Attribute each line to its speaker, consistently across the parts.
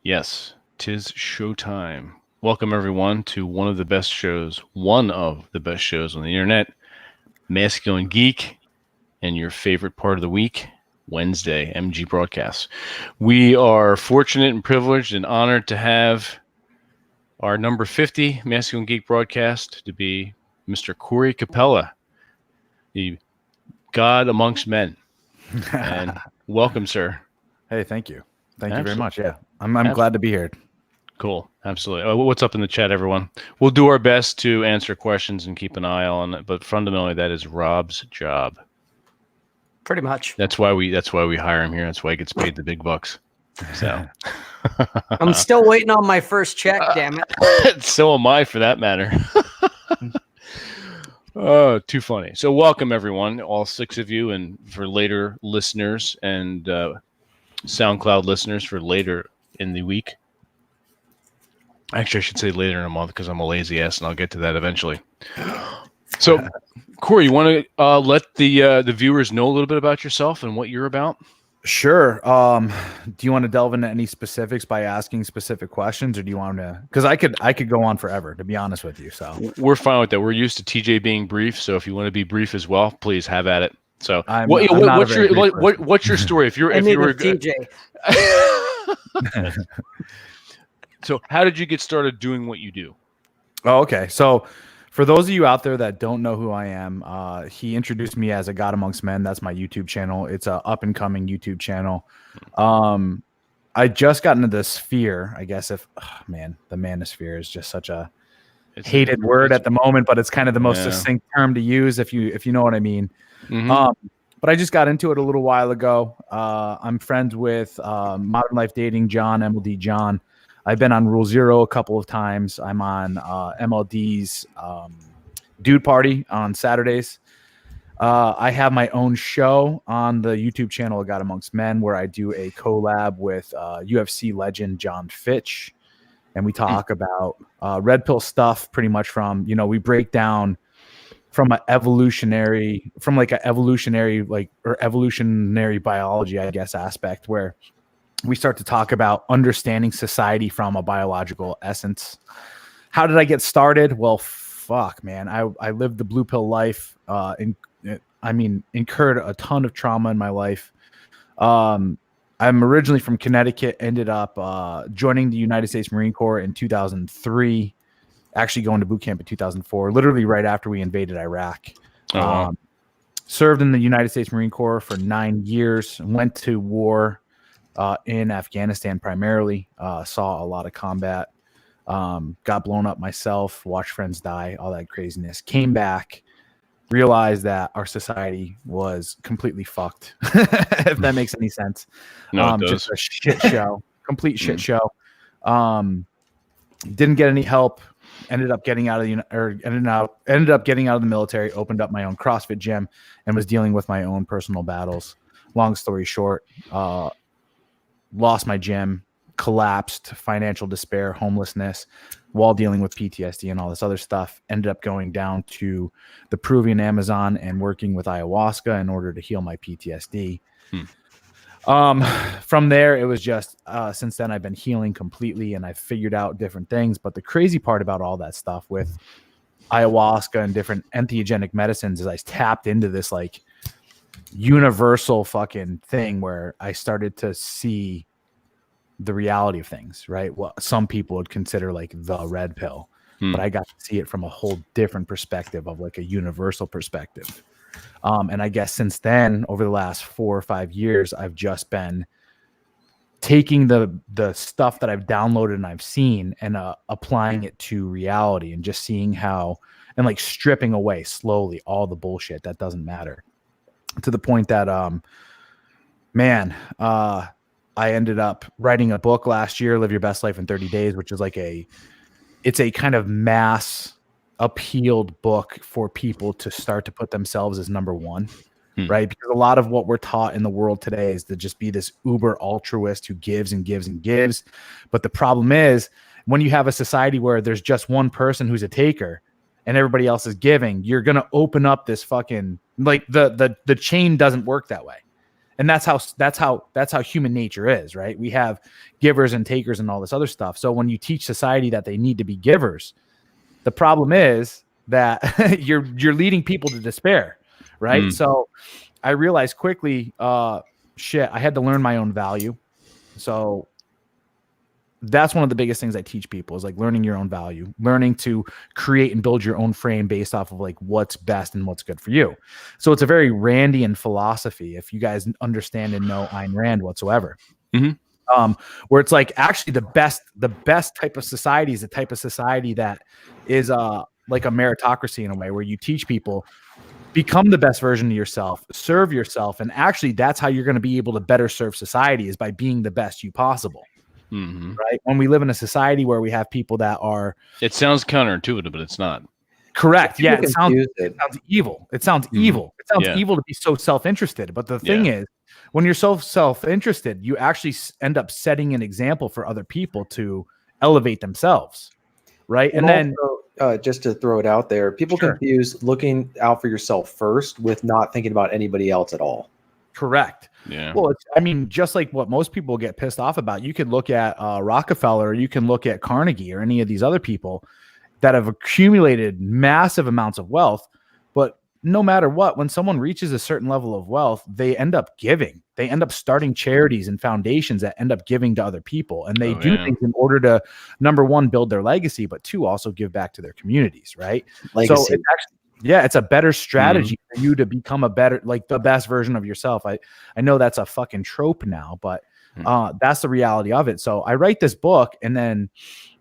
Speaker 1: Yes, 'tis showtime. Welcome everyone to one of the best shows on the internet, Masculine Geek, and your favorite part of the week, Wednesday, MG Broadcasts. We are fortunate and privileged and honored to have our number 50 Masculine Geek broadcast to be Mr. Corey Capella, the God amongst men. And welcome, sir.
Speaker 2: Hey, thank you. Thank you very
Speaker 1: Absolutely.
Speaker 2: much. Yeah, I'm glad to be here.
Speaker 1: Cool. Absolutely. What's up in the chat, everyone? We'll do our best to answer questions and keep an eye on it, but fundamentally, that is Rob's job.
Speaker 3: Pretty much.
Speaker 1: That's why we hire him here. That's why he gets paid the big bucks. So
Speaker 3: I'm still waiting on my first check, damn it.
Speaker 1: So am I, for that matter. Oh, too funny. So welcome, everyone, all six of you, and for later listeners and SoundCloud listeners for later in the week. Actually, I should say later in a month because I'm a lazy ass, and I'll get to that eventually. So, Corey, you want to let the viewers know a little bit about yourself and what you're about?
Speaker 2: Sure. Do you want to delve into any specifics by asking specific questions, or do you want to? Because I could go on forever, to be honest with you. So
Speaker 1: we're fine with that. We're used to TJ being brief, so if you want to be brief as well, please have at it. So, what's your story? If you were
Speaker 3: TJ.
Speaker 1: So how did you get started doing what you do?
Speaker 2: Oh, okay. So for those of you out there that don't know who I am, he introduced me as a God Amongst Men. That's my YouTube channel. It's a up and coming YouTube channel. I just got into the sphere, I guess. The manosphere is just such a hated word at the moment, but it's kind of the most succinct term to use if you know what I mean.
Speaker 1: Mm-hmm.
Speaker 2: But I just got into it a little while ago. I'm friends with Modern Life Dating John, MLD John. I've been on Rule Zero a couple of times. I'm on MLD's Dude Party on Saturdays. I have my own show on the YouTube channel of God Amongst Men, where I do a collab with UFC legend John Fitch. And we talk about red pill stuff pretty much from, we break down from evolutionary biology, I guess, aspect, where we start to talk about understanding society from a biological essence. How did I get started? Well, fuck, man. I lived the blue pill life. Incurred a ton of trauma in my life. I'm originally from Connecticut, ended up joining the United States Marine Corps in 2003, actually going to boot camp in 2004, literally right after we invaded Iraq.
Speaker 1: Wow.
Speaker 2: Served in the United States Marine Corps for 9 years, went to war in Afghanistan primarily, saw a lot of combat, got blown up myself, watched friends die, all that craziness. Came back, realized that our society was completely fucked, if that makes any sense.
Speaker 1: No, it does.
Speaker 2: Just a shit show, complete shit show. Didn't get any help. Ended up getting out of the military. Opened up my own CrossFit gym and was dealing with my own personal battles. Long story short, lost my gym, collapsed, financial despair, homelessness, while dealing with PTSD and all this other stuff. Ended up going down to the Peruvian Amazon and working with ayahuasca in order to heal my PTSD. From there, it was just since then I've been healing completely, and I've figured out different things. But the crazy part about all that stuff with ayahuasca and different entheogenic medicines is I tapped into this like universal fucking thing where I started to see the reality of things, right? What some people would consider like the red pill, but I got to see it from a whole different perspective, of like a universal perspective. And I guess since then, over the last 4 or 5 years, I've just been taking the stuff that I've downloaded and I've seen and applying it to reality, and just seeing how, and like stripping away slowly all the bullshit that doesn't matter, to the point that, I ended up writing a book last year, Live Your Best Life in 30 Days, which is like it's a kind of mass appealed book for people to start to put themselves as number one, right? Because a lot of what we're taught in the world today is to just be this uber altruist who gives and gives and gives. But the problem is, when you have a society where there's just one person who's a taker and everybody else is giving, you're going to open up this fucking, like the chain doesn't work that way. And that's how human nature is, right? We have givers and takers and all this other stuff. So when you teach society that they need to be givers, the problem is that you're leading people to despair, right? So I realized quickly, shit, I had to learn my own value. So that's one of the biggest things I teach people is like learning your own value, learning to create and build your own frame based off of like what's best and what's good for you. So it's a very Randian philosophy, if you guys understand and know Ayn Rand whatsoever. Where it's like actually the best type of society is the type of society that is like a meritocracy in a way, where you teach people become the best version of yourself, serve yourself, and actually that's how you're going to be able to better serve society, is by being the best you possible. Right? When we live in a society where we have people that are,
Speaker 1: it sounds counterintuitive, but it's not.
Speaker 2: Correct. Yeah, it sounds evil. It sounds evil. It sounds
Speaker 1: Yeah.
Speaker 2: evil to be so self-interested. But the thing is, when you're so self-interested, you actually end up setting an example for other people to elevate themselves. Right. And then
Speaker 4: also, just to throw it out there, people confuse looking out for yourself first with not thinking about anybody else at all.
Speaker 2: Correct.
Speaker 1: Yeah.
Speaker 2: Well, I mean, just like what most people get pissed off about, you could look at Rockefeller, or you can look at Carnegie, or any of these other people that have accumulated massive amounts of wealth. But no matter what, when someone reaches a certain level of wealth, they end up giving. They end up starting charities and foundations that end up giving to other people. And they do things in order to, number one, build their legacy, but two, also give back to their communities, right?
Speaker 4: Legacy.
Speaker 2: So it's actually, it's a better strategy for you to become a better, like the best version of yourself. I know that's a fucking trope now, but that's the reality of it. So I write this book and then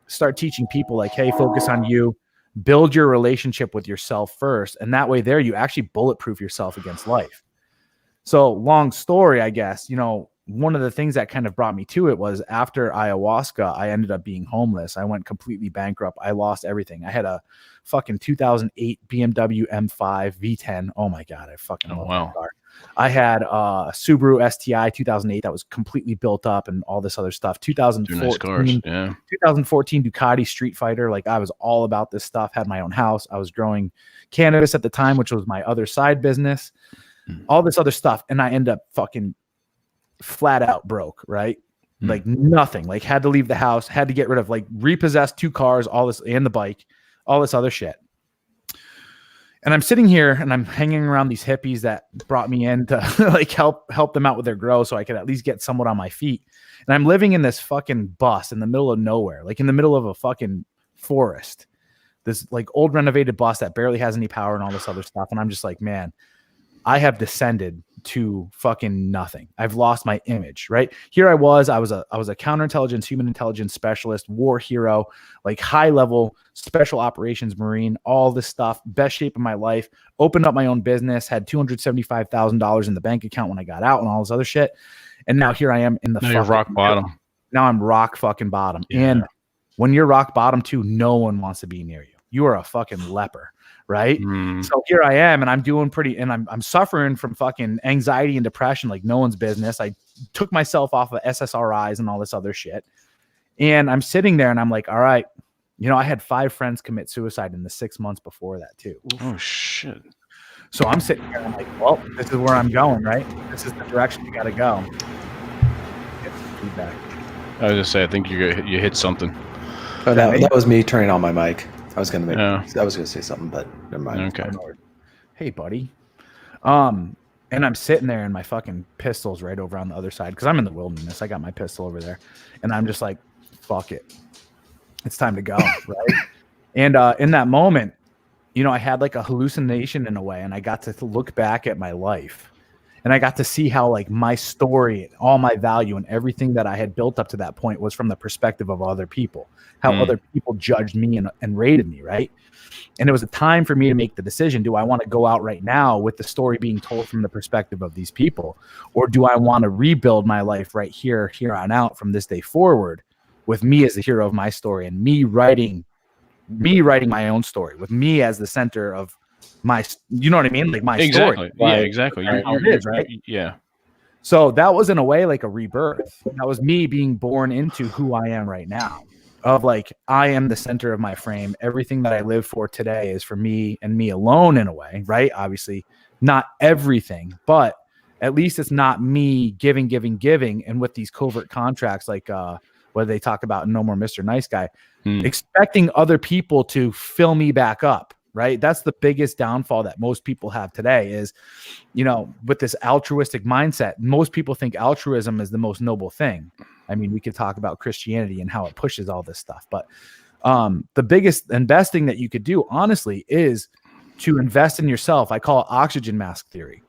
Speaker 2: start teaching people like, hey, focus on you, build your relationship with yourself first. And that way there, you actually bulletproof yourself against life. So long story, I guess, one of the things that kind of brought me to it was after ayahuasca, I ended up being homeless. I went completely bankrupt. I lost everything. I had a fucking 2008 BMW M5 V10. Oh my God. I fucking love that car. I had a Subaru STI 2008 that was completely built up and all this other stuff. 2014,
Speaker 1: nice
Speaker 2: 2014 Ducati Street Fighter. Like I was all about this stuff, had my own house. I was growing cannabis at the time, which was my other side business, all this other stuff. And I end up fucking flat out broke, right? Like nothing, like had to leave the house, had to get rid of, like repossessed 2 cars, all this, and the bike, all this other shit. And I'm sitting here and I'm hanging around these hippies that brought me in to like help them out with their grow so I could at least get somewhat on my feet. And I'm living in this fucking bus in the middle of nowhere, like in the middle of a fucking forest, this like old renovated bus that barely has any power and all this other stuff. And I'm just like, man, I have descended to fucking nothing. I've lost my image, right? Here I was a counterintelligence, human intelligence specialist, war hero, like high level special operations Marine, all this stuff, best shape of my life, opened up my own business, had $275,000 in the bank account when I got out and all this other shit. And now here I am in the
Speaker 1: you're rock bottom.
Speaker 2: Now I'm rock fucking bottom.
Speaker 1: Yeah.
Speaker 2: And when you're rock bottom too, no one wants to be near you. You are a fucking leper. Right. So here I am and I'm doing and I'm suffering from fucking anxiety and depression like no one's business. I took myself off of SSRIs and all this other shit. And I'm sitting there and I'm like, all right, I had 5 friends commit suicide in the 6 months before that too.
Speaker 1: Oh shit.
Speaker 2: So I'm sitting here and I'm like, well, this is where I'm going, right? This is the direction you got to go. Get some feedback.
Speaker 1: I was gonna say, I think you hit something.
Speaker 4: Oh, that was me turning on my mic. I was gonna say something, but never mind.
Speaker 1: Okay.
Speaker 2: Hey, buddy. And I'm sitting there and my fucking pistol's right over on the other side because I'm in the wilderness. I got my pistol over there, and I'm just like, fuck it, it's time to go, right? And in that moment, I had like a hallucination in a way, and I got to look back at my life. And I got to see how like my story, all my value and everything that I had built up to that point was from the perspective of other people, how other people judged me and rated me, right? And it was a time for me to make the decision. Do I want to go out right now with the story being told from the perspective of these people? Or do I want to rebuild my life right here on out from this day forward with me as the hero of my story and me writing my own story with me as the center of my, you know what I mean? Like my story.
Speaker 1: Yeah, exactly.
Speaker 2: Right?
Speaker 1: Yeah.
Speaker 2: So that was in a way like a rebirth. That was me being born into who I am right now. Of like, I am the center of my frame. Everything that I live for today is for me and me alone in a way, right? Obviously not everything, but at least it's not me giving. And with these covert contracts, like where they talk about no more Mr. Nice Guy, expecting other people to fill me back up. Right. That's the biggest downfall that most people have today is, with this altruistic mindset, most people think altruism is the most noble thing. I mean, we could talk about Christianity and how it pushes all this stuff, but the biggest and best thing that you could do, honestly, is to invest in yourself. I call it oxygen mask theory,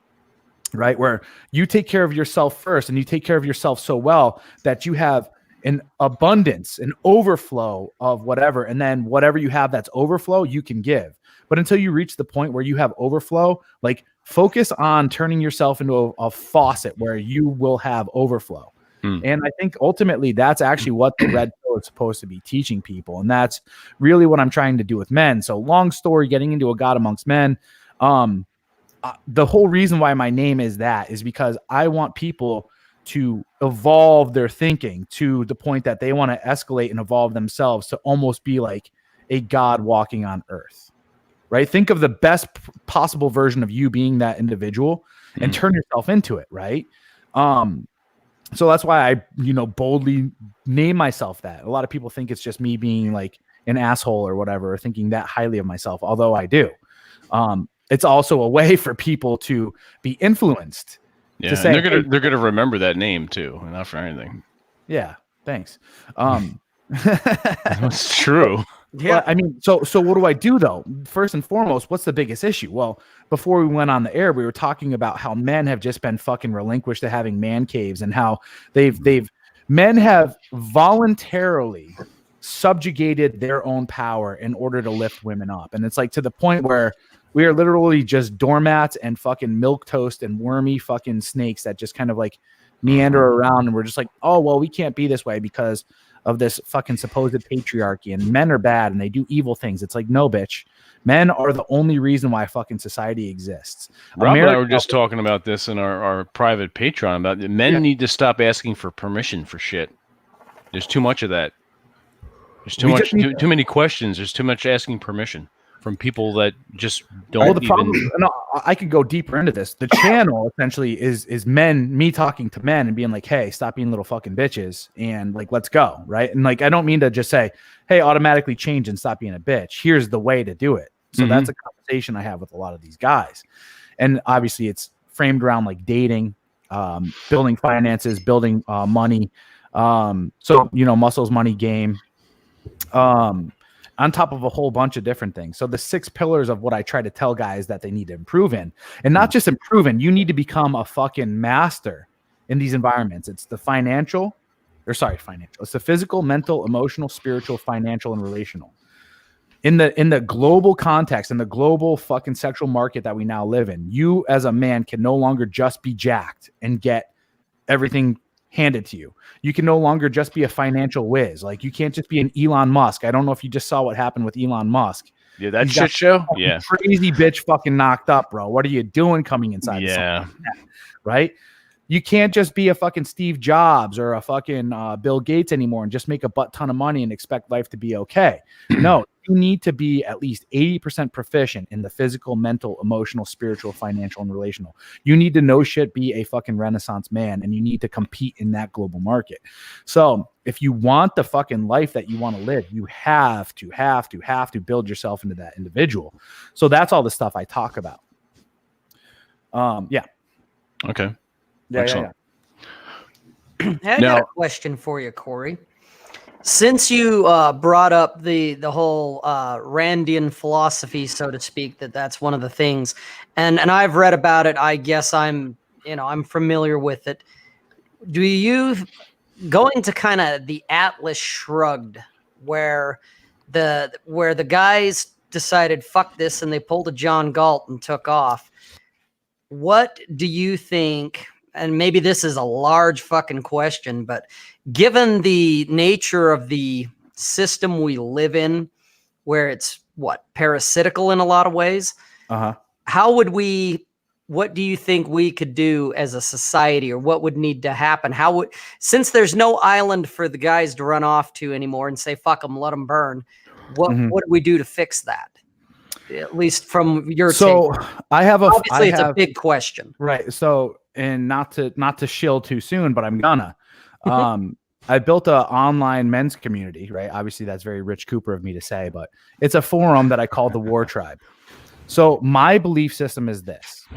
Speaker 2: right? Where you take care of yourself first, and you take care of yourself so well that you have an abundance, an overflow of whatever, and then whatever you have that's overflow, you can give. But until you reach the point where you have overflow, like focus on turning yourself into a faucet where you will have overflow. And I think ultimately that's actually what the red pill is supposed to be teaching people. And that's really what I'm trying to do with men. So long story, getting into a God amongst men. The whole reason why my name is that is because I want people to evolve their thinking to the point that they want to escalate and evolve themselves to almost be like a God walking on earth. Right? Think of the best possible version of you being that individual and turn yourself into it. Right? So that's why I, boldly name myself that. A lot of people think it's just me being like an asshole or whatever, or thinking that highly of myself, although I do. It's also a way for people to be influenced.
Speaker 1: Yeah,
Speaker 2: to say,
Speaker 1: they're gonna remember that name too, not for anything.
Speaker 2: Yeah, thanks.
Speaker 1: That's true.
Speaker 3: Yeah.
Speaker 2: Well, I mean, so what do I do though? First and foremost, what's the biggest issue? Well, before we went on the air, we were talking about how men have just been fucking relinquished to having man caves, and how men have voluntarily subjugated their own power in order to lift women up. And it's like to the point where we are literally just doormats and fucking milquetoast and wormy fucking snakes that just kind of like meander around, and we're just like, oh, well, we can't be this way because of this fucking supposed patriarchy, and men are bad and they do evil things. It's like, no, bitch. Men are the only reason why fucking society exists.
Speaker 1: Rob and I were just talking about this in our private Patreon about it. Men need to stop asking for permission for shit. There's too much of that. There's too many questions. There's too much asking permission from people that just don't. Well, the problem,
Speaker 2: I could go deeper into this. The channel essentially is me talking to men and being like, hey, stop being little fucking bitches and like, let's go. Right. And like, I don't mean to just say, hey, automatically change and stop being a bitch. Here's the way to do it. So that's a conversation I have with a lot of these guys. And obviously it's framed around like dating, building finances, building money. So, muscles, money, game. On top of a whole bunch of different things. So the 6 pillars of what I try to tell guys that they need to improve in, and not just improve in, you need to become a fucking master in these environments. It's the financial. It's the physical, mental, emotional, spiritual, financial, and relational. In the global context, in the global fucking sexual market that we now live in, you as a man can no longer just be jacked and get everything handed to you. You can no longer just be a financial whiz. Like, you can't just be an Elon Musk. I don't know if you just saw what happened with Elon Musk.
Speaker 1: Yeah, that shit show. Yeah,
Speaker 2: crazy bitch fucking knocked up, bro. What are you doing coming inside?
Speaker 1: Yeah,
Speaker 2: right. You can't just be a fucking Steve Jobs or a fucking Bill Gates anymore and just make a butt ton of money and expect life to be okay. No, you need to be at least 80% proficient in the physical, mental, emotional, spiritual, financial, and relational. You need to know shit, be a fucking Renaissance man, and you need to compete in that global market. So if you want the fucking life that you want to live, you have to build yourself into that individual. So that's all the stuff I talk about. Yeah.
Speaker 1: Okay.
Speaker 2: Yeah.
Speaker 3: I got a question for you, Corey. Since you brought up the whole Randian philosophy, so to speak, that's one of the things, and I've read about it. I guess I'm familiar with it. Do you going to kind of the Atlas Shrugged, where the guys decided fuck this and they pulled a John Galt and took off? What do you think? And maybe this is a large fucking question, but given the nature of the system we live in, where it's parasitical in a lot of ways, what do you think we could do as a society, or what would need to happen? Since there's no island for the guys to run off to anymore and say, fuck them, let them burn. What do we do to fix that? At least from your take.
Speaker 2: I have
Speaker 3: obviously it's a big question,
Speaker 2: right? So and not to shill too soon, but I'm gonna. I built a online men's community, right? Obviously, that's very Rich Cooper of me to say, but it's a forum that I call the War Tribe. So my belief system is this.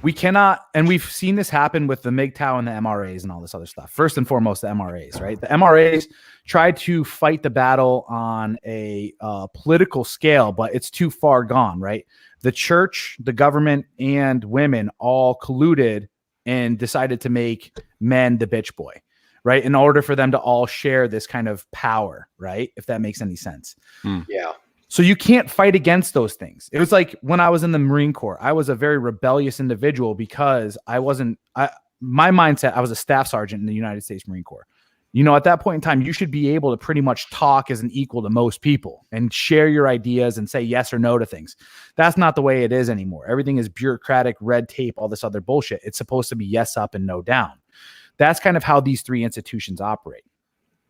Speaker 2: We cannot, and we've seen this happen with the MGTOW and the MRAs and all this other stuff. First and foremost, the MRAs, right? The MRAs tried to fight the battle on a political scale, but it's too far gone, right? The church, the government, and women all colluded and decided to make men the bitch boy, right? In order for them to all share this kind of power, right? If that makes any sense.
Speaker 4: Yeah.
Speaker 2: So you can't fight against those things. It was like when I was in the Marine Corps, I was a very rebellious individual because my mindset, I was a staff sergeant in the United States Marine Corps. You know, at that point in time, you should be able to pretty much talk as an equal to most people and share your ideas and say yes or no to things. That's not the way it is anymore. Everything is bureaucratic, red tape, all this other bullshit. It's supposed to be yes up and no down. That's kind of how these three institutions operate.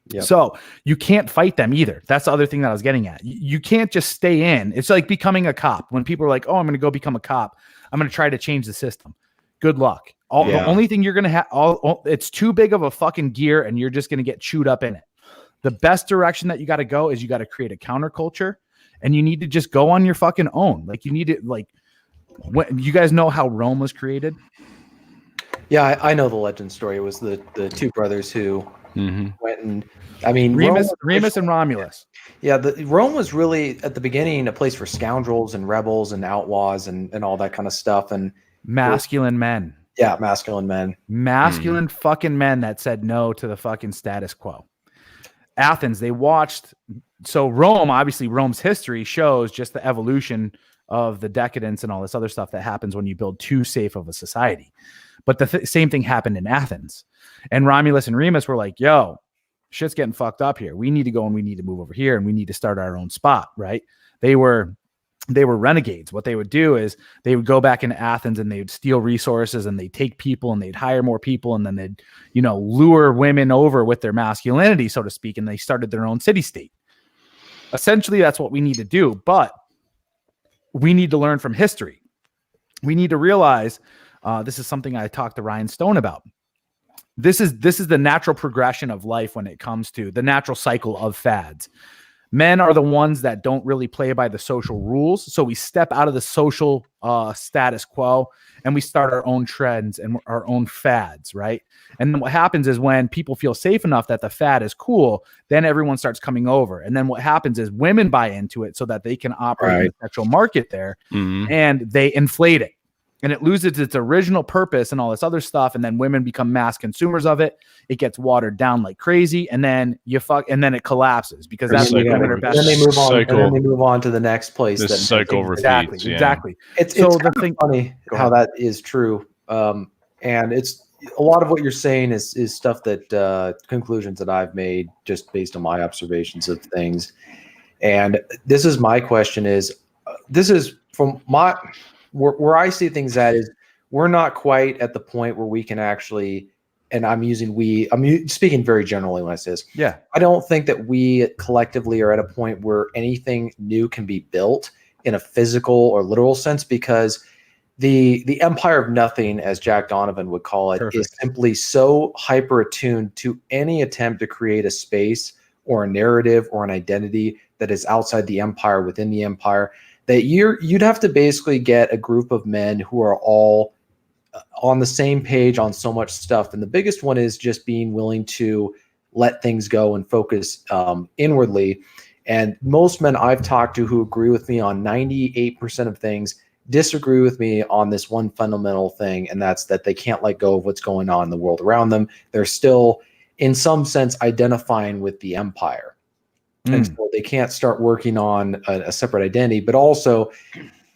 Speaker 2: Yep. So you can't fight them either. That's the other thing that I was getting at. You can't just stay in. It's like becoming a cop. When people are like, oh, I'm going to go become a cop, I'm going to try to change the system. Good luck. The only thing you're going to have, it's too big of a fucking gear and you're just going to get chewed up in it. The best direction that you got to go is you got to create a counterculture and you need to just go on your fucking own. Like you need to, like, when you guys know how Rome was created.
Speaker 4: Yeah, I know the legend story. It was the two brothers who went and, I mean,
Speaker 2: Remus and Romulus.
Speaker 4: Yeah, Rome was really at the beginning a place for scoundrels and rebels and outlaws and all that kind of stuff. And
Speaker 2: masculine men.
Speaker 4: Yeah, masculine men.
Speaker 2: Masculine fucking men that said no to the fucking status quo. Athens, they watched. So Rome, obviously Rome's history shows just the evolution of the decadence and all this other stuff that happens when you build too safe of a society. But the same thing happened in Athens. And Romulus and Remus were like, yo, shit's getting fucked up here. We need to go and we need to move over here and we need to start our own spot, right? They were renegades. What they would do is they would go back into Athens and they would steal resources and they'd take people and they'd hire more people and then they'd, lure women over with their masculinity, so to speak, and they started their own city-state. Essentially, that's what we need to do, but we need to learn from history. We need to realize this is something I talked to Ryan Stone about. This is the natural progression of life when it comes to the natural cycle of fads. Men are the ones that don't really play by the social rules. So we step out of the social status quo and we start our own trends and our own fads, right? And then what happens is when people feel safe enough that the fad is cool, then everyone starts coming over. And then what happens is women buy into it so that they can operate in the sexual market there and they inflate it. And it loses its original purpose and all this other stuff. And then women become mass consumers of it. It gets watered down like crazy. And then and then it collapses because that's what women are best.
Speaker 4: Then they move on. And then they move on to the next place.
Speaker 1: This cycle repeats.
Speaker 2: Exactly.
Speaker 4: It's funny how that is true. And it's a lot of what you're saying is stuff that conclusions that I've made just based on my observations of things. And this is my question this is from my, where I see things at is we're not quite at the point where we can actually, and I'm speaking very generally when I say this.
Speaker 2: Yeah.
Speaker 4: I don't think that we collectively are at a point where anything new can be built in a physical or literal sense, because the empire of nothing, as Jack Donovan would call it, is simply so hyper attuned to any attempt to create a space or a narrative or an identity that is outside the empire, within the empire, that you'd have to basically get a group of men who are all on the same page on so much stuff. And the biggest one is just being willing to let things go and focus inwardly. And most men I've talked to who agree with me on 98% of things disagree with me on this one fundamental thing, and that's that they can't let go of what's going on in the world around them. They're still, in some sense, identifying with the empire. And so they can't start working on a separate identity. But also,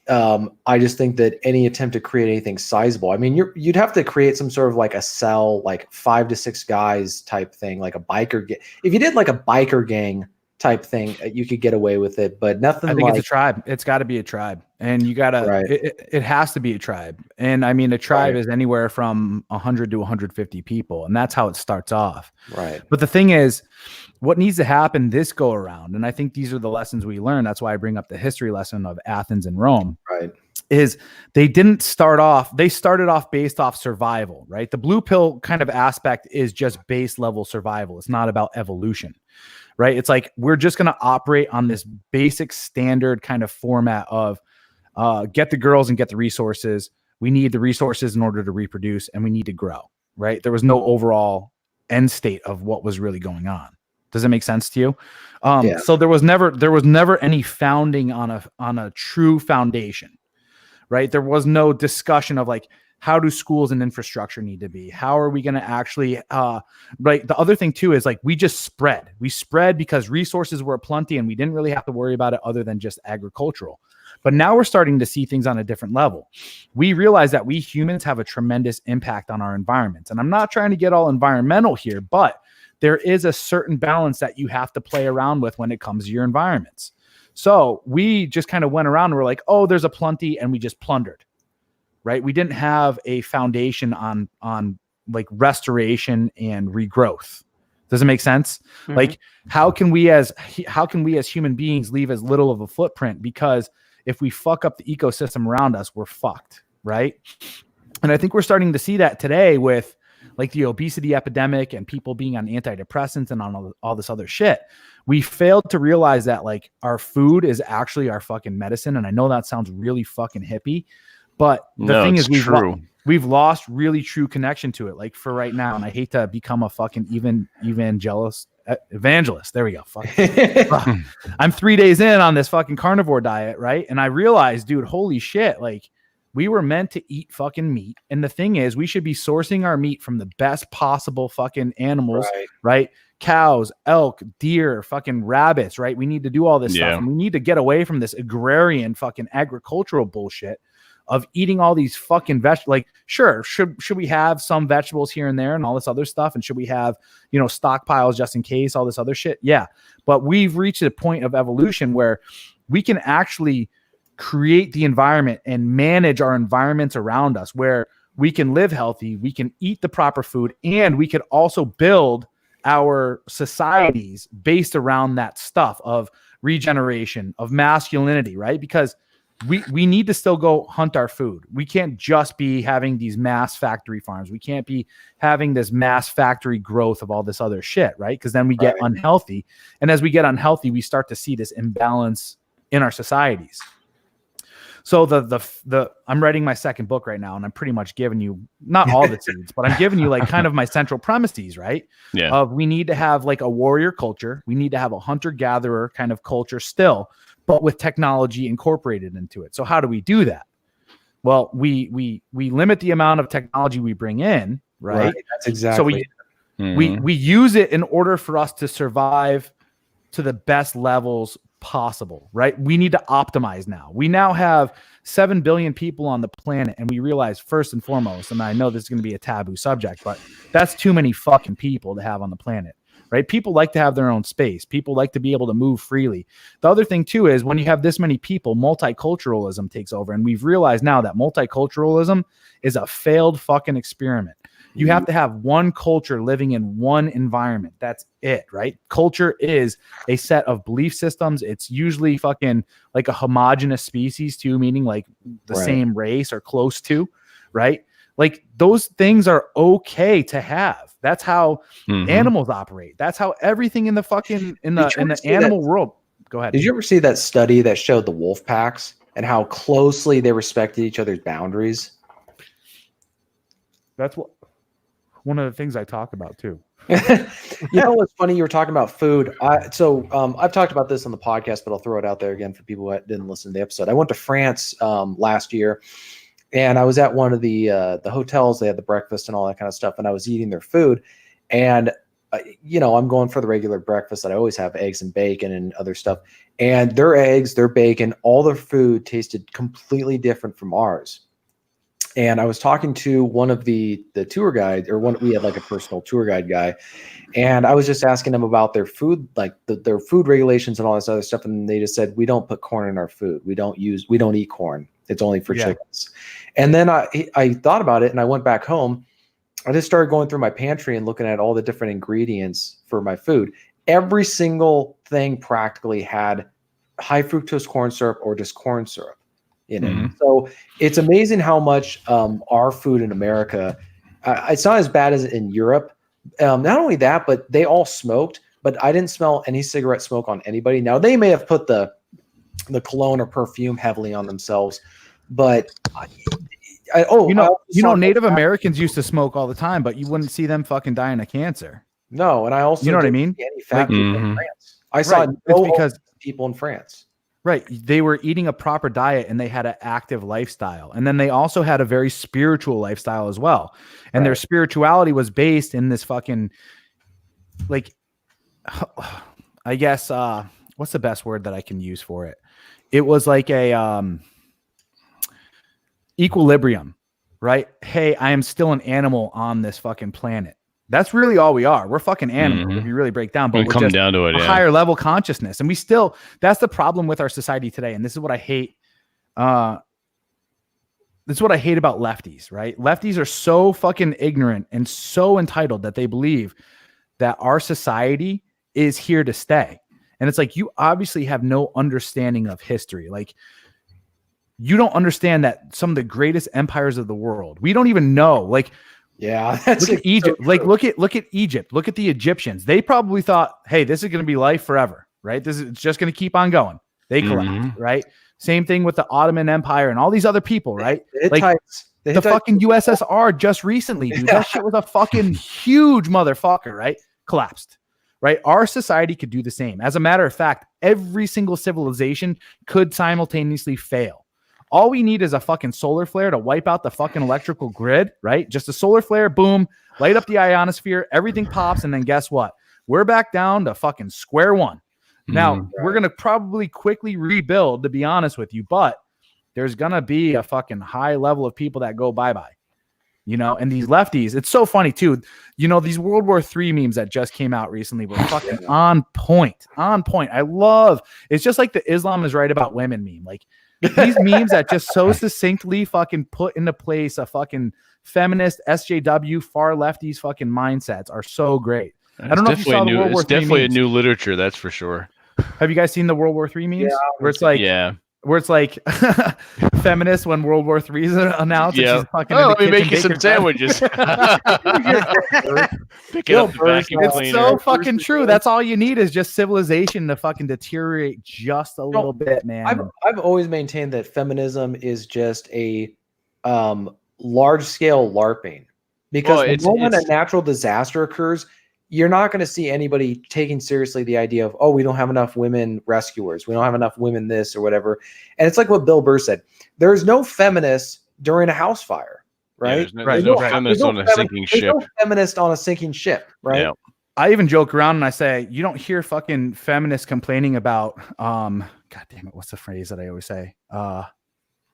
Speaker 4: I just think that any attempt to create anything sizable, I mean, you'd have to create some sort of like a cell, like 5 to 6 guys type thing, like a biker gang. If you did like a biker gang type thing, you could get away with it, but nothing.
Speaker 2: I think it's a tribe. It's got to be a tribe, and you got to. It has to be a tribe, and I mean, a tribe is anywhere from 100 to 150 people, and that's how it starts off.
Speaker 4: Right.
Speaker 2: But the thing is, what needs to happen this go around, and I think these are the lessons we learn. That's why I bring up the history lesson of Athens and Rome.
Speaker 4: Right.
Speaker 2: is they started off based off survival, right? The blue pill kind of aspect is just base level survival. It's not about evolution, right? It's like, we're just going to operate on this basic standard kind of format of get the girls and get the resources. We need the resources in order to reproduce, and we need to grow, right? There was no overall end state of what was really going on. Does it make sense to you? So there was never any founding on a true foundation, right? There was no discussion of like, how do schools and infrastructure need to be? How are we going to actually, right? The other thing too is like, we spread because resources were plenty and we didn't really have to worry about it other than just agricultural. But now we're starting to see things on a different level. We realize that we humans have a tremendous impact on our environments. And I'm not trying to get all environmental here, but there is a certain balance that you have to play around with when it comes to your environments. So we just kind of went around and we're like, oh, there's a plenty, and we just plundered, right? We didn't have a foundation on like restoration and regrowth. Does it make sense? Mm-hmm. Like, how can we as human beings leave as little of a footprint? Because if we fuck up the ecosystem around us, we're fucked, right? And I think we're starting to see that today with like the obesity epidemic and people being on antidepressants and on all this other shit. We failed to realize that like our food is actually our fucking medicine. And I know that sounds really fucking hippie, but the thing is we've lost really true connection to it. Like for right now, and I hate to become a fucking evangelist. There we go. Fuck. I'm 3 days in on this fucking carnivore diet, right? And I realized, dude, holy shit, like we were meant to eat fucking meat. And the thing is, we should be sourcing our meat from the best possible fucking animals, right? Cows, elk, deer, fucking rabbits, right? We need to do all this stuff. And we need to get away from this agrarian fucking agricultural bullshit of eating all these fucking vegetables. Like, sure, should we have some vegetables here and there and all this other stuff? And should we have, stockpiles just in case, all this other shit? Yeah. But we've reached a point of evolution where we can actually create the environment and manage our environments around us, where we can live healthy, we can eat the proper food, and we could also build our societies based around that stuff of regeneration, of masculinity, right? Because we need to still go hunt our food. We can't just be having these mass factory farms. We can't be having this mass factory growth of all this other shit, right? Because then we get unhealthy. And as we get unhealthy, we start to see this imbalance in our societies. So I'm writing my second book right now, and I'm pretty much giving you not all the seeds, but I'm giving you like kind of my central premises, right? Yeah. Of we need to have like a warrior culture. We need to have a hunter-gatherer kind of culture still, but with technology incorporated into it. So how do we do that? Well, we limit the amount of technology we bring in, right?
Speaker 4: That's exactly.
Speaker 2: So we use it in order for us to survive to the best levels possible, right? We need to optimize now. We now have 7 billion people on the planet, and we realize first and foremost, and I know this is going to be a taboo subject, but that's too many fucking people to have on the planet, right? People like to have their own space. People like to be able to move freely. The other thing too is when you have this many people, multiculturalism takes over, and we've realized now that multiculturalism is a failed fucking experiment. You have to have one culture living in one environment. That's it, right? Culture is a set of belief systems. It's usually fucking like a homogenous species too, meaning like the same race or close to, right? Like those things are okay to have. That's how animals operate. That's how everything in the fucking in the animal world. Go ahead.
Speaker 4: Did you ever see that study that showed the wolf packs and how closely they respected each other's boundaries?
Speaker 2: That's one of the things I talk about too.
Speaker 4: What's funny? You were talking about food. I've talked about this on the podcast, but I'll throw it out there again for people who didn't listen to the episode. I went to France last year, and I was at one of the hotels. They had the breakfast and all that kind of stuff, and I was eating their food. And I'm going for the regular breakfast that I always have, eggs and bacon and other stuff. And their eggs, their bacon, all their food tasted completely different from ours. And I was talking to one of the tour guides, we had like a personal tour guide guy, and I was just asking them about their food, like their food regulations and all this other stuff. And they just said, we don't put corn in our food. We don't eat corn. It's only for chickens. And then I thought about it, and I went back home. I just started going through my pantry and looking at all the different ingredients for my food. Every single thing practically had high fructose corn syrup or just corn syrup. in it. So it's amazing how much our food in America, it's not as bad as in Europe. Not only that, but they all smoked, but I didn't smell any cigarette smoke on anybody. Now they may have put the cologne or perfume heavily on themselves, but
Speaker 2: Native Americans used to smoke all the time, but you wouldn't see them fucking dying of cancer.
Speaker 4: No, and I also,
Speaker 2: you know what I mean?
Speaker 4: Any fat people in France. I saw
Speaker 2: it's because
Speaker 4: people in France.
Speaker 2: Right. They were eating a proper diet and they had an active lifestyle. And then they also had a very spiritual lifestyle as well. And their spirituality was based in this fucking, like, I guess, what's the best word that I can use for it? It was like a equilibrium, right? Hey, I am still an animal on this fucking planet. That's really all we are. We're fucking animals if you really break down, but we're
Speaker 1: come
Speaker 2: just
Speaker 1: down to it,
Speaker 2: a higher level consciousness. And that's the problem with our society today. And this is what I hate. This is what I hate about lefties, right? Lefties are so fucking ignorant and so entitled that they believe that our society is here to stay. And it's like, you obviously have no understanding of history. Like, you don't understand that some of the greatest empires of the world, we don't even know, like,
Speaker 4: yeah,
Speaker 2: look at Egypt. Like, look at Egypt. Look at the Egyptians. They probably thought, hey, this is going to be life forever, right? It's just going to keep on going. They collapsed, right? Same thing with the Ottoman Empire and all these other people, right? The fucking USSR just recently, dude. That shit was a fucking huge motherfucker, right? Collapsed, right? Our society could do the same. As a matter of fact, every single civilization could simultaneously fail. All we need is a fucking solar flare to wipe out the fucking electrical grid, right? Just a solar flare, boom, light up the ionosphere, everything pops, and then guess what? We're back down to fucking square one. Now, we're going to probably quickly rebuild, to be honest with you, but there's going to be a fucking high level of people that go bye-bye. You know, and these lefties, it's so funny too. You know, these World War III memes that just came out recently were fucking on point. I love, it's just like the Islam is right about women meme. Like, these memes that just so succinctly fucking put into place a fucking feminist SJW far lefties fucking mindsets are so great. I don't know if you saw the World War III
Speaker 1: definitely
Speaker 2: memes.
Speaker 1: a new literature, that's for sure.
Speaker 2: Have you guys seen the World War III memes? Where it's like, feminists when World War III is announced.
Speaker 1: Yeah. Let me make you some sandwiches. Picking up the vacuum cleaner.
Speaker 2: It's so fucking true. That's all you need is just civilization to fucking deteriorate just a little bit, man.
Speaker 4: I've always maintained that feminism is just a large scale LARPing, because the moment a natural disaster occurs, you're not going to see anybody taking seriously the idea of, oh, we don't have enough women rescuers. We don't have enough women this or whatever. And it's like what Bill Burr said. There's no feminists during a house fire, right?
Speaker 1: Yeah, there's no feminist on a sinking ship.
Speaker 4: There's no feminist on a sinking ship, right?
Speaker 1: Yeah.
Speaker 2: I even joke around and I say, you don't hear fucking feminists complaining about, God damn it, what's the phrase that I always say?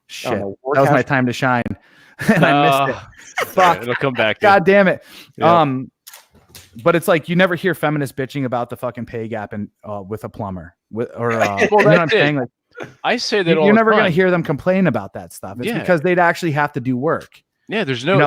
Speaker 2: Shit, that was my time to shine. And I missed it. Fuck.
Speaker 1: It'll come back.
Speaker 2: God damn it. Yeah. But it's like you never hear feminists bitching about the fucking pay gap and with a plumber, you know what I'm saying? Like,
Speaker 1: I say that
Speaker 2: you're never going to hear them complain about that stuff. It's because they'd actually have to do work.
Speaker 1: Yeah, there's no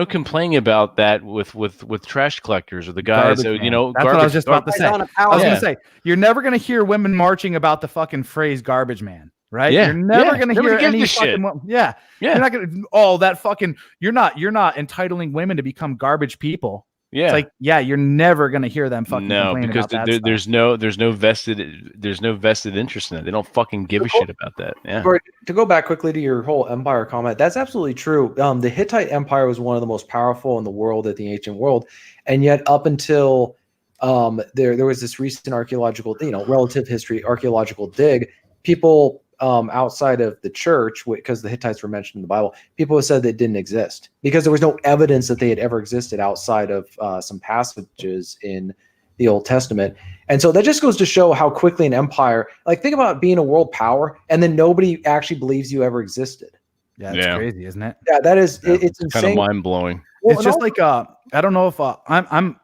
Speaker 1: complaining about that with trash collectors or the guys.
Speaker 2: That's what I was just about to say. I was going to say you're never going to hear women marching about the fucking phrase "garbage man." Right?
Speaker 1: Yeah.
Speaker 2: You're never gonna hear any fucking
Speaker 1: Yeah.
Speaker 2: You're not gonna that fucking you're not entitling women to become garbage people.
Speaker 1: Yeah.
Speaker 2: It's like, you're never gonna hear them fucking complain
Speaker 1: because
Speaker 2: about that
Speaker 1: there's no vested interest in it. They don't fucking give a shit about that. Yeah.
Speaker 4: To go back quickly to your whole empire comment, that's absolutely true. The Hittite Empire was one of the most powerful in the world at the ancient world, and yet up until there was this recent archaeological, relative history archaeological dig, people outside of the church, because the Hittites were mentioned in the Bible, people have said they didn't exist because there was no evidence that they had ever existed outside of some passages in the Old Testament. And so that just goes to show how quickly an empire, like, think about being a world power and then nobody actually believes you ever existed.
Speaker 2: Yeah, it's crazy, isn't it?
Speaker 4: Yeah, that is, it's insane.
Speaker 1: Kind of mind blowing.
Speaker 2: Well, it's just like I don't know if I'm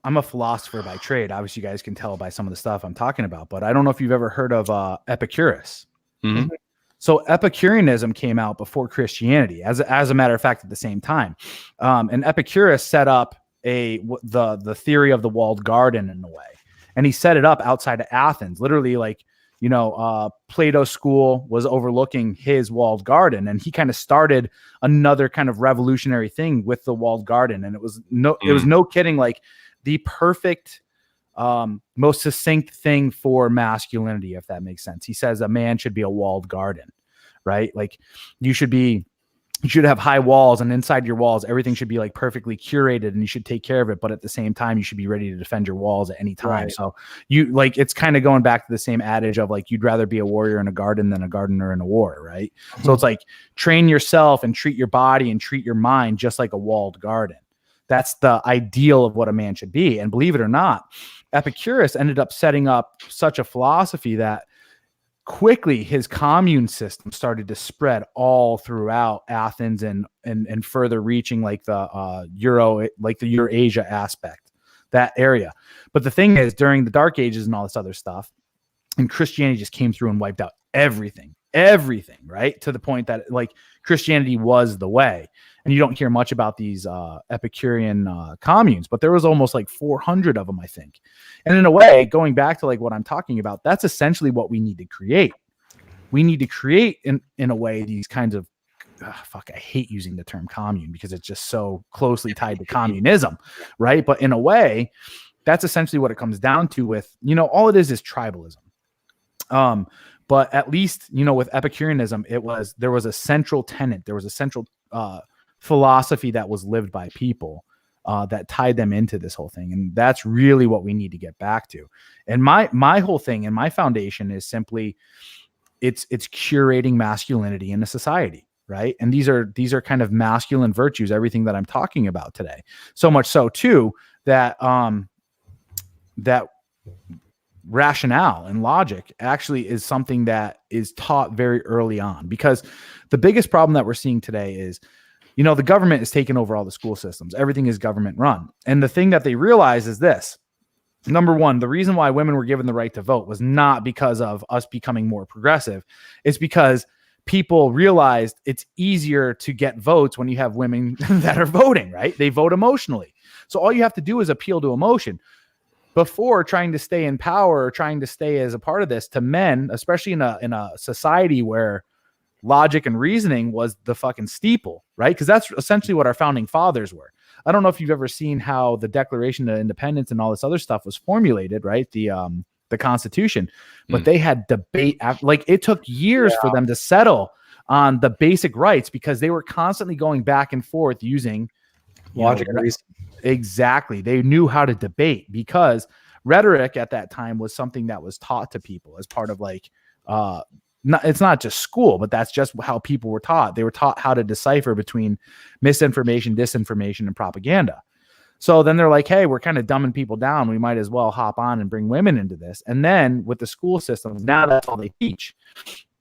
Speaker 2: a philosopher by trade. Obviously, you guys can tell by some of the stuff I'm talking about, but I don't know if you've ever heard of Epicurus.
Speaker 1: Mm-hmm.
Speaker 2: So Epicureanism came out before Christianity, as a matter of fact, at the same time. And Epicurus set up the theory of the walled garden in a way, and he set it up outside of Athens, literally like Plato's school was overlooking his walled garden, and he kind of started another kind of revolutionary thing with the walled garden. And it was no kidding, like the perfect, most succinct thing for masculinity, if that makes sense. He says a man should be a walled garden, right? Like you should have high walls, and inside your walls, everything should be like perfectly curated, and you should take care of it. But at the same time, you should be ready to defend your walls at any time.
Speaker 4: Right.
Speaker 2: So it's kind of going back to the same adage of like, you'd rather be a warrior in a garden than a gardener in a war. Right. Mm-hmm. So it's like, train yourself and treat your body and treat your mind just like a walled garden. That's the ideal of what a man should be. And believe it or not, Epicurus ended up setting up such a philosophy that quickly his commune system started to spread all throughout Athens and further reaching like the Eurasia aspect, that area. But the thing is, during the Dark Ages and all this other stuff, and Christianity just came through and wiped out everything, right? To the point that like Christianity was the way. And you don't hear much about these Epicurean communes, but there was almost like 400 of them, I think. And in a way, going back to like what I'm talking about, that's essentially what we need to create. We need to create in a way these kinds of, I hate using the term commune because it's just so closely tied to communism, right? But in a way, that's essentially what it comes down to with, all it is tribalism. But at least, with Epicureanism, there was a central tenet, there was a central philosophy that was lived by people that tied them into this whole thing. And that's really what we need to get back to. And my whole thing and my foundation is simply it's curating masculinity in a society, right? And these are kind of masculine virtues, everything that I'm talking about today. So much so too that that rationale and logic actually is something that is taught very early on, because the biggest problem that we're seeing today is, the government is taking over all the school systems. Everything is government run. And the thing that they realize is this. Number one, the reason why women were given the right to vote was not because of us becoming more progressive. It's because people realized it's easier to get votes when you have women that are voting, right? They vote emotionally. So all you have to do is appeal to emotion. Before, trying to stay in power or trying to stay as a part of this, to men, especially in a society where logic and reasoning was the fucking steeple, right? Because that's essentially what our founding fathers were. I don't know if you've ever seen how the Declaration of Independence and all this other stuff was formulated, right? The Constitution, but they had debate. Like it took years for them to settle on the basic rights because they were constantly going back and forth using
Speaker 4: logic and reason.
Speaker 2: Exactly. They knew how to debate because rhetoric at that time was something that was taught to people as part of like, it's not just school, but that's just how people were taught. They were taught how to decipher between misinformation, disinformation, and propaganda. So then they're like, hey, we're kind of dumbing people down. We might as well hop on and bring women into this. And then with the school systems, now that's all they teach.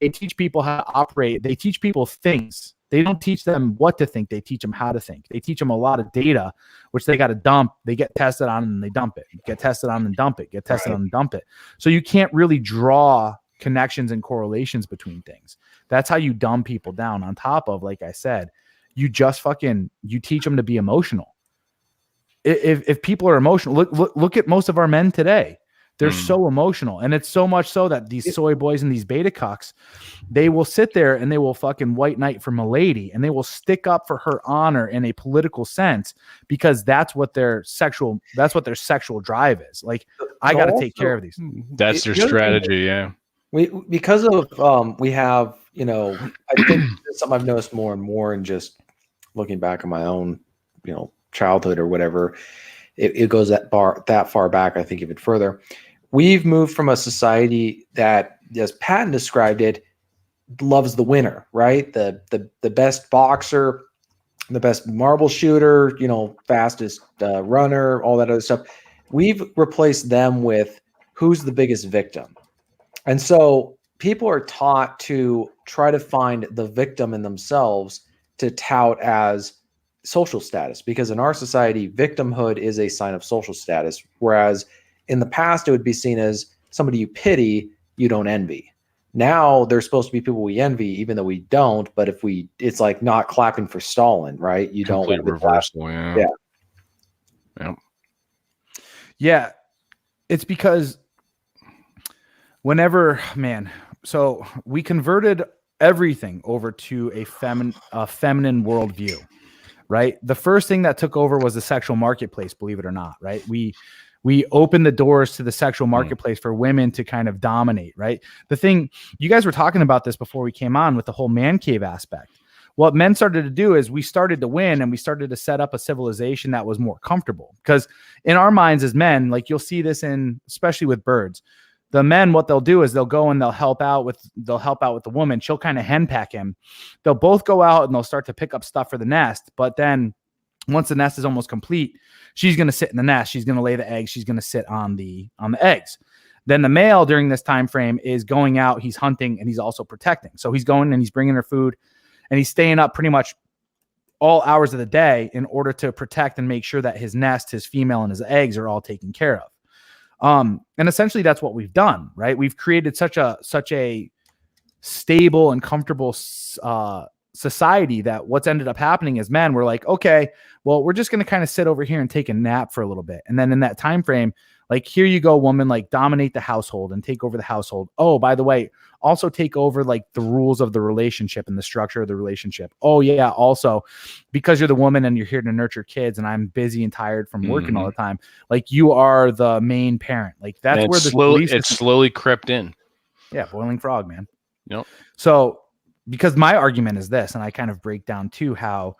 Speaker 2: They teach people how to operate. They teach people things. They don't teach them what to think. They teach them how to think. They teach them a lot of data, which they got to dump. They get tested on and they dump it. Get tested on and dump it. Get tested on and dump it. So you can't really draw connections and correlations between things. That's how you dumb people down. On top of, like I said, you just you teach them to be emotional. If people are emotional, look at most of our men today. They're so emotional. And it's so much so that these soy boys and these beta cucks, they will sit there and they will fucking white knight for milady and they will stick up for her honor in a political sense because that's what their sexual drive is. Like, I got to take care of these.
Speaker 1: That's their strategy. Yeah.
Speaker 4: Because of we have, I think it's something I've noticed more and more, and just looking back on my own, childhood or whatever, it goes that far back. I think even further. We've moved from a society that, as Patton described it, loves the winner, right? The best boxer, the best marble shooter, fastest runner, all that other stuff. We've replaced them with who's the biggest victim. And so people are taught to try to find the victim in themselves to tout as social status, because in our society, victimhood is a sign of social status. Whereas in the past, it would be seen as somebody you pity, you don't envy. Now they're supposed to be people we envy, even though we don't. But it's like not clapping for Stalin, right? You don't.
Speaker 1: Complete reversal.
Speaker 2: Yeah. It's because whenever, man, so we converted everything over to a feminine worldview, right? The first thing that took over was the sexual marketplace, believe it or not, right? We opened the doors to the sexual marketplace for women to kind of dominate, right? The thing, you guys were talking about this before we came on with the whole man cave aspect. What men started to do is we started to win, and we started to set up a civilization that was more comfortable. Because in our minds as men, like you'll see this in, especially with birds, the men, what they'll do is they'll go and they'll help out with the woman. She'll kind of henpeck him. They'll both go out and they'll start to pick up stuff for the nest. But then once the nest is almost complete, she's going to sit in the nest. She's going to lay the eggs. She's going to sit on the eggs. Then the male during this time frame is going out. He's hunting and he's also protecting. So he's going and he's bringing her food, and he's staying up pretty much all hours of the day in order to protect and make sure that his nest, his female, and his eggs are all taken care of. And essentially that's what we've done, right? We've created such a stable and comfortable society that what's ended up happening is men were like, okay, well, we're just going to kind of sit over here and take a nap for a little bit. And then in that time frame, like, here you go, woman, like dominate the household and take over the household. Oh, by the way, also take over like the rules of the relationship and the structure of the relationship. Oh yeah. Also, because you're the woman and you're here to nurture kids and I'm busy and tired from working all the time, like you are the main parent. Like that's where
Speaker 1: it's slowly crept in.
Speaker 2: Yeah. Boiling frog, man.
Speaker 1: Yep.
Speaker 2: So, because my argument is this, and I kind of break down too how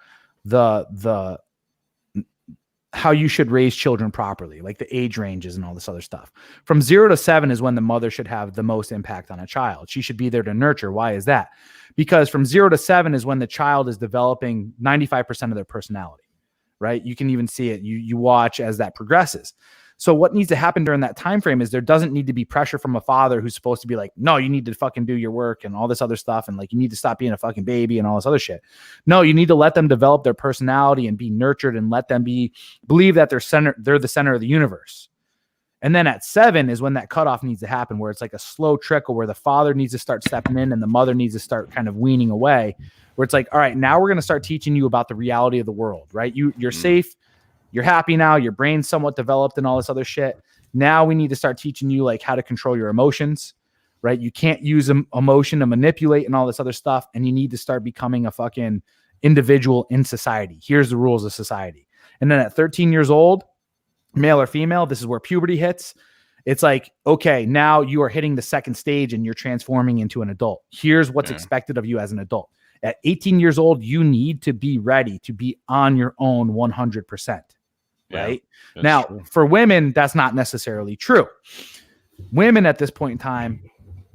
Speaker 2: how you should raise children properly, like the age ranges and all this other stuff. From 0 to 7 is when the mother should have the most impact on a child. She should be there to nurture. Why is that? Because from 0 to 7 is when the child is developing 95% of their personality, right? You can even see it. You watch as that progresses. So what needs to happen during that time frame is there doesn't need to be pressure from a father who's supposed to be like, no, you need to fucking do your work and all this other stuff. And like, you need to stop being a fucking baby and all this other shit. No, you need to let them develop their personality and be nurtured and let them believe that they're the center of the universe. And then at 7 is when that cutoff needs to happen, where it's like a slow trickle where the father needs to start stepping in and the mother needs to start kind of weaning away, where it's like, all right, now we're going to start teaching you about the reality of the world, right? You're safe. You're happy now. Your brain's somewhat developed and all this other shit. Now we need to start teaching you like how to control your emotions, right? You can't use emotion to manipulate and all this other stuff. And you need to start becoming a fucking individual in society. Here's the rules of society. And then at 13 years old, male or female, this is where puberty hits. It's like, okay, now you are hitting the second stage and you're transforming into an adult. Here's what's expected of you as an adult. At 18 years old, you need to be ready to be on your own 100%. Right now, true. For women, that's not necessarily true. Women at this point in time,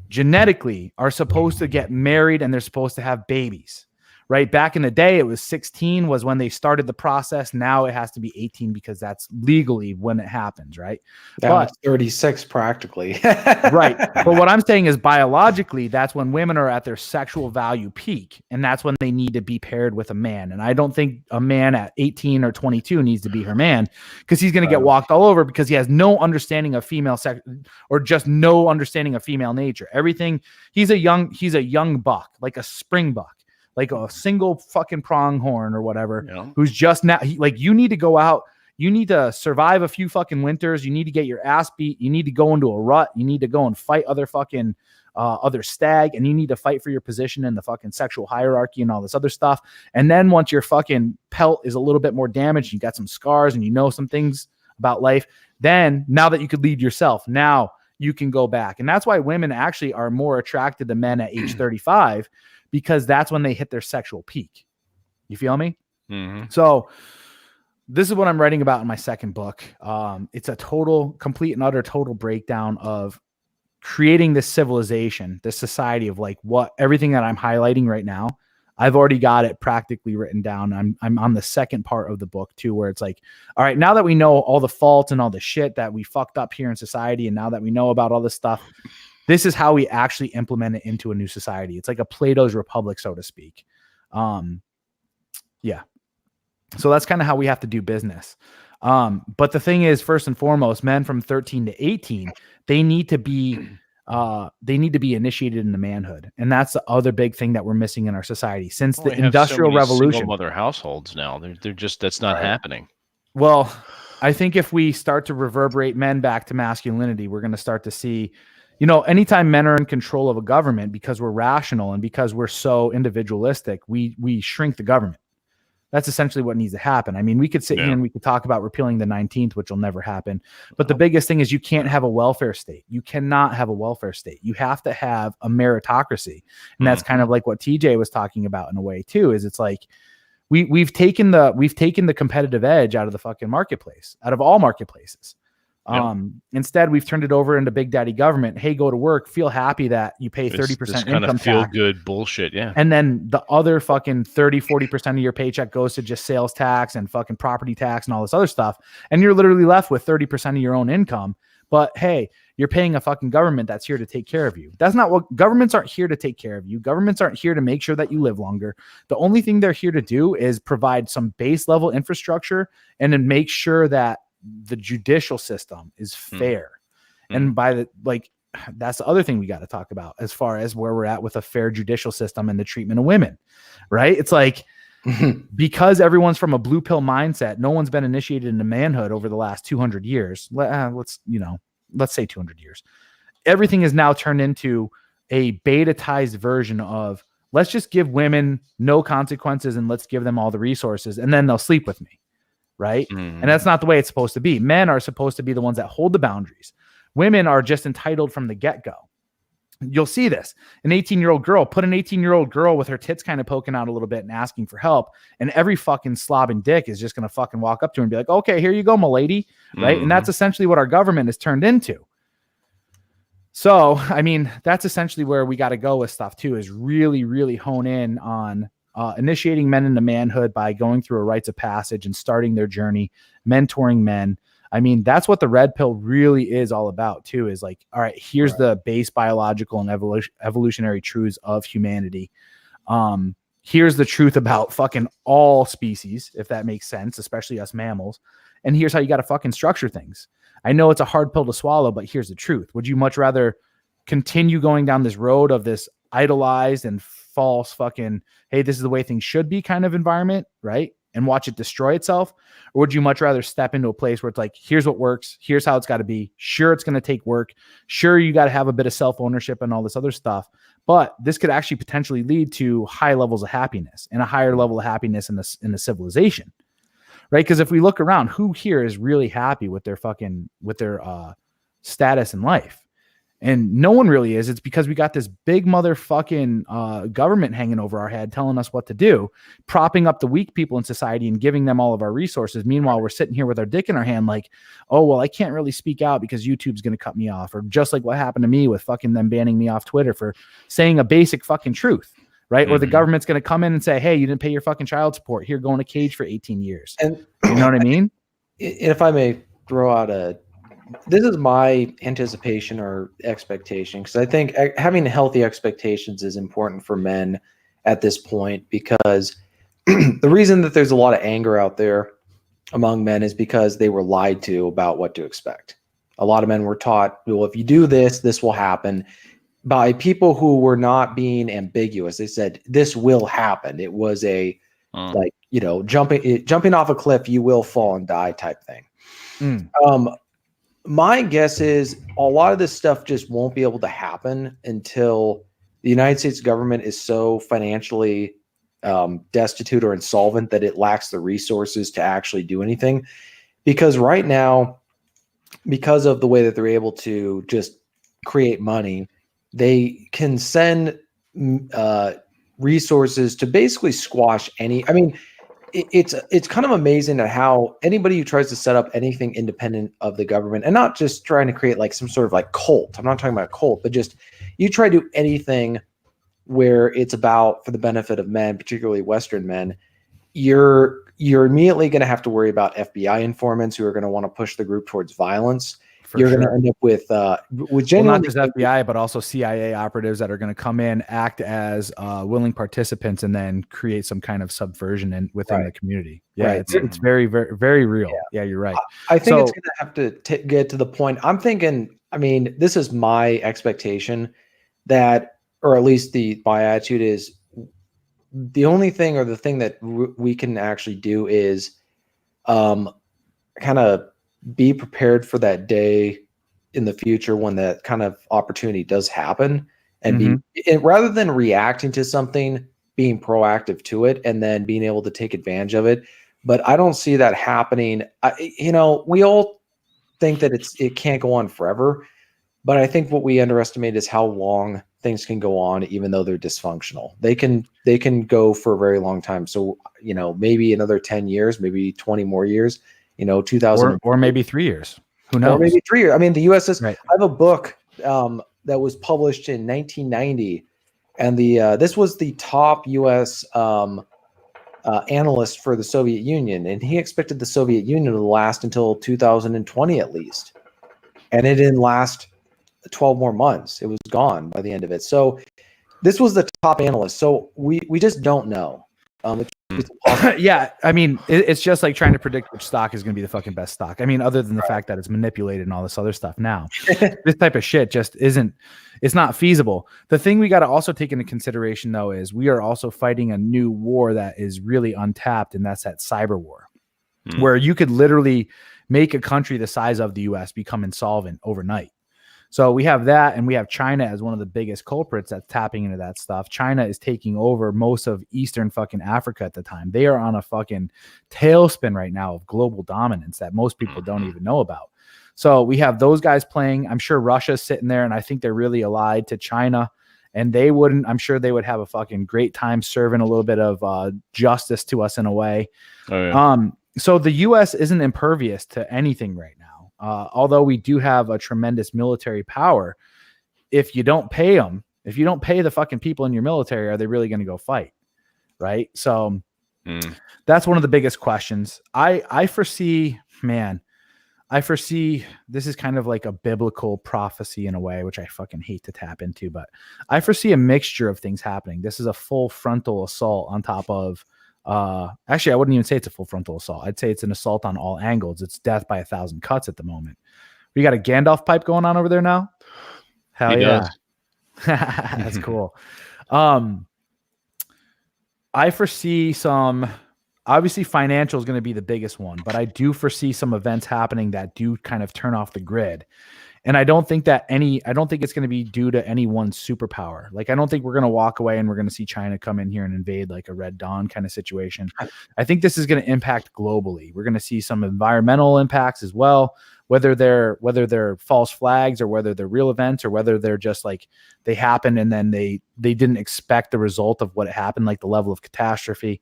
Speaker 2: genetically, are supposed to get married and they're supposed to have babies. Right back in the day, it was 16 was when they started the process. Now it has to be 18 because that's legally when it happens. Right,
Speaker 4: down to 36 practically.
Speaker 2: Right, but what I'm saying is biologically, that's when women are at their sexual value peak, and that's when they need to be paired with a man. And I don't think a man at 18 or 22 needs to be her man, because he's going to get walked all over because he has no understanding of female sex or just no understanding of female nature. Everything. He's a young buck, like a spring buck, like a single fucking pronghorn or whatever, who's just now like, you need to go out. You need to survive a few fucking winters. You need to get your ass beat. You need to go into a rut. You need to go and fight other fucking other stag, and you need to fight for your position in the fucking sexual hierarchy and all this other stuff. And then once your fucking pelt is a little bit more damaged, you got some scars and you know some things about life, then now that you could lead yourself, now you can go back. And that's why women actually are more attracted to men at age 35, because that's when they hit their sexual peak. You feel me? Mm-hmm. So this is what I'm writing about in my second book. It's a complete and utter total breakdown of creating this civilization, this society of like everything that I'm highlighting right now. I've already got it practically written down. I'm on the second part of the book too, where it's like, all right, now that we know all the faults and all the shit that we fucked up here in society, and now that we know about all this stuff, this is how we actually implement it into a new society. It's like a Plato's Republic, so to speak. Yeah. So that's kind of how we have to do business. But the thing is, first and foremost, men from 13 to 18, they need to be initiated into manhood. And that's the other big thing that we're missing in our society since the Industrial Revolution.
Speaker 1: Single mother households now, they're just, that's not happening.
Speaker 2: Well, I think if we start to reverberate men back to masculinity, we're going to start to see, you know, anytime men are in control of a government, because we're rational and because we're so individualistic, we shrink the government. That's essentially what needs to happen. I mean, we could sit here and we could talk about repealing the 19th, which will never happen. But the biggest thing is you can't have a welfare state. You cannot have a welfare state. You have to have a meritocracy. And that's kind of like what TJ was talking about in a way too, is it's like we've taken the competitive edge out of the fucking marketplace, out of all marketplaces. Instead, we've turned it over into big daddy government. Hey, go to work, feel happy that you pay 30% income
Speaker 1: feel
Speaker 2: tax.
Speaker 1: good bullshit. Yeah.
Speaker 2: And then the other fucking 30-40% of your paycheck goes to just sales tax and fucking property tax and all this other stuff. And you're literally left with 30% of your own income. But hey, you're paying a fucking government that's here to take care of you. That's not what governments aren't here to take care of you. Governments aren't here to make sure that you live longer. The only thing they're here to do is provide some base level infrastructure and then make sure that the judicial system is fair. And by the, like, that's the other thing we got to talk about as far as where we're at with a fair judicial system and the treatment of women, right? It's like, because everyone's from a blue pill mindset, no one's been initiated into manhood over the last 200 years. Let's say 200 years. Everything is now turned into a beta-tized version of, let's just give women no consequences and let's give them all the resources and then they'll sleep with me. Right. And that's not the way it's supposed to be. Men are supposed to be the ones that hold the boundaries. Women are just entitled from the get-go. You'll see this. An 18-year-old girl, put an 18-year-old girl with her tits kind of poking out a little bit and asking for help. And every fucking slobbing dick is just going to fucking walk up to her and be like, okay, here you go, my lady. Right. And that's essentially what our government has turned into. So, I mean, that's essentially where we got to go with stuff too, is really, really hone in on initiating men into manhood by going through a rites of passage and starting their journey, mentoring men. I mean, that's what the red pill really is all about too, is like, all right, here's the base biological and evolutionary truths of humanity. Here's the truth about fucking all species, if that makes sense, especially us mammals. And here's how you got to fucking structure things. I know it's a hard pill to swallow, but here's the truth. Would you much rather continue going down this road of this idolized and false fucking, hey, this is the way things should be kind of environment, right? And watch it destroy itself? Or would you much rather step into a place where it's like, here's what works, here's how it's got to be. Sure, it's going to take work. Sure, you got to have a bit of self-ownership and all this other stuff. But this could actually potentially lead to high levels of happiness and a higher level of happiness in the civilization, right? Because if we look around, who here is really happy with their status in life? And no one really is. It's because we got this big motherfucking government hanging over our head telling us what to do, propping up the weak people in society and giving them all of our resources. Meanwhile, we're sitting here with our dick in our hand like, oh, well, I can't really speak out because YouTube's going to cut me off. Or just like what happened to me with fucking them banning me off Twitter for saying a basic fucking truth, right? Or the government's going to come in and say, hey, you didn't pay your fucking child support. Here, go in a cage for 18 years. And you know what I mean?
Speaker 4: If I may throw out this is my anticipation or expectation, because I think having healthy expectations is important for men at this point, because the reason that there's a lot of anger out there among men is because they were lied to about what to expect. A lot of men were taught, well, if you do this, this will happen, by people who were not being ambiguous. They said, this will happen. It was a like, you know, jumping off a cliff, you will fall and die type thing. My guess is a lot of this stuff just won't be able to happen until the United States government is so financially destitute or insolvent that it lacks the resources to actually do anything. Because right now, because of the way that they're able to just create money, they can send resources to basically squash any. I mean, it's kind of amazing at how anybody who tries to set up anything independent of the government, and not just trying to create like some sort of like cult. I'm not talking about a cult, but just you try to do anything where it's about for the benefit of men, particularly Western men, you're immediately going to have to worry about FBI informants who are going to want to push the group towards violence. You're going to end up with
Speaker 2: not just FBI, but also CIA operatives that are going to come in, act as willing participants, and then create some kind of subversion within the community. Yeah, it's very, very, very real. Yeah, you're right.
Speaker 4: I think it's going to have to get to the point. I'm thinking, I mean, this is my expectation that, or at least my attitude is, the only thing or the thing that we can actually do is kind of be prepared for that day in the future when that kind of opportunity does happen, and rather than reacting to something, being proactive to it and then being able to take advantage of it. But I don't see that happening. We all think that it can't go on forever, but I think what we underestimate is how long things can go on, even though they're dysfunctional. They can go for a very long time. So, maybe another 10 years, maybe 20 more years, 2000
Speaker 2: or maybe 3 years. Who knows?
Speaker 4: Or maybe 3 years. I mean, the U.S. is.
Speaker 2: Right.
Speaker 4: I have a book that was published in 1990, and this was the top U.S. Analyst for the Soviet Union, and he expected the Soviet Union to last until 2020 at least, and it didn't last 12 more months. It was gone by the end of it. So this was the top analyst. So we just don't know.
Speaker 2: Yeah, I mean, it's just like trying to predict which stock is going to be the fucking best stock. I mean, other than the fact that it's manipulated and all this other stuff now, this type of shit just it's not feasible. The thing we got to also take into consideration, though, is we are also fighting a new war that is really untapped, and that's that cyber war, where you could literally make a country the size of the U.S. become insolvent overnight. So we have that, and we have China as one of the biggest culprits that's tapping into that stuff. China is taking over most of Eastern fucking Africa at the time. They are on a fucking tailspin right now of global dominance that most people don't even know about. So we have those guys playing. I'm sure Russia's sitting there, and I think they're really allied to China. And I'm sure they would have a fucking great time serving a little bit of justice to us in a way.
Speaker 1: Oh, yeah.
Speaker 2: So the U.S. isn't impervious to anything right now. Although we do have a tremendous military power, if you don't pay them, if you don't pay the fucking people in your military, are they really going to go fight? Right. So that's one of the biggest questions. I foresee this is kind of like a biblical prophecy in a way, which I fucking hate to tap into, but I foresee a mixture of things happening. This is a full frontal assault on top of, actually, I wouldn't even say it's a full frontal assault. I'd say it's an assault on all angles. It's death by 1,000 cuts at the moment. We got a Gandalf pipe going on over there now. Hell yeah. That's cool. I foresee obviously financial is going to be the biggest one, but I do foresee some events happening that do kind of turn off the grid. And I don't think it's going to be due to any one superpower. Like, I don't think we're going to walk away and we're going to see China come in here and invade like a Red Dawn kind of situation. I think this is going to impact globally. We're going to see some environmental impacts as well, whether they're false flags or whether they're real events or whether they're just like they happen and then they didn't expect the result of what happened, like the level of catastrophe.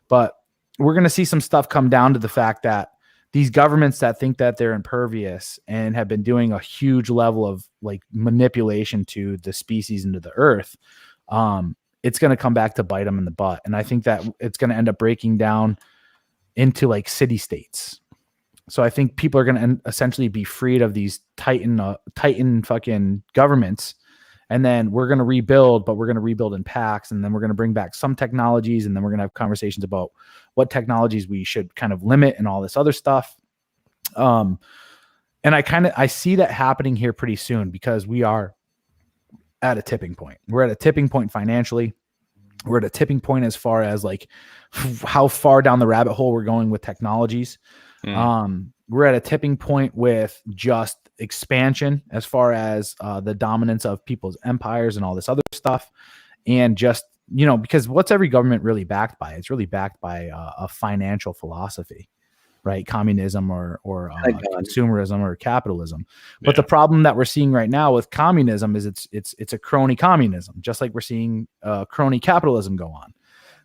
Speaker 2: But we're going to see some stuff come down to the fact that these governments that think that they're impervious and have been doing a huge level of like manipulation to the species and to the earth, it's going to come back to bite them in the butt. And I think that it's going to end up breaking down into like city states. So I think people are going to essentially be freed of these titan fucking governments. And then we're going to rebuild, but we're going to rebuild in packs. And then we're going to bring back some technologies. And then we're going to have conversations about what technologies we should kind of limit and all this other stuff. And I see that happening here pretty soon because we are at a tipping point. We're at a tipping point financially. We're at a tipping point as far as like how far down the rabbit hole we're going with technologies. We're at a tipping point with just expansion as far as the dominance of people's empires and all this other stuff. And just, because what's every government really backed by? It's really backed by a financial philosophy, right? Communism or consumerism or capitalism. But the problem that we're seeing right now with communism is it's a crony communism, just like we're seeing crony capitalism go on.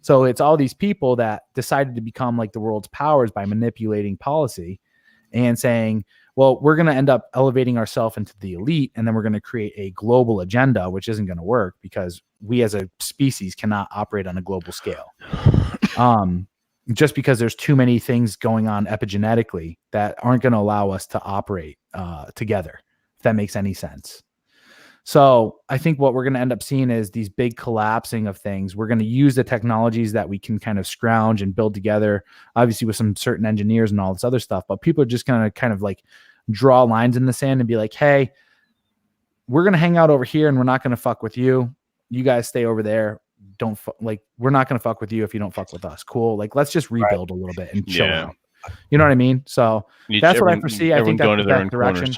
Speaker 2: So it's all these people that decided to become like the world's powers by manipulating policy and saying, well, we're going to end up elevating ourselves into the elite, and then we're going to create a global agenda, which isn't going to work because we as a species cannot operate on a global scale. Just because there's too many things going on epigenetically that aren't going to allow us to operate together, if that makes any sense. So I think what we're going to end up seeing is these big collapsing of things. We're going to use the technologies that we can kind of scrounge and build together, obviously with some certain engineers and all this other stuff, but people are just going to kind of like draw lines in the sand and be like, hey, we're going to hang out over here and we're not going to fuck with you. You guys stay over there. We're not going to fuck with you if you don't fuck with us. Cool. Like, let's just rebuild a little bit and chill out. You know what I mean? So that's what I foresee. I think that's the direction.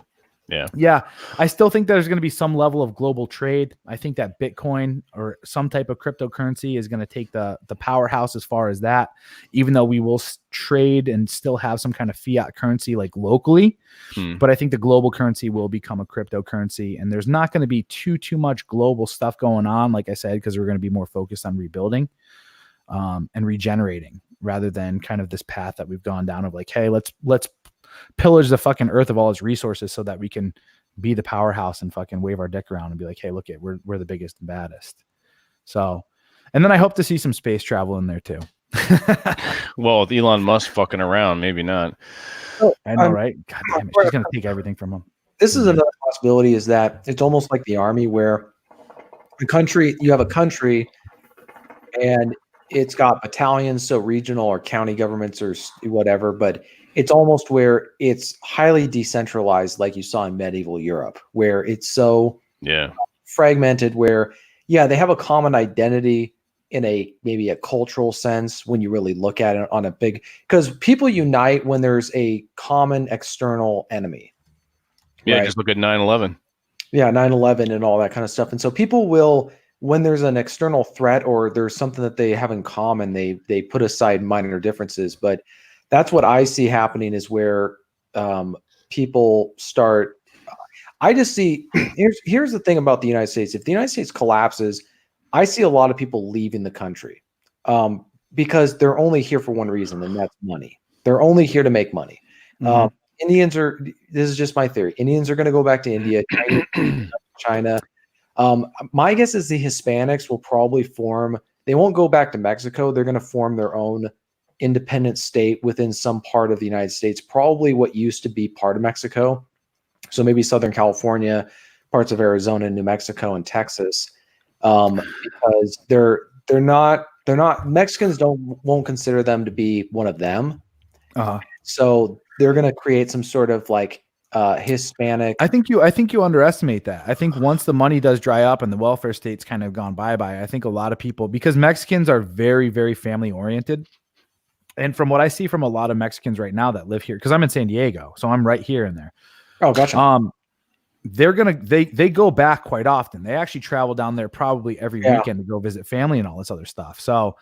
Speaker 2: Yeah. I still think there's going to be some level of global trade. I think that Bitcoin or some type of cryptocurrency is going to take the powerhouse as far as that, even though we will trade and still have some kind of fiat currency like locally. But I think the global currency will become a cryptocurrency, and there's not going to be too much global stuff going on, like I said, because we're going to be more focused on rebuilding and regenerating rather than kind of this path that we've gone down of like, hey, let's pillage the fucking earth of all its resources so that we can be the powerhouse and fucking wave our dick around and be like, hey, look, we're the biggest and baddest. So, and then I hope to see some space travel in there too.
Speaker 1: Well, with Elon Musk fucking around, maybe not.
Speaker 2: I know, right? God damn it, she's gonna take everything from him.
Speaker 4: This is another possibility, is that it's almost like the army, where you have a country and it's got battalions, so regional or county governments or whatever, but it's almost where it's highly decentralized, like you saw in medieval Europe, where it's so fragmented, where, they have a common identity in maybe a cultural sense when you really look at it on a big, because people unite when there's a common external enemy.
Speaker 1: Yeah, right? Just look at 9/11.
Speaker 4: Yeah, 9/11 and all that kind of stuff. And so people will, when there's an external threat or there's something that they have in common, they put aside minor differences. But that's what I see happening, is where people start. I just see, here's the thing about the United States. If the United States collapses, I see a lot of people leaving the country because they're only here for one reason, and that's money. They're only here to make money. Indians this is just my theory. Indians are going to go back to India, China. My guess is the Hispanics will probably they won't go back to Mexico. They're going to form their own independent state within some part of the United States, probably what used to be part of Mexico. So maybe Southern California, parts of Arizona, New Mexico, and Texas, because they're not Mexicans won't consider them to be one of them. So they're going to create some sort of like Hispanic.
Speaker 2: I think you underestimate that. I think once the money does dry up and the welfare state's kind of gone bye-bye, I think a lot of people, because Mexicans are very, very family oriented. And from what I see from a lot of Mexicans right now that live here, because I'm in San Diego, so I'm right here and there.
Speaker 4: Oh, gotcha.
Speaker 2: They go back quite often. They actually travel down there probably every weekend to go visit family and all this other stuff. So,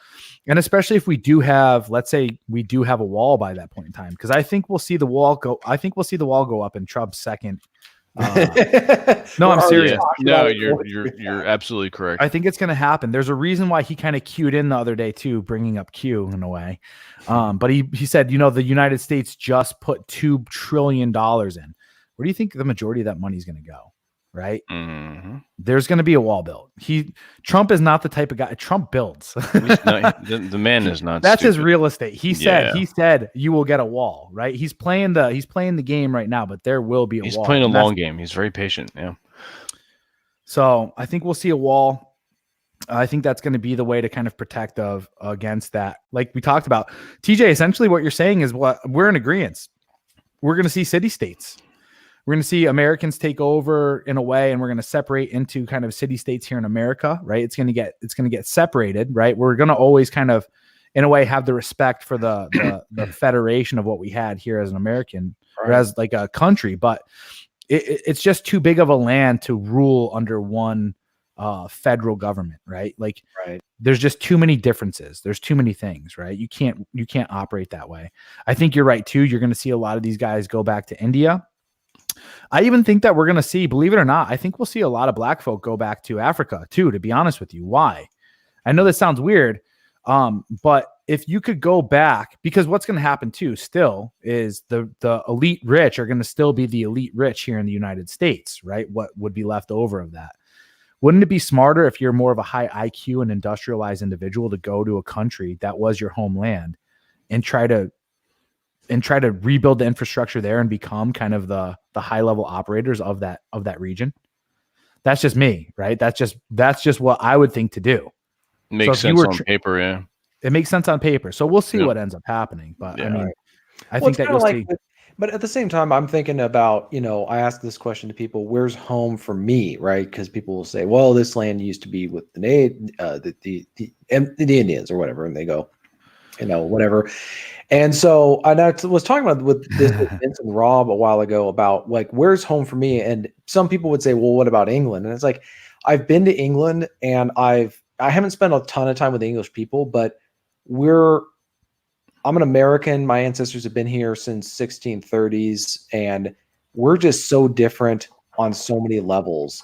Speaker 2: and especially if we do have, let's say we do have a wall by that point in time, because I think we'll see the wall go. I think we'll see the wall go up in Trump's second. No, I'm serious.
Speaker 1: No, you're absolutely correct.
Speaker 2: I think it's going to happen. There's a reason why he kind of cued in the other day too, bringing up Q in a way. But he said, the United States just put $2 trillion in. Where do you think the majority of that money is going to go? Right? There's going to be a wall built. Trump is not the type of guy. Trump builds.
Speaker 1: The man is not.
Speaker 2: That's
Speaker 1: stupid.
Speaker 2: His real estate. He said you will get a wall. Right? He's playing the game right now, but there will be a wall.
Speaker 1: He's playing a long game. He's very patient. Yeah.
Speaker 2: So I think we'll see a wall. I think that's going to be the way to kind of protect against that. Like we talked about, TJ. Essentially, what you're saying is what we're in agreement. We're going to see city states. We're going to see Americans take over in a way, and we're going to separate into kind of city states here in America, right? It's going to get separated, right? We're going to always kind of, in a way, have the respect for the federation of what we had here as an American or as like a country, but it's just too big of a land to rule under one federal government, right? Like, there's just too many differences. There's too many things, right? You can't operate that way. I think you're right too. You're going to see a lot of these guys go back to India. I even think that we're going to see, believe it or not, I think we'll see a lot of black folk go back to Africa too, to be honest with you. Why? I know this sounds weird, but if you could go back, because what's going to happen too still is the elite rich are going to still be the elite rich here in the United States, right? What would be left over of that? Wouldn't it be smarter if you're more of a high IQ and industrialized individual to go to a country that was your homeland and try to rebuild the infrastructure there and become kind of the high level operators of that region? That's just me, right? That's just what I would think to do.
Speaker 1: Makes sense on paper, yeah.
Speaker 2: It makes sense on paper. So we'll see what ends up happening. But I mean, I think that you'll see.
Speaker 4: But at the same time, I'm thinking about, I ask this question to people, where's home for me, right? Because people will say, well, this land used to be with the Indians or whatever. And they go, whatever. And so I was talking about with this with Vince and Rob a while ago about like, where's home for me? And some people would say, well, what about England? And it's like, I've been to England and I haven't spent a ton of time with English people, but I'm an American. My ancestors have been here since 1630s, and we're just so different on so many levels.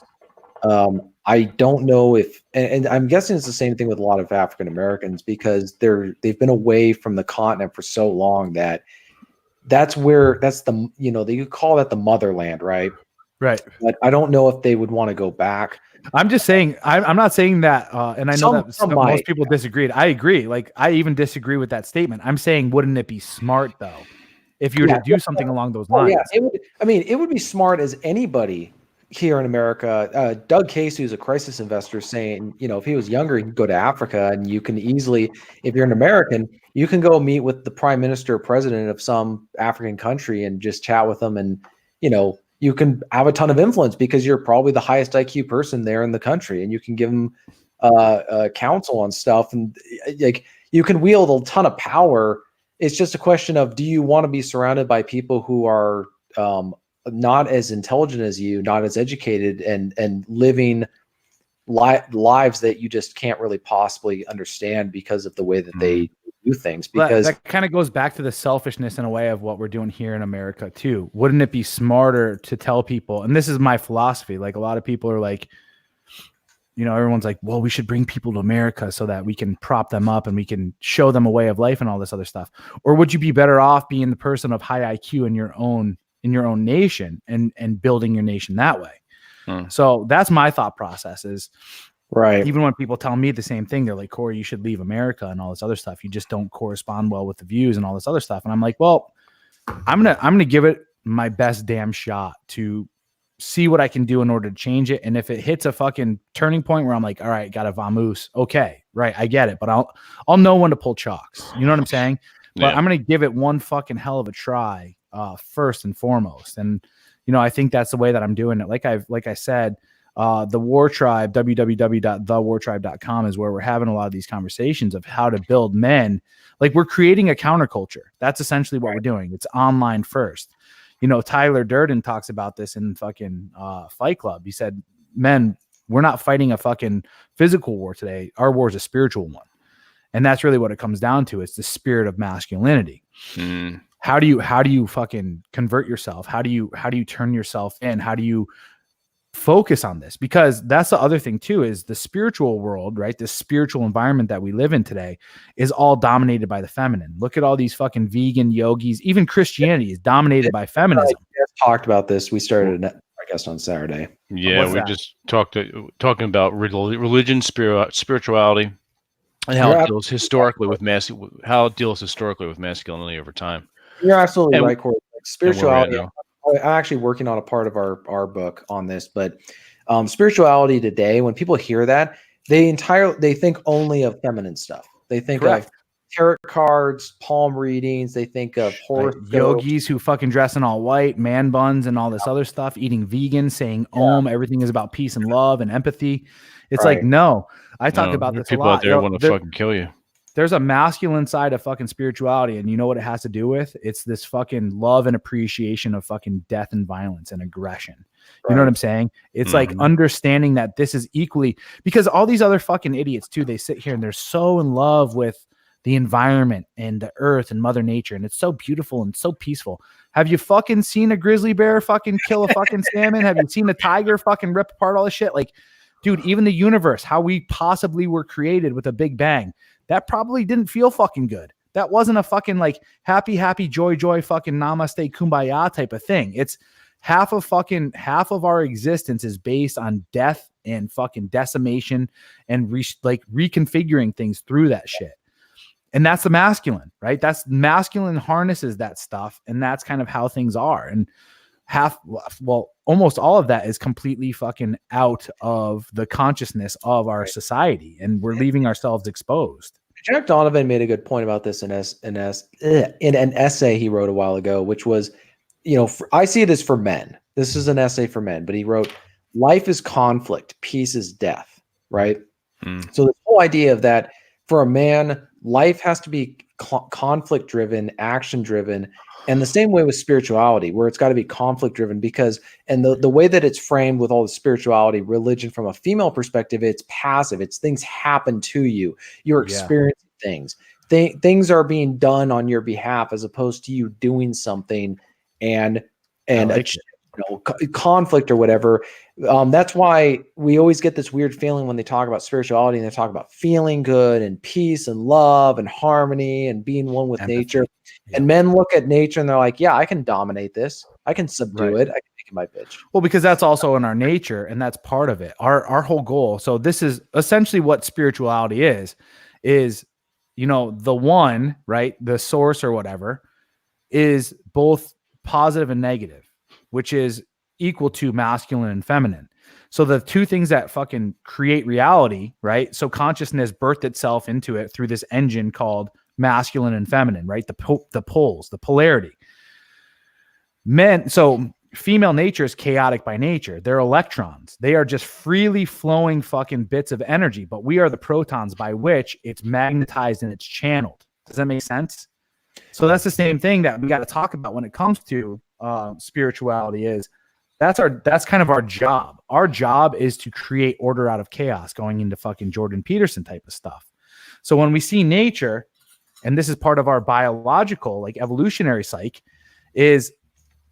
Speaker 4: I don't know if, and I'm guessing it's the same thing with a lot of African Americans because they've been away from the continent for so long that's the, you call that the motherland, right?
Speaker 2: Right.
Speaker 4: But I don't know if they would want to go back.
Speaker 2: I'm just saying, I'm not saying that, and I know that most people disagreed. I agree. Like, I even disagree with that statement. I'm saying, wouldn't it be smart though, if you were to do something along those lines?
Speaker 4: Yeah, it would be smart as anybody here in America. Doug Casey, who's a crisis investor, saying, if he was younger, he could go to Africa, and you can easily, if you're an American, you can go meet with the prime minister or president of some African country and just chat with them, and you can have a ton of influence because you're probably the highest IQ person there in the country, and you can give them counsel on stuff, and like you can wield a ton of power. It's just a question of, do you want to be surrounded by people who are not as intelligent as you, not as educated, and living lives that you just can't really possibly understand because of the way that they do things? Because
Speaker 2: that kind of goes back to the selfishness in a way of what we're doing here in America too. Wouldn't it be smarter to tell people, and this is my philosophy, like a lot of people are like, everyone's like, well, we should bring people to America so that we can prop them up and we can show them a way of life and all this other stuff. Or would you be better off being the person of high IQ in your own nation and building your nation that way? So that's my thought process is, right. Even when people tell me the same thing, they're like, Corey, you should leave America and all this other stuff. You just don't correspond well with the views and all this other stuff. And I'm like, well, I'm going to give it my best damn shot to see what I can do in order to change it. And if it hits a fucking turning point where I'm like, all right, got to vamoose. Okay. Right. I get it. But I'll know when to pull chalks. You know what I'm saying? But I'm going to give it one fucking hell of a try first and foremost. And, I think that's the way that I'm doing it. Like I said, the War Tribe, www.thewartribe.com is where we're having a lot of these conversations of how to build men. Like, we're creating a counterculture. That's essentially what we're doing. It's online first. Tyler Durden talks about this in fucking Fight Club. He said, men, we're not fighting a fucking physical war today. Our war is a spiritual one. And that's really what it comes down to. It's the spirit of masculinity. How do you fucking convert yourself? How do you turn yourself in? How do you focus on this? Because that's the other thing too, is the spiritual world, right? The spiritual environment that we live in today is all dominated by the feminine. Look at all these fucking vegan yogis. Even Christianity is dominated by feminism.
Speaker 4: We talked about this. We started a guest on Saturday.
Speaker 1: Yeah, we just talking about religion, spirituality, and how it deals historically with masculinity over time.
Speaker 4: You're absolutely right, Corey. Spirituality. I'm actually working on a part of our book on this, but spirituality today, when people hear that, they think only of feminine stuff. They think of tarot cards, palm readings. They think of
Speaker 2: yogis who fucking dress in all white, man buns, and all this other stuff, eating vegan, saying Om. Everything is about peace and love and empathy. It's like, no, I talk about this a lot.
Speaker 1: People out there want to fucking kill you.
Speaker 2: There's a masculine side of fucking spirituality, and you know what it has to do with? It's this fucking love and appreciation of fucking death and violence and aggression. You know what I'm saying? It's like understanding that this is equally, because all these other fucking idiots too, they sit here and they're so in love with the environment and the earth and Mother Nature, and it's so beautiful and so peaceful. Have you fucking seen a grizzly bear fucking kill a fucking salmon? Have you seen a tiger fucking rip apart all this shit? Like, dude, even the universe, how we possibly were created with a big bang, that probably didn't feel fucking good. That wasn't a fucking like happy, joy, fucking namaste, kumbaya type of thing. It's half of our existence is based on death and fucking decimation and reconfiguring things through that shit. And that's the masculine, right? That's masculine harnesses that stuff. And that's kind of how things are. And almost all of that is completely fucking out of the consciousness of our society. And we're leaving ourselves exposed.
Speaker 4: Jack Donovan made a good point about this in an essay he wrote a while ago, which was, I see it as for men. This is an essay for men, but he wrote, life is conflict, peace is death, right? So the whole idea of that for a man, life has to be conflict driven, action driven. And the same way with spirituality, where it's got to be conflict driven, because, and the way that it's framed with all the spirituality, religion from a female perspective, it's passive. It's things happen to you. You're experiencing things. Things are being done on your behalf as opposed to you doing something and conflict or whatever. That's why we always get this weird feeling when they talk about spirituality and they talk about feeling good and peace and love and harmony and being one with nature. Yeah. And men look at nature and they're like, yeah, I can dominate this. I can subdue it. I can make it my bitch.
Speaker 2: Well, because that's also in our nature and that's part of it. Our whole goal. So this is essentially what spirituality is, you know, the one, right? The source or whatever is both positive and negative, which is equal to masculine and feminine. So the two things that fucking create reality, right? So consciousness birthed itself into it through this engine called masculine and feminine, right? The poles, the polarity. So female nature is chaotic by nature. They're electrons. They are just freely flowing fucking bits of energy, but we are the protons by which it's magnetized and it's channeled. Does that make sense? So that's the same thing that we got to talk about when it comes to spirituality. Is that's kind of our job. Our job is to create order out of chaos, going into fucking Jordan Peterson type of stuff. So when we see nature, and this is part of our biological, like evolutionary psyche, is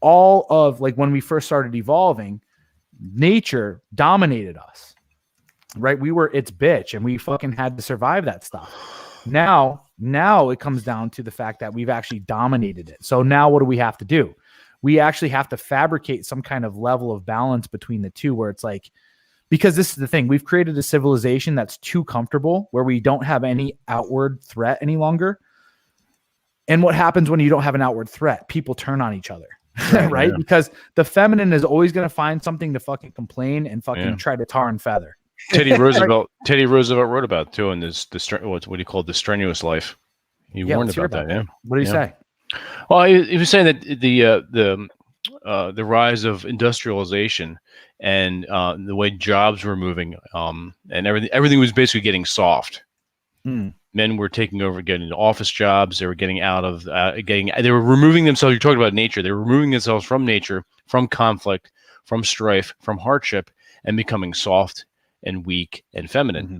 Speaker 2: all of like when we first started evolving, nature dominated us, right? We were its bitch and we fucking had to survive that stuff. Now it comes down to the fact that we've actually dominated it. So now what do we have to do? We actually have to fabricate some kind of level of balance between the two, where it's like, because this is the thing, we've created a civilization that's too comfortable, where we don't have any outward threat any longer. And what happens when you don't have an outward threat? People turn on each other, right? Yeah. Because the feminine is always going to find something to fucking complain and fucking try to tar and feather.
Speaker 1: Teddy Roosevelt wrote about it too in this what do you call it, The Strenuous Life. He warned about that. Yeah.
Speaker 2: What did he say?
Speaker 1: Well, he was saying that the rise of industrialization and the way jobs were moving, and everything was basically getting soft. Men were taking over, getting into office jobs. They were getting out of they were removing themselves. You're talking about nature. They were removing themselves from nature, from conflict, from strife, from hardship, and becoming soft and weak and feminine. Mm-hmm.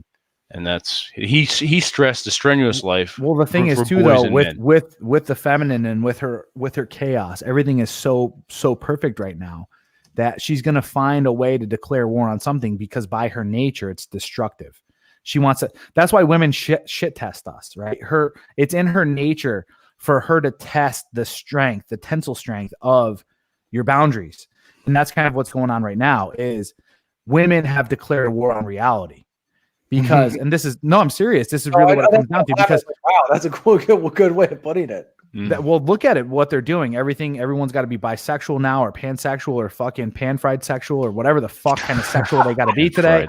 Speaker 1: And that's he stressed the strenuous life.
Speaker 2: Well, the thing is too, though, with the feminine and with her chaos, everything is so perfect right now that she's going to find a way to declare war on something, because by her nature it's destructive. She wants it. That's why women shit test us, right? It's in her nature for her to test the strength, the tensile strength of your boundaries. And that's kind of what's going on right now. Is women have declared war on reality. Because, and this is, no, I'm serious. This is really what it comes down to. Because
Speaker 4: wow, that's a good way of putting it.
Speaker 2: Well, look at it, what they're doing. Everyone's got to be bisexual now, or pansexual, or fucking pan-fried sexual, or whatever the fuck kind of sexual they got to be today,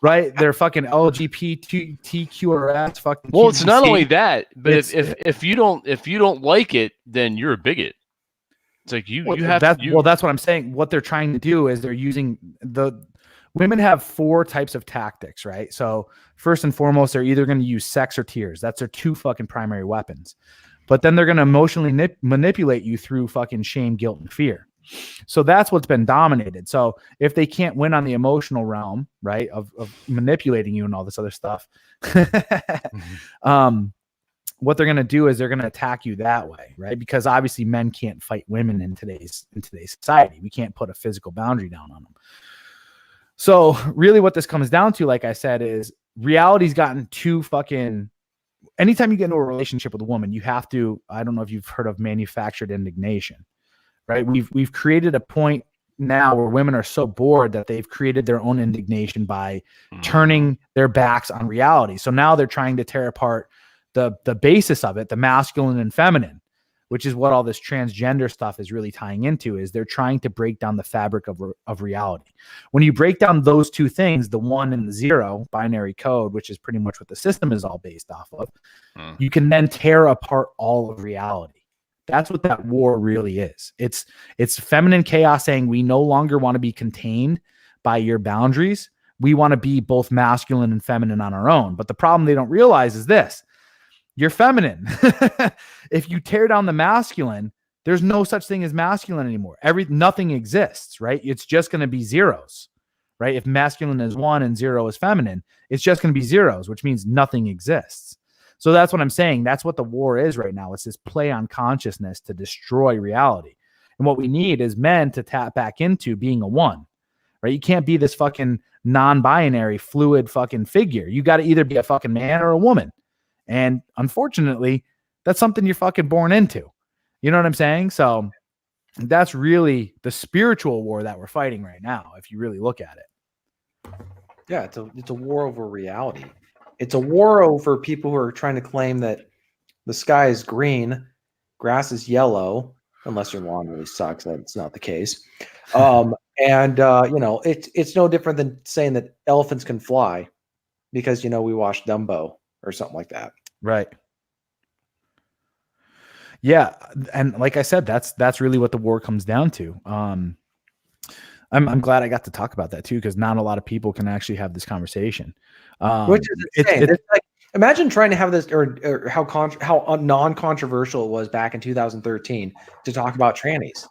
Speaker 2: right? They're fucking LGBTQRS, fucking.
Speaker 1: Well, it's not only that, but if you don't like it, then you're a bigot. It's like you have.
Speaker 2: Well, that's what I'm saying. What they're trying to do is they're using women have 4 types of tactics, right? So first and foremost, they're either going to use sex or tears. That's their 2 fucking primary weapons. But then they're going to emotionally manipulate you through fucking shame, guilt, and fear. So that's what's been dominated. So if they can't win on the emotional realm, right, of manipulating you and all this other stuff, what they're going to do is they're going to attack you that way, right? Because obviously men can't fight women in today's society. We can't put a physical boundary down on them. So really what this comes down to, like I said, is reality's gotten too fucking. Anytime you get into a relationship with a woman, you have to, I don't know if you've heard of manufactured indignation, right? We've created a point now where women are so bored that they've created their own indignation by turning their backs on reality. So now they're trying to tear apart the basis of it, the masculine and feminine, which is what all this transgender stuff is really tying into. Is they're trying to break down the fabric of reality. When you break down those 2 things, the 1 and the 0 binary code, which is pretty much what the system is all based off of, you can then tear apart all of reality. That's what that war really is. It's feminine chaos saying we no longer want to be contained by your boundaries. We want to be both masculine and feminine on our own. But the problem they don't realize is this. you're feminine. If you tear down the masculine, there's no such thing as masculine anymore. Nothing exists, right? It's just going to be zeros, right? If masculine is 1 and 0 is feminine, it's just going to be zeros, which means nothing exists. So that's what I'm saying. That's what the war is right now. It's this play on consciousness to destroy reality. And what we need is men to tap back into being a 1, right? You can't be this fucking non-binary fluid fucking figure. You got to either be a fucking man or a woman. And unfortunately, that's something you're fucking born into. You know what I'm saying? So that's really the spiritual war that we're fighting right now, if you really look at it.
Speaker 4: Yeah, it's a war over reality. It's a war over people who are trying to claim that the sky is green, grass is yellow, unless your lawn really sucks. That's not the case. It's no different than saying that elephants can fly because, we watched Dumbo or something like that.
Speaker 2: Right. Yeah, and like I said, that's really what the war comes down to. I'm glad I got to talk about that too, because not a lot of people can actually have this conversation.
Speaker 4: Which is insane. It's like, imagine trying to have this, or how non-controversial it was back in 2013 to talk about trannies.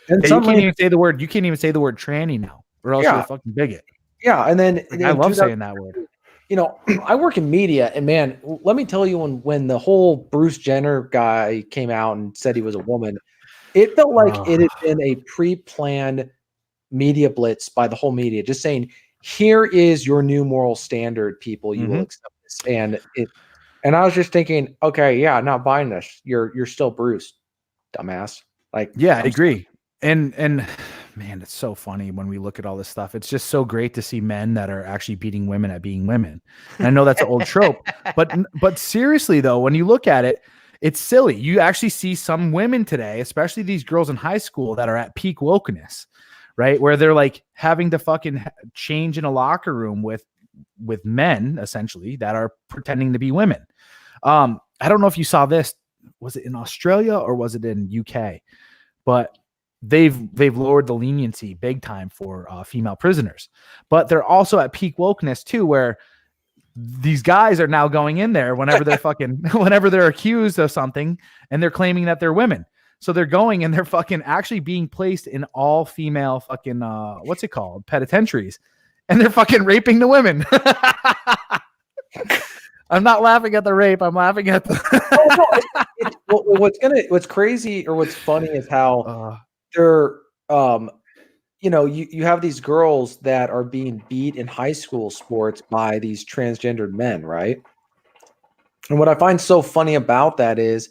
Speaker 4: And
Speaker 2: you can't even say the word. You can't even say the word tranny now, or else you're a fucking bigot.
Speaker 4: Yeah, and then
Speaker 2: I love saying that word.
Speaker 4: I work in media, and man, let me tell you, when the whole Bruce Jenner guy came out and said he was a woman, it felt like it had been a pre-planned media blitz by the whole media, just saying, here is your new moral standard, people. You will accept this. And I was just thinking, okay, yeah, not buying this. You're still Bruce, dumbass. Like,
Speaker 2: yeah, I agree. And man, it's so funny when we look at all this stuff. It's just so great to see men that are actually beating women at being women. And I know that's an old trope, but seriously though, when you look at it, it's silly. You actually see some women today, especially these girls in high school, that are at peak wokeness, right? Where they're like having to fucking change in a locker room with men essentially that are pretending to be women. I don't know if you saw this. Was it in Australia or was it in UK? But they've lowered the leniency big time for female prisoners, but they're also at peak wokeness too, where these guys are now going in there whenever they're whenever they're accused of something and they're claiming that they're women. So they're going and they're fucking actually being placed in all female fucking, what's it called? Penitentiaries. And they're fucking raping the women. I'm not laughing at the rape. I'm laughing at the.
Speaker 4: What's crazy or what's funny is how they're, you have these girls that are being beat in high school sports by these transgendered men, right? And what I find so funny about that is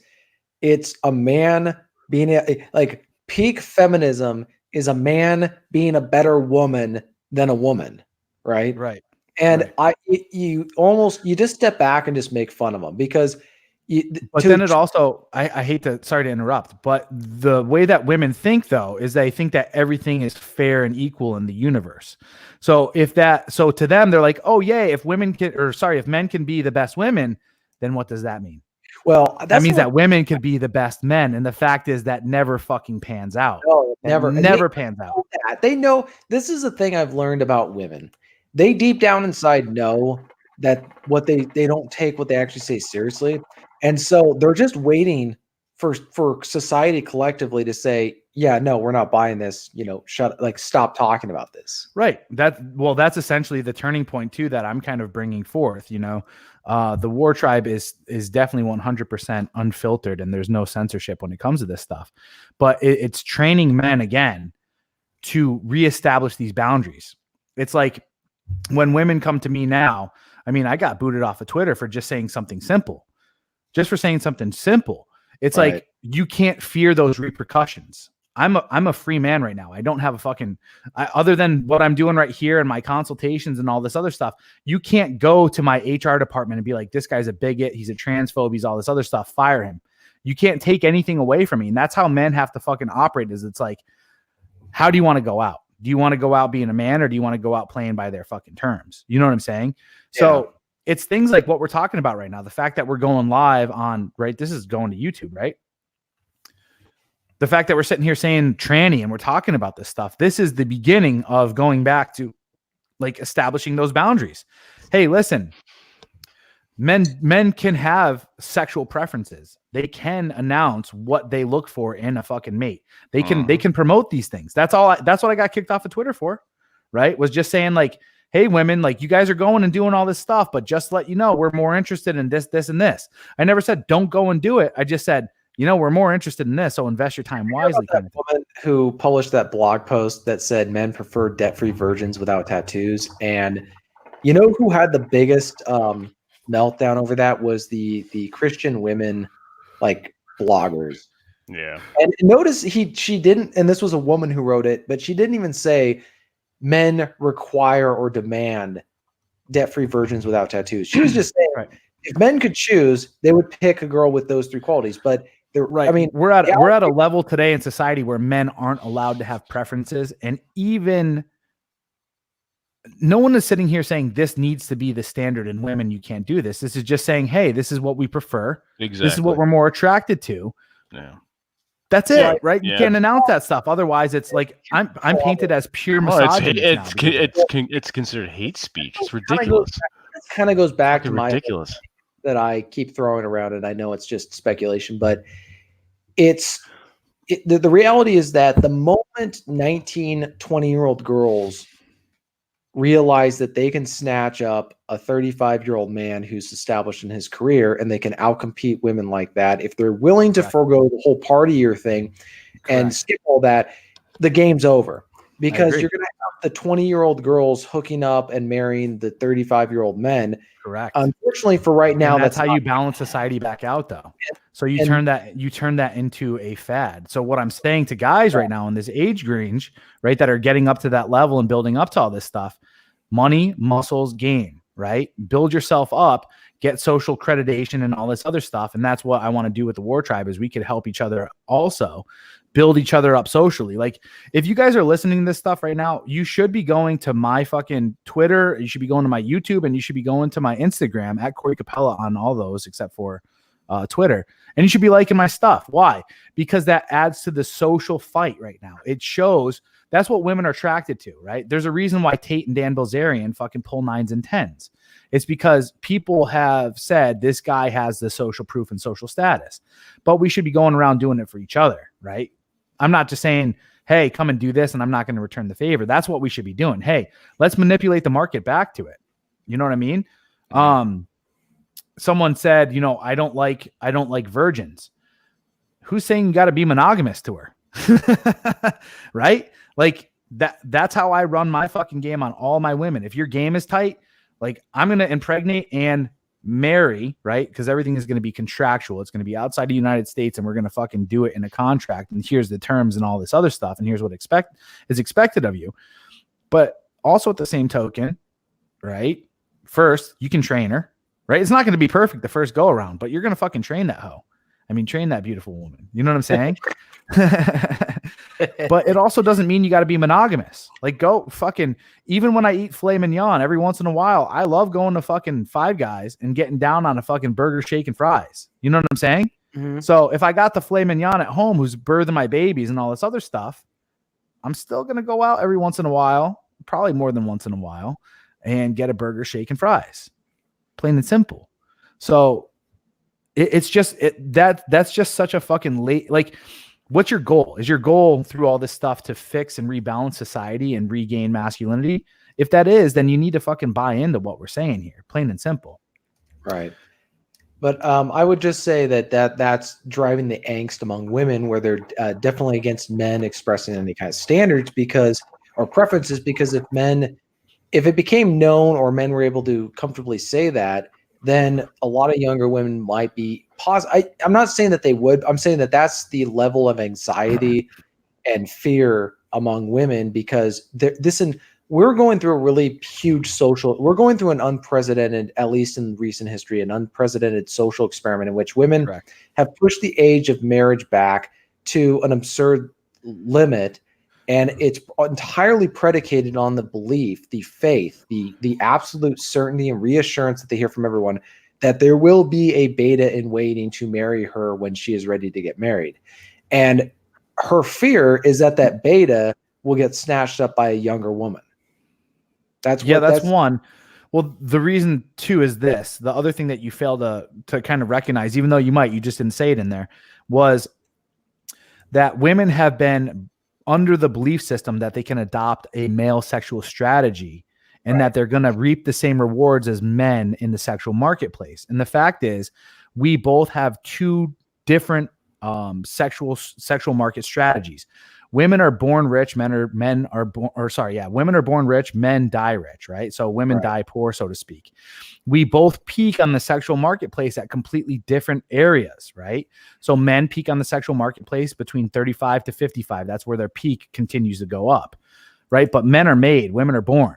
Speaker 4: it's a man being like peak feminism is a man being a better woman than a woman, right?
Speaker 2: Right.
Speaker 4: And you just step back and just make fun of them because
Speaker 2: then it also, I hate to, sorry to interrupt, but the way that women think though, is they think that everything is fair and equal in the universe. So so to them, they're like, oh yeah, if men can be the best women, then what does that mean?
Speaker 4: Well,
Speaker 2: that means that women could be the best men. And the fact is that never fucking pans out.
Speaker 4: No, never
Speaker 2: pans out.
Speaker 4: They know, this is the thing I've learned about women. They deep down inside know that what they don't take what they actually say seriously. And so they're just waiting for society collectively to say, yeah, no, we're not buying this, stop talking about this.
Speaker 2: Right. That's essentially the turning point too, that I'm kind of bringing forth, the war tribe is definitely 100% unfiltered and there's no censorship when it comes to this stuff, but it's training men again to reestablish these boundaries. It's like when women come to me now, I mean, I got booted off of Twitter for just saying something simple. Just for saying something simple. It's right. Like, you can't fear those repercussions. I'm a free man right now. I don't have a fucking, other than what I'm doing right here and my consultations and all this other stuff, you can't go to my HR department and be like, this guy's a bigot, he's a transphobe, he's all this other stuff, fire him. You can't take anything away from me. And that's how men have to fucking operate, is it's like, how do you want to go out? Do you want to go out being a man, or do you want to go out playing by their fucking terms? You know what I'm saying? Yeah. So it's things like what we're talking about right now. The fact that we're going live on, right? This is going to YouTube, right? The fact that we're sitting here saying tranny and we're talking about this stuff. This is the beginning of going back to like establishing those boundaries. Hey, listen, Men can have sexual preferences. They can announce what they look for in a fucking mate. They can promote these things. That's what I got kicked off of Twitter for, right? Was just saying like, hey, women, like you guys are going and doing all this stuff, but just to let you know, we're more interested in this, and this. I never said don't go and do it. I just said, we're more interested in this, so invest your time wisely.
Speaker 4: That woman who published that blog post that said men prefer debt-free virgins without tattoos, and you know who had the biggest meltdown over that was the Christian women, like bloggers.
Speaker 1: Yeah.
Speaker 4: And notice she didn't, and this was a woman who wrote it, but she didn't even say men require or demand debt-free virgins without tattoos. She was just saying if men could choose, they would pick a girl with those three qualities. But
Speaker 2: right. I mean, we're at a level today in society where men aren't allowed to have preferences, and even no one is sitting here saying this needs to be the standard and women, you can't do this. This is just saying, hey, this is what we prefer. Exactly. This is what we're more attracted to.
Speaker 1: Yeah.
Speaker 2: That's it, right? You can't announce that stuff. Otherwise, it's like I'm painted as pure misogyny.
Speaker 1: It's considered hate speech. It's ridiculous.
Speaker 4: It kind of goes back to my
Speaker 1: ridiculous
Speaker 4: that I keep throwing around, and I know it's just speculation, but the reality is that the moment 19, 20-year-old girls realize that they can snatch up a 35-year-old man who's established in his career and they can outcompete women like that, if they're willing to forego the whole party-year thing and skip all that, the game's over. Because you're going to have the 20-year-old girls hooking up and marrying the 35-year-old men.
Speaker 2: Correct.
Speaker 4: Unfortunately, for right now,
Speaker 2: that's how you balance society back out, though. So you turn that into a fad. So what I'm saying to guys right now in this age range, right, that are getting up to that level and building up to all this stuff, money, muscles, game, right? Build yourself up, get social accreditation and all this other stuff. And that's what I want to do with the War Tribe, is we could help each other also build each other up socially. Like if you guys are listening to this stuff right now, you should be going to my fucking Twitter. You should be going to my YouTube, and you should be going to my Instagram at Corey Capella on all those except for Twitter. And you should be liking my stuff. Why? Because that adds to the social fight right now. It shows that's what women are attracted to, right? There's a reason why Tate and Dan Bilzerian fucking pull 9s and 10s. It's because people have said this guy has the social proof and social status, but we should be going around doing it for each other, right? I'm not just saying, hey, come and do this, and I'm not going to return the favor. That's what we should be doing. Hey, let's manipulate the market back to it. You know what I mean? Someone said, I don't like virgins. Who's saying you got to be monogamous to her? Right? Like that's how I run my fucking game on all my women. If your game is tight, like I'm going to impregnate and marry, right? Because everything is going to be contractual. It's going to be outside the United States, and we're going to fucking do it in a contract. And here's the terms and all this other stuff. And here's what is expected of you. But also at the same token, right? First, you can train her, right? It's not going to be perfect the first go around, but you're going to fucking train that hoe. I mean, train that beautiful woman. You know what I'm saying? But it also doesn't mean you got to be monogamous. Like go fucking, even when I eat filet mignon every once in a while, I love going to fucking Five Guys and getting down on a fucking burger, shake, and fries. You know what I'm saying? Mm-hmm. So if I got the filet mignon at home who's birthing my babies and all this other stuff, I'm still going to go out every once in a while, probably more than once in a while, and get a burger, shake, and fries. Plain and simple. So that's just such a fucking late, like, what's your goal? Is your goal through all this stuff to fix and rebalance society and regain masculinity? If that is, then you need to fucking buy into what we're saying here, plain and simple.
Speaker 4: Right. But I would just say that's driving the angst among women, where they're definitely against men expressing any kind of standards or preferences, because if it became known or men were able to comfortably say that, then a lot of younger women might be I'm not saying that they would. I'm saying that that's the level of anxiety and fear among women, because we're going through a really huge we're going through an unprecedented, at least in recent history, an unprecedented social experiment in which women have pushed the age of marriage back to an absurd limit. And it's entirely predicated on the belief, the faith, the absolute certainty and reassurance that they hear from everyone that there will be a beta in waiting to marry her when she is ready to get married. And her fear is that beta will get snatched up by a younger woman. That's one.
Speaker 2: Well, the reason too is this. The other thing that you fail to kind of recognize, even though you just didn't say it in there, was that women have been under the belief system that they can adopt a male sexual strategy and that they're going to reap the same rewards as men in the sexual marketplace. And the fact is, we both have two different sexual market strategies. Women are born rich, women are born rich, men die rich, right? So women die poor, so to speak. We both peak on the sexual marketplace at completely different areas, right? So men peak on the sexual marketplace between 35 to 55. That's where their peak continues to go up, right? But men are made, women are born.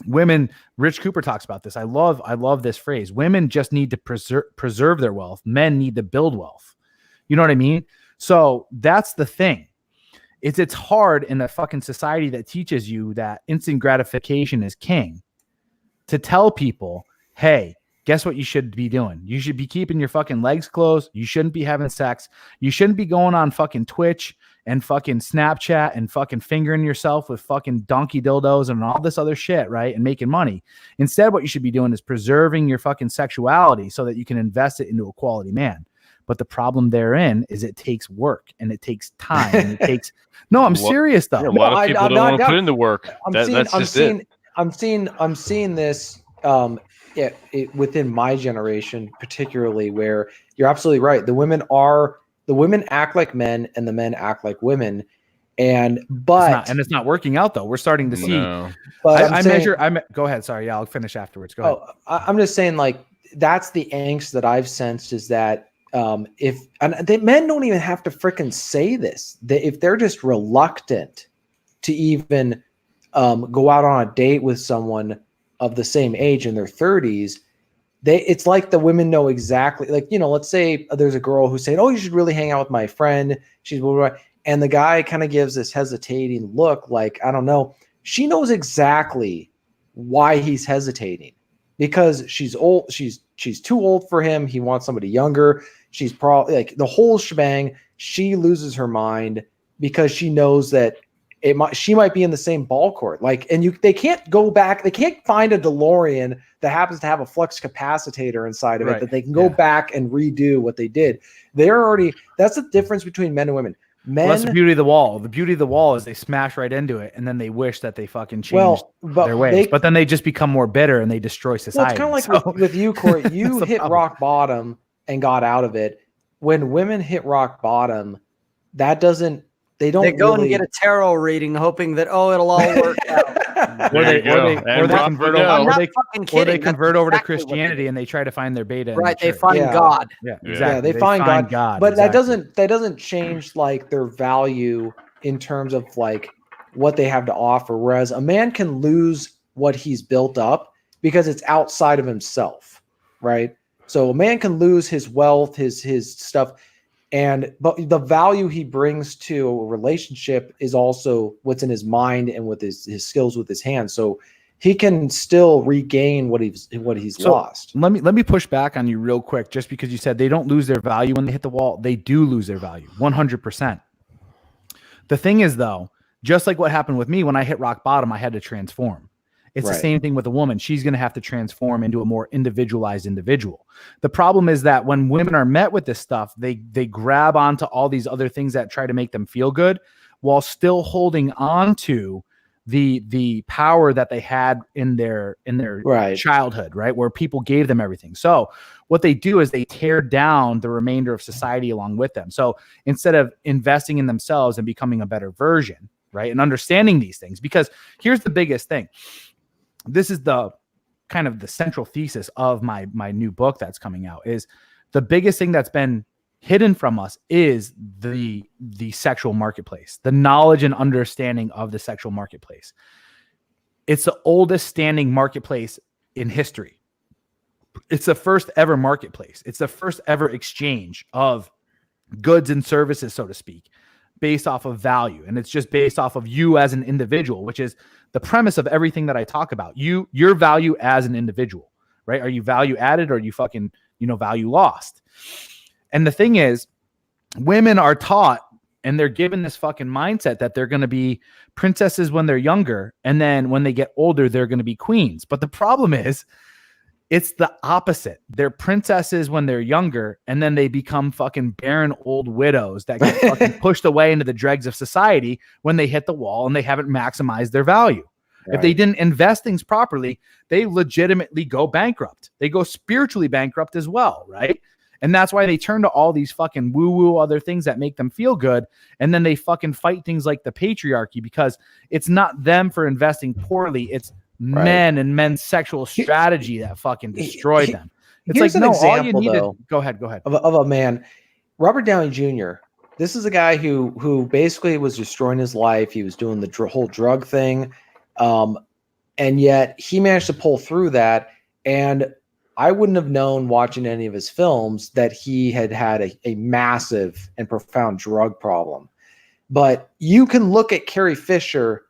Speaker 2: Women, Rich Cooper talks about this. I love this phrase. Women just need to preserve their wealth. Men need to build wealth. You know what I mean? So that's the thing. It's hard in a fucking society that teaches you that instant gratification is king to tell people, hey, guess what you should be doing? You should be keeping your fucking legs closed. You shouldn't be having sex. You shouldn't be going on fucking Twitch and fucking Snapchat and fucking fingering yourself with fucking donkey dildos and all this other shit, right? And making money. Instead, what you should be doing is preserving your fucking sexuality so that you can invest it into a quality man. But the problem therein is it takes work and it takes time. And it takes I'm serious though.
Speaker 1: Yeah, a lot of people don't want to put in the work.
Speaker 4: I'm seeing this within my generation, particularly, where you're absolutely right. The women act like men and the men act like women. It's not working out though. We're starting to see. But go ahead. Sorry. Yeah, I'll finish afterwards. Go ahead. I'm just saying, like, that's the angst that I've sensed is that men don't even have to freaking say this. If they're just reluctant to even go out on a date with someone of the same age in their 30s, it's like the women know exactly, like, let's say there's a girl who's saying, oh, you should really hang out with my friend. She's blah, blah, blah. And the guy kind of gives this hesitating look, like, I don't know. She knows exactly why he's hesitating because she's old. She's too old for him. He wants somebody younger. She's probably like the whole shebang. She loses her mind because she knows that she might be in the same ball court. Like, and they can't go back. They can't find a DeLorean that happens to have a flux capacitor inside of it that they can go back and redo what they did. That's the difference between men and women.
Speaker 2: That's the beauty of the wall. The beauty of the wall is they smash right into it, and then they wish that they fucking changed their ways. But then they just become more bitter and they destroy society.
Speaker 4: Well, it's kind of like with you, Corey. You hit rock bottom and got out of it. When women hit rock bottom, they go and get a tarot reading, hoping that it'll all work out.
Speaker 2: Or they convert over to Christianity and they try to find their beta.
Speaker 3: Right, they find God.
Speaker 2: Yeah, exactly.
Speaker 4: Yeah, they find God. But that doesn't change like their value in terms of like what they have to offer. Whereas a man can lose what he's built up because it's outside of himself, right? So a man can lose his wealth, his stuff. But the value he brings to a relationship is also what's in his mind and with his skills with his hands. So he can still regain what he's lost.
Speaker 2: Let me push back on you real quick, just because you said they don't lose their value when they hit the wall. They do lose their value 100%. The thing is, though, just like what happened with me when I hit rock bottom, I had to transform. It's the same thing with a woman. She's going to have to transform into a more individualized individual. The problem is that when women are met with this stuff, they grab onto all these other things that try to make them feel good while still holding on to the power that they had in their childhood, right? Where people gave them everything. So what they do is they tear down the remainder of society along with them. So instead of investing in themselves and becoming a better version, right? And understanding these things, because here's the biggest thing. This is the kind of the central thesis of my new book that's coming out, is the biggest thing that's been hidden from us is the sexual marketplace, the knowledge and understanding of the sexual marketplace. It's the oldest standing marketplace in history. It's the first ever marketplace. It's the first ever exchange of goods and services, so to speak, based off of value. And it's just based off of you as an individual, which is the premise of everything that I talk about. Your value as an individual, right? Are you value added or are you fucking, value lost? And the thing is, women are taught and they're given this fucking mindset that they're going to be princesses when they're younger, and then when they get older they're going to be queens. But the problem is it's the opposite. They're princesses when they're younger, and then they become fucking barren old widows that get fucking pushed away into the dregs of society when they hit the wall and they haven't maximized their value. Right. If they didn't invest things properly, they legitimately go bankrupt. They go spiritually bankrupt as well, right? And that's why they turn to all these fucking woo-woo other things that make them feel good. And then they fucking fight things like the patriarchy, because it's not them for investing poorly. It's men and men's sexual strategy that fucking destroyed them. It's
Speaker 4: Here's
Speaker 2: like,
Speaker 4: an
Speaker 2: no,
Speaker 4: example,
Speaker 2: all you needed.
Speaker 4: though,
Speaker 2: go ahead.
Speaker 4: Of a man, Robert Downey Jr. This is a guy who basically was destroying his life. He was doing the whole drug thing. And yet he managed to pull through that. And I wouldn't have known watching any of his films that he had a massive and profound drug problem. But you can look at Carrie Fisher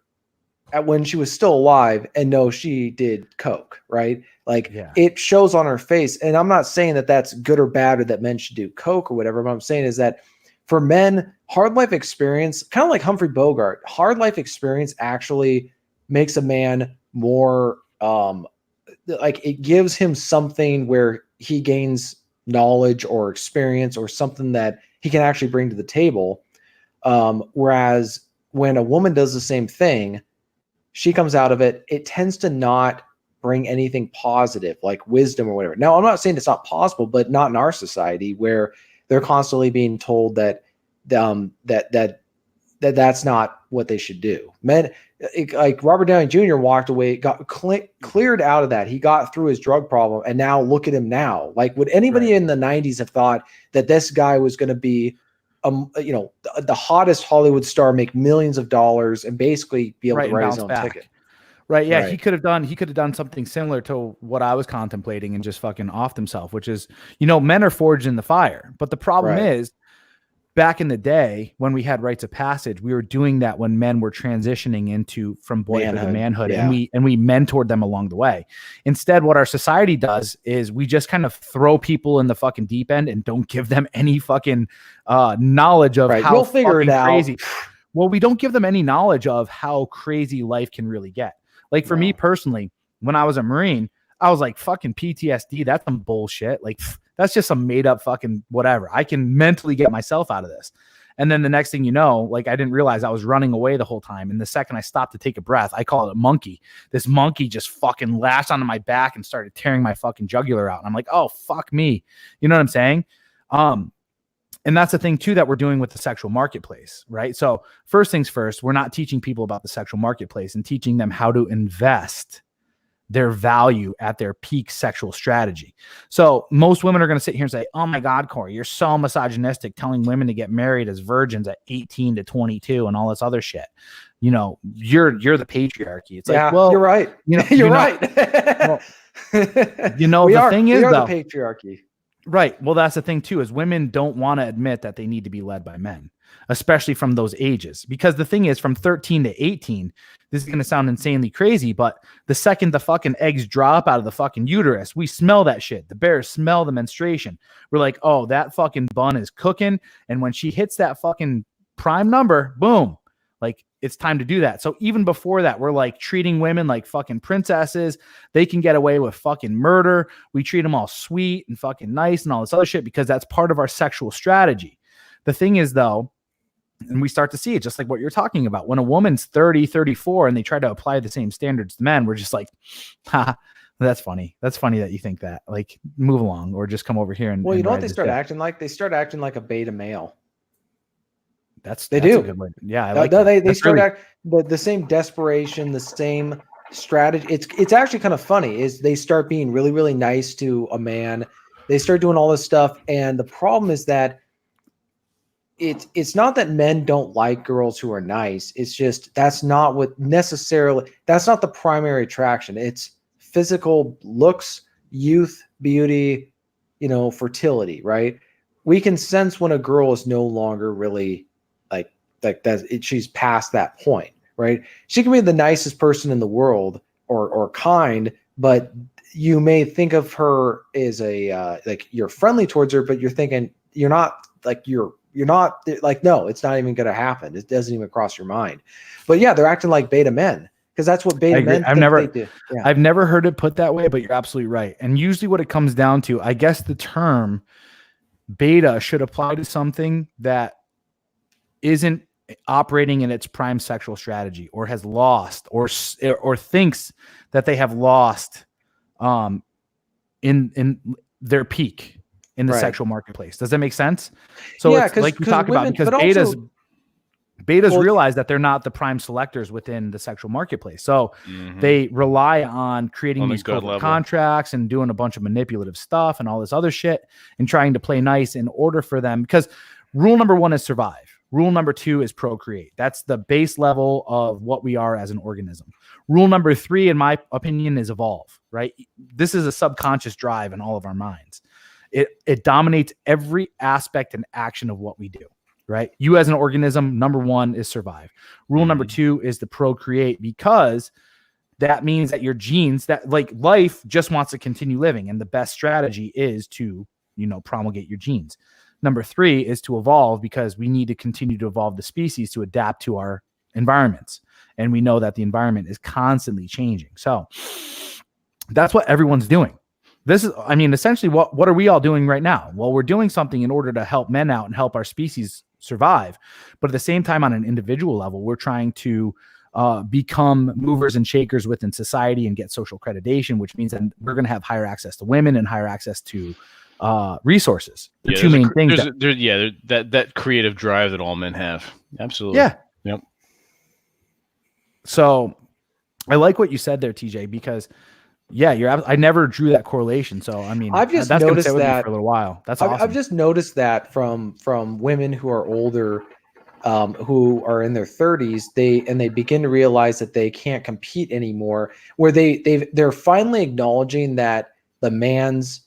Speaker 4: at when she was still alive and know she did coke, right? Like it shows on her face. And I'm not saying that that's good or bad or that men should do coke or whatever. What I'm saying is that for men, hard life experience, kind of like Humphrey Bogart, hard life experience actually makes a man more like it gives him something where he gains knowledge or experience or something that he can actually bring to the table. Whereas when a woman does the same thing, she comes out of it, it tends to not bring anything positive like wisdom or whatever. Now, I'm not saying it's not possible, but not in our society where they're constantly being told that that's not what they should do. Men, like Robert Downey Jr. walked away, got cleared out of that. He got through his drug problem, and now look at him now. Like, would anybody in the 90s have thought that this guy was going to be, the hottest Hollywood star, make millions of dollars, and basically be able to write his own ticket?
Speaker 2: Right. Yeah. Right. He could have done something similar to what I was contemplating and just fucking offed himself, which is, men are forged in the fire. But the problem is, back in the day when we had rites of passage, we were doing that when men were transitioning from boyhood to manhood, and we mentored them along the way. Instead, what our society does is we just kind of throw people in the fucking deep end and don't give them any fucking knowledge of how
Speaker 4: we'll figure it out.
Speaker 2: Crazy. Well, we don't give them any knowledge of how crazy life can really get. Like for me personally, when I was a Marine, I was like, fucking PTSD, that's some bullshit. Like, that's just some made up fucking whatever. I can mentally get myself out of this. And then the next thing you know, like, I didn't realize I was running away the whole time. And the second I stopped to take a breath, I call it a monkey. This monkey just fucking lashed onto my back and started tearing my fucking jugular out. And I'm like, oh, fuck me. You know what I'm saying? And that's the thing too, that we're doing with the sexual marketplace, right? So first things first, we're not teaching people about the sexual marketplace and teaching them how to invest their value at their peak sexual strategy. So most women are going to sit here and say, oh my God, Corey, you're so misogynistic, telling women to get married as virgins at 18 to 22 and all this other shit. You're the patriarchy. It's like, well,
Speaker 4: you're right. You're right.
Speaker 2: Well, the thing is, though,
Speaker 4: the patriarchy.
Speaker 2: Right. Well, that's the thing too, is women don't want to admit that they need to be led by men, especially from those ages. Because the thing is, from 13 to 18, this is going to sound insanely crazy, but the second the fucking eggs drop out of the fucking uterus, we smell that shit. The bears smell the menstruation. We're like, oh, that fucking bun is cooking. And when she hits that fucking prime number, boom, like, it's time to do that. So even before that, we're like treating women like fucking princesses. They can get away with fucking murder. We treat them all sweet and fucking nice and all this other shit because that's part of our sexual strategy. The thing is, though, and we start to see it just like what you're talking about. When a woman's 30, 34 and they try to apply the same standards to men, we're just like, ha, that's funny. That's funny that you think that. Like, move along or just come over here and.
Speaker 4: Well, you know what they start acting like? They start acting like a beta male.
Speaker 2: That's
Speaker 4: do.
Speaker 2: A good one. Yeah, I like
Speaker 4: they start really... the same desperation, the same strategy. It's actually kind of funny. Is they start being really, really nice to a man. They start doing all this stuff, and the problem is that it's not that men don't like girls who are nice. It's just that's not the primary attraction. It's physical looks, youth, beauty, fertility, right? We can sense when a girl is no longer really like that. She's past that point, right? She can be the nicest person in the world or kind, but you may think of her as like you're friendly towards her, but you're thinking you're not like you're you're not like, no, it's not even going to happen. It doesn't even cross your mind. But yeah, they're acting like beta men because that's what beta men think they do. Yeah.
Speaker 2: I've never heard it put that way, but you're absolutely right. And usually what it comes down to, I guess the term beta should apply to something that isn't operating in its prime sexual strategy, or has lost, or thinks that they have lost in their peak in the sexual marketplace. Does that make sense? So yeah, it's like you talk about, because betas realize that they're not the prime selectors within the sexual marketplace. So they rely on creating these contracts and doing a bunch of manipulative stuff and all this other shit and trying to play nice in order for them. Because rule number 1 is survive. Rule number 2 is procreate. That's the base level of what we are as an organism. Rule number 3, in my opinion, is evolve, right? This is a subconscious drive in all of our minds. It dominates every aspect and action of what we do, right? You as an organism, number 1 is survive. Rule number 2 is to procreate, because that means that your genes, that like life just wants to continue living. And the best strategy is to, promulgate your genes. Number 3 is to evolve, because we need to continue to evolve the species to adapt to our environments. And we know that the environment is constantly changing. So that's what everyone's doing. This is, essentially what are we all doing right now? Well, we're doing something in order to help men out and help our species survive. But at the same time, on an individual level, we're trying to become movers and shakers within society and get social accreditation, which means that we're going to have higher access to women and higher access to resources. The two main things.
Speaker 1: That creative drive that all men have. Absolutely.
Speaker 2: Yeah.
Speaker 1: Yep.
Speaker 2: So I like what you said there, TJ, because I never drew that correlation. So
Speaker 4: I've just noticed that
Speaker 2: for a little while. That's awesome.
Speaker 4: I've just noticed that from women who are older, who are in their 30s, they begin to realize that they can't compete anymore. Where they're finally acknowledging that the man's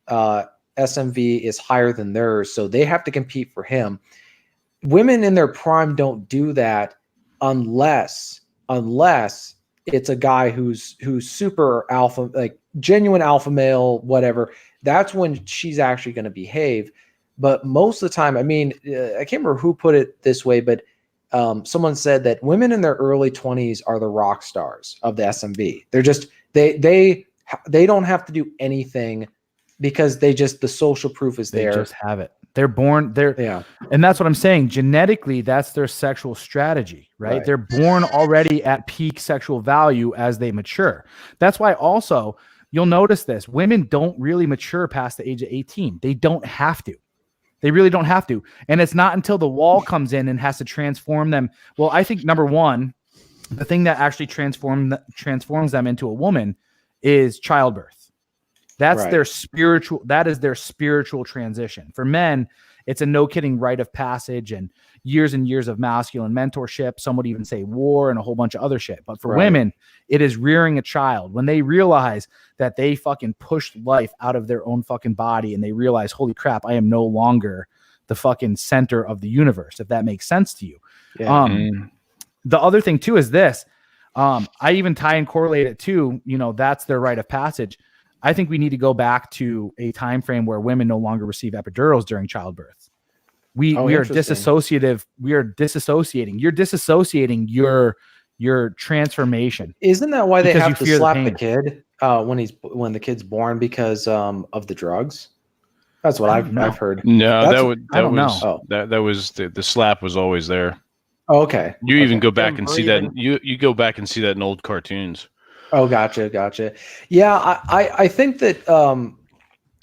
Speaker 4: SMV is higher than theirs, so they have to compete for him. Women in their prime don't do that unless it's a guy who's super alpha, like genuine alpha male, whatever. That's when she's actually going to behave. But most of the time, I can't remember who put it this way, but someone said that women in their early 20s are the rock stars of the SMV. They're just they don't have to do anything, because the social proof is there.
Speaker 2: They just have it. They're born there. And that's what I'm saying. Genetically, that's their sexual strategy, right? They're born already at peak sexual value as they mature. That's why also you'll notice this. Women don't really mature past the age of 18. They don't have to. They really don't have to. And it's not until the wall comes in and has to transform them. Well, I think number 1, the thing that actually transforms them into a woman is childbirth. That's their spiritual. That is their spiritual transition. For men, it's a no kidding rite of passage and years of masculine mentorship. Some would even say war and a whole bunch of other shit. But for women, it is rearing a child. When they realize that they fucking pushed life out of their own fucking body, and they realize, holy crap, I am no longer the fucking center of the universe. If that makes sense to you. Yeah. The other thing too is this. I even tie and correlate it to, that's their rite of passage. I think we need to go back to a time frame where women no longer receive epidurals during childbirth. We are disassociative. We are disassociating. You're disassociating your transformation.
Speaker 4: Isn't that why they have to slap the kid when the kid's born, because of the drugs? That's what I've heard.
Speaker 1: No, that was the slap was always there.
Speaker 4: Oh, okay.
Speaker 1: You even go back and see that. You go back and see that in old cartoons.
Speaker 4: Oh, gotcha. Yeah, I think that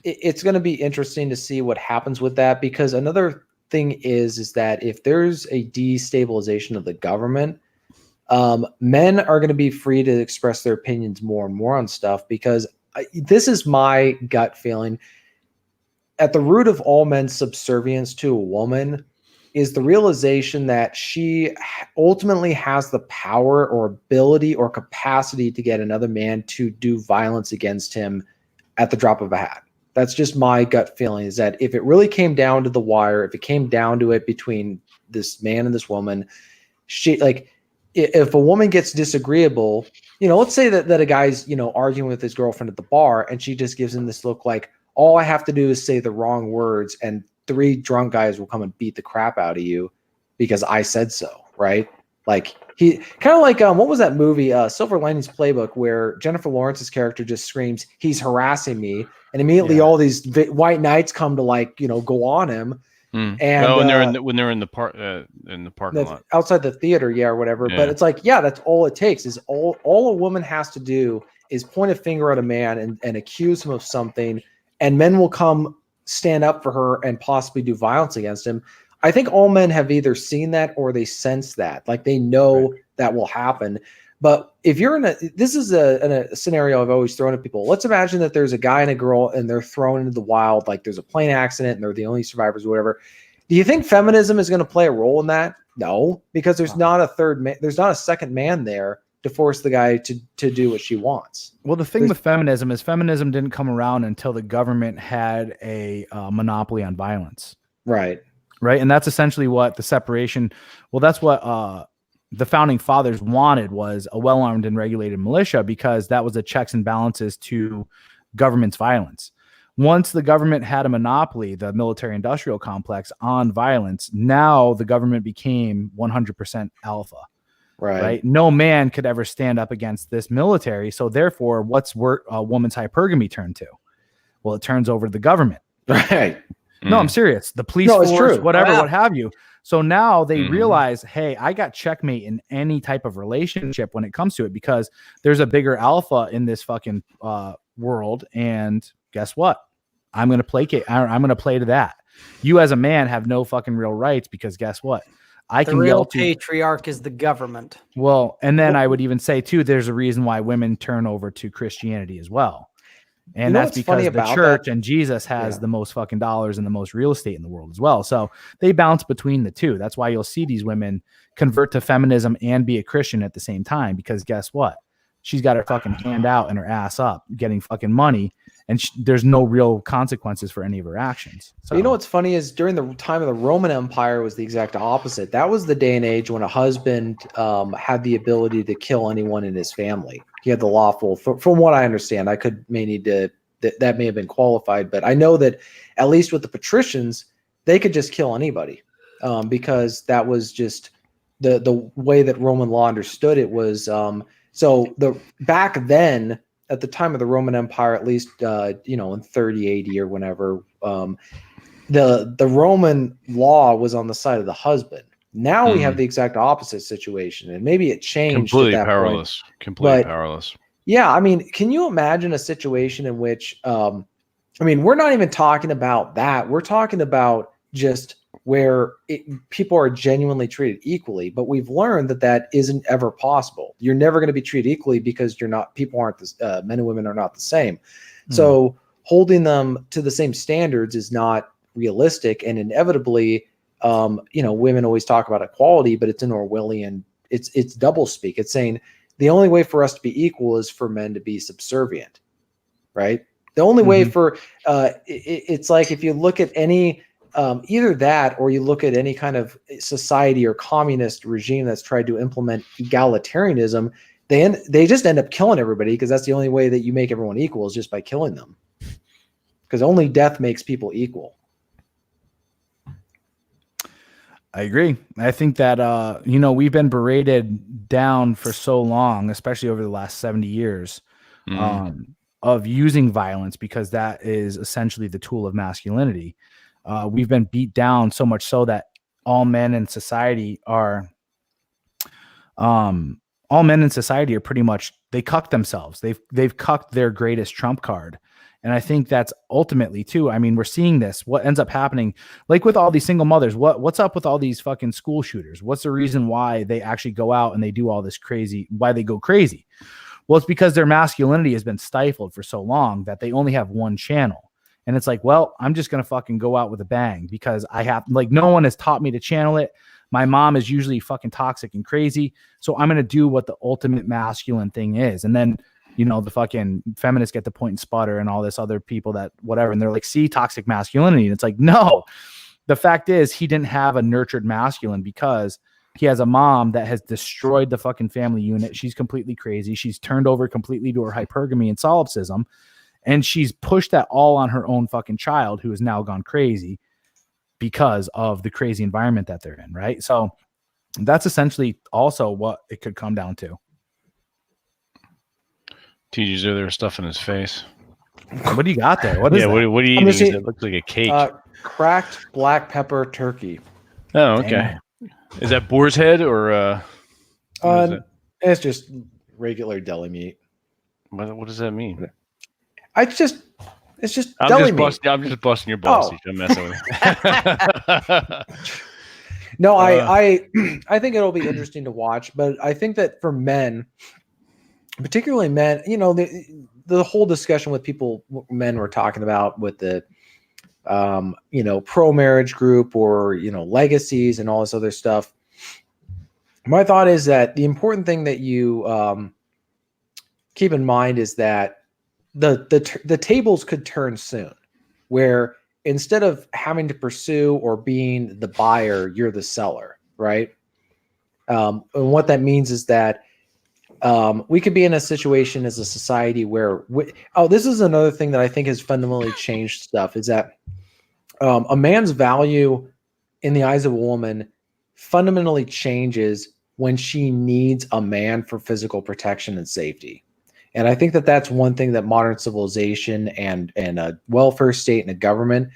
Speaker 4: it's going to be interesting to see what happens with that, because another thing is that if there's a destabilization of the government, men are going to be free to express their opinions more and more on stuff, because this is my gut feeling. At the root of all men's subservience to a woman is the realization that she ultimately has the power or ability or capacity to get another man to do violence against him at the drop of a hat. That's just my gut feeling, is that if it really came down to the wire, if it came down to it between this man and this woman, if a woman gets disagreeable, let's say that a guy's, arguing with his girlfriend at the bar, and she just gives him this look like, all I have to do is say the wrong words and 3 drunk guys will come and beat the crap out of you because I said so, right? Like he kind of like what was that movie, Silver Linings Playbook, where Jennifer Lawrence's character just screams, "He's harassing me," and immediately all these white knights come to like go on him. And
Speaker 1: when they're in the parking lot
Speaker 4: outside the theater, or whatever. But it's like, that's all it takes is all a woman has to do is point a finger at a man and accuse him of something, and men will come stand up for her and possibly do violence against him. I think all men have either seen that or they sense that, like they know that will happen. But if you're this is a scenario I've always thrown at people. Let's imagine that there's a guy and a girl and they're thrown into the wild, like there's a plane accident and they're the only survivors or whatever. Do you think feminism is going to play a role in that? No, because there's not a third man, there's not a second man there to force the guy to do what she wants.
Speaker 2: Well, the thing with feminism is feminism didn't come around until the government had a monopoly on violence.
Speaker 4: Right.
Speaker 2: And that's essentially what the separation. Well, that's what the founding fathers wanted, was a well-armed and regulated militia, because that was a checks and balances to government's violence. Once the government had a monopoly, the military-industrial complex, on violence, now the government became 100% alpha. Right. No man could ever stand up against this military. So therefore, what's a woman's hypergamy turn to? Well, it turns over to the government.
Speaker 4: Right.
Speaker 2: No, I'm serious. The police force,
Speaker 4: true.
Speaker 2: whatever, what have you. So now they realize, hey, I got checkmate in any type of relationship when it comes to it, because there's a bigger alpha in this fucking world. And guess what? I'm going to placate. I'm going to play to that. You as a man have no fucking real rights, because guess what?
Speaker 3: The real patriarch is the government.
Speaker 2: Well, and then I would even say too, there's a reason why women turn over to Christianity as well. And that's because the church and Jesus has the most fucking dollars and the most real estate in the world as well. So they bounce between the two. That's why you'll see these women convert to feminism and be a Christian at the same time, because guess what? She's got her fucking hand out and her ass up getting fucking money, and there's no real consequences for any of her actions. So
Speaker 4: you know what's funny is during the time of the Roman Empire was the exact opposite. That was the day and age when a husband had the ability to kill anyone in his family. He had the lawful, from what I understand. I may need to, that may have been qualified, but I know that at least with the patricians, they could just kill anybody, because that was just the way that Roman law understood it was. So back then, at the time of the Roman Empire, at least in 30 AD or whenever, the Roman law was on the side of the husband. Now we have the exact opposite situation, and maybe it changed.
Speaker 1: Completely powerless. Completely powerless.
Speaker 4: Yeah, I mean, can you imagine a situation in which, we're not even talking about that. We're talking about just where people are genuinely treated equally, but we've learned that isn't ever possible. You're never going to be treated equally because people aren't men and women are not the same. So holding them to the same standards is not realistic, and inevitably, women always talk about equality, but it's an Orwellian. It's doublespeak. It's saying the only way for us to be equal is for men to be subservient, right? The only way for it's like if you look at any. Either that, or you look at any kind of society or communist regime that's tried to implement egalitarianism, they just end up killing everybody, because that's the only way that you make everyone equal, is just by killing them. Because only death makes people equal.
Speaker 2: I agree. I think that we've been berated down for so long, especially over the last 70 years, of using violence, because that is essentially the tool of masculinity. We've been beat down so much so that all men in society are pretty much, they cuck themselves. They've cucked their greatest trump card. And I think that's ultimately too, we're seeing this, what ends up happening, like with all these single mothers, what's up with all these fucking school shooters? What's the reason why they actually go out and they do all this crazy, why they go crazy? Well, it's because their masculinity has been stifled for so long that they only have one channel. And it's like, well, I'm just going to fucking go out with a bang, because I have, no one has taught me to channel it. My mom is usually fucking toxic and crazy. So I'm going to do what the ultimate masculine thing is. And then, the fucking feminists get the point and sputter and all this other people that whatever. And they're like, see, toxic masculinity. And it's like, no, the fact is he didn't have a nurtured masculine, because he has a mom that has destroyed the fucking family unit. She's completely crazy. She's turned over completely to her hypergamy and solipsism. And she's pushed that all on her own fucking child, who has now gone crazy. because of the crazy environment that they're in, right? So that's essentially also what it could come down to.
Speaker 1: TJ's over there stuffing his face.
Speaker 2: What do you got there? What is that?
Speaker 1: What are you eating? It looks like a cake.
Speaker 4: Cracked black pepper turkey.
Speaker 1: Oh, okay.
Speaker 2: Damn.
Speaker 1: Is that boar's head or
Speaker 4: it's just regular deli meat.
Speaker 1: what does that mean?
Speaker 4: It's just
Speaker 1: I'm
Speaker 4: deli
Speaker 1: just
Speaker 4: meat.
Speaker 1: I'm just busting your balls. I'm messing with you.
Speaker 4: No, I think it'll be interesting to watch, but I think that for men, particularly men, you know, the whole discussion with men were talking about with the, you know, pro-marriage group or, you know, legacies and all this other stuff. My thought is that the important thing that you keep in mind is that the tables could turn soon, where instead of having to pursue or being the buyer, you're the seller, right? And what that means is that we could be in a situation as a society where this is another thing that I think has fundamentally changed stuff, is that a man's value in the eyes of a woman fundamentally changes when she needs a man for physical protection and safety. And I think that that's one thing that modern civilization and a welfare state and a government,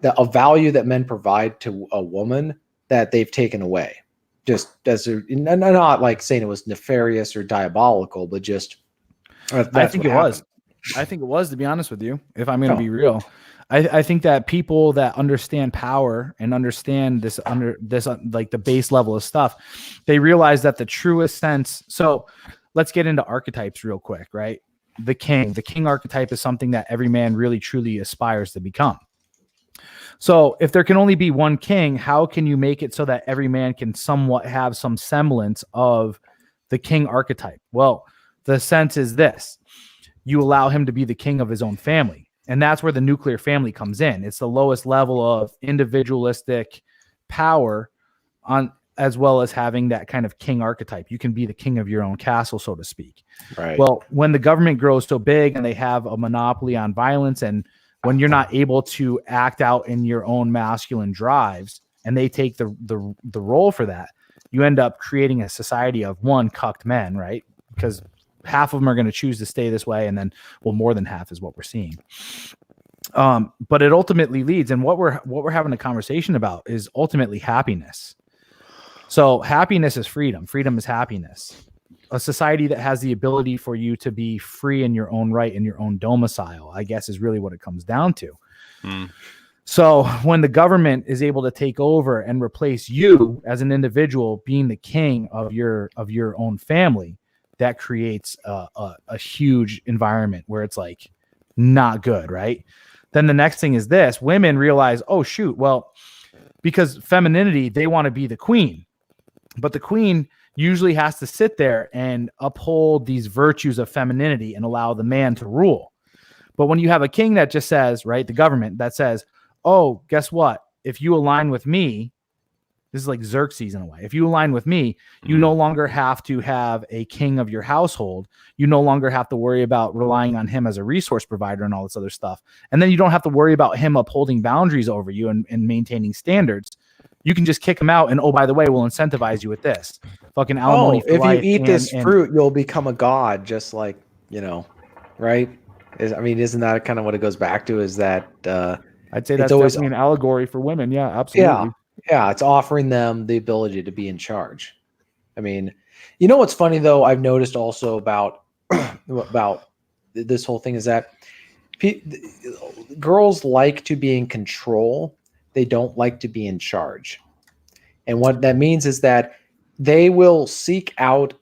Speaker 4: a value that men provide to a woman that they've taken away. Just not like saying it was nefarious or diabolical, but just
Speaker 2: I think it was. I think it was, to be honest with you, if I'm going to be real. I think that people that understand power and understand this like the base level of stuff, they realize that the truest sense. So let's get into archetypes real quick, right? The king archetype is something that every man really truly aspires to become. So if there can only be one king, how can you make it so that every man can somewhat have some semblance of the king archetype? Well, the sense is this: you allow him to be the king of his own family. And that's where the nuclear family comes in. It's the lowest level of individualistic power, as well as having that kind of king archetype. You can be the king of your own castle, so to speak.
Speaker 4: Right.
Speaker 2: Well, when the government grows so big and they have a monopoly on violence, and when you're not able to act out in your own masculine drives, and they take the role for that, you end up creating a society of cucked men, right? Because half of them are going to choose to stay this way, and then, well, more than half is what we're seeing. But it ultimately leads, and what we're having a conversation about is ultimately happiness. So happiness is freedom. Freedom is happiness. A society that has the ability for you to be free in your own right, in your own domicile, I guess, is really what it comes down to. So when the government is able to take over and replace you as an individual being the king of your own family, that creates a huge environment where it's like not good, right? Then the next thing is this: women realize, oh shoot, well, because femininity, they want to be the queen, but the queen usually has to sit there and uphold these virtues of femininity and allow the man to rule. But when you have a king that just says, right, the government that says, oh, guess what? If you align with me, this is like Xerxes in a way. If you align with me, you no longer have to have a king of your household. You no longer have to worry about relying on him as a resource provider and all this other stuff. And then you don't have to worry about him upholding boundaries over you and maintaining standards. You can just hip him out, and oh, by the way, we'll incentivize you with this. Fucking alimony for life.
Speaker 4: If you eat this fruit, you'll become a god, just like, you know, right? Isn't that kind of what it goes back to? Is that
Speaker 2: I'd say that's always an allegory for women. Yeah, absolutely.
Speaker 4: Yeah, it's offering them the ability to be in charge. I mean, you know what's funny though? I've noticed also about this whole thing is that girls like to be in control. They don't like to be in charge. And what that means is that they will seek out,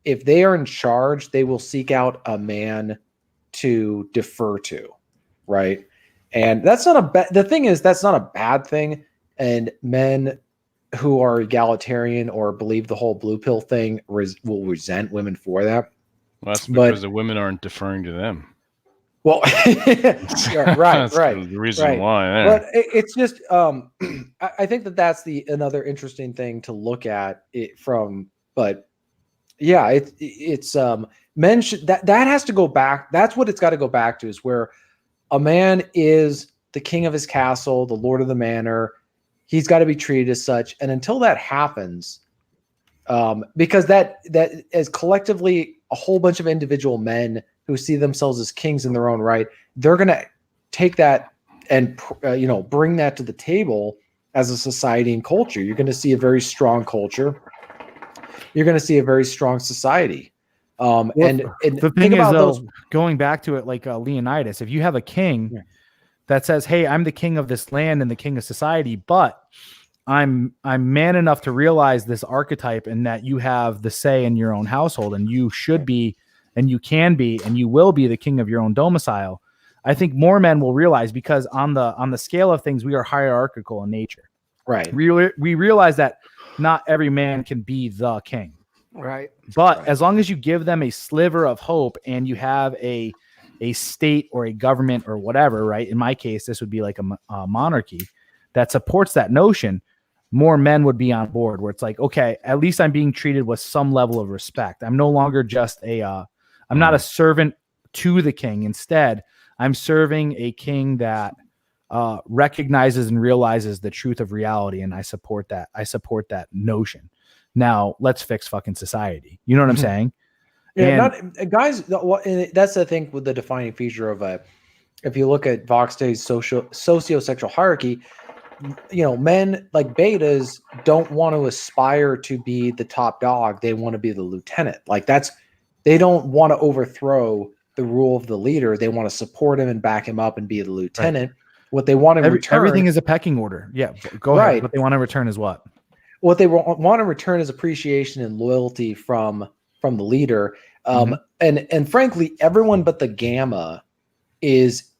Speaker 4: if they are in charge, they will seek out a man to defer to, right? And that's not the thing is, that's not a bad thing. And men who are egalitarian or believe the whole blue pill thing will resent women for that.
Speaker 1: Well, that's because the women aren't deferring to them.
Speaker 4: Well, right.
Speaker 1: The reason why.
Speaker 4: But it's just, I think that's another interesting thing to look at it from. But yeah, it's men should that has to go back. That's what it's got to go back to, is where a man is the king of his castle, the lord of the manor. He's got to be treated as such. And until that happens, because that is collectively a whole bunch of individual men who see themselves as kings in their own right, they're going to take that and bring that to the table as a society and culture. You're going to see a very strong culture. You're going to see a very strong society. And
Speaker 2: the thing is, though, going back to it, like Leonidas, if you have a king that says, "Hey, I'm the king of this land and the king of society, but I'm man enough to realize this archetype and that you have the say in your own household, and you should be, and you can be, and you will be the king of your own domicile." I think more men will realize, because on the scale of things, we are hierarchical in nature.
Speaker 4: Right.
Speaker 2: We realize that not every man can be the king.
Speaker 3: Right.
Speaker 2: But as long as you give them a sliver of hope and you have a state or a government or whatever, right? In my case, this would be like a monarchy that supports that notion. More men would be on board, where it's like, okay, at least I'm being treated with some level of respect. I'm no longer just I'm not a servant to the king. Instead, I'm serving a king that recognizes and realizes the truth of reality. And I support that. I support that notion. Now let's fix fucking society. You know what I'm saying?
Speaker 4: Yeah, guys. That's the thing with the defining feature of if you look at Vox Day's socio-sexual hierarchy, men like betas don't want to aspire to be the top dog. They want to be the lieutenant. They don't want to overthrow the rule of the leader. They want to support him and back him up and be the lieutenant. Right. What they want in return,
Speaker 2: everything is a pecking order. Yeah, go ahead. What they want in return is what?
Speaker 4: What they want in return is appreciation and loyalty from the leader. And frankly, everyone but the Gamma is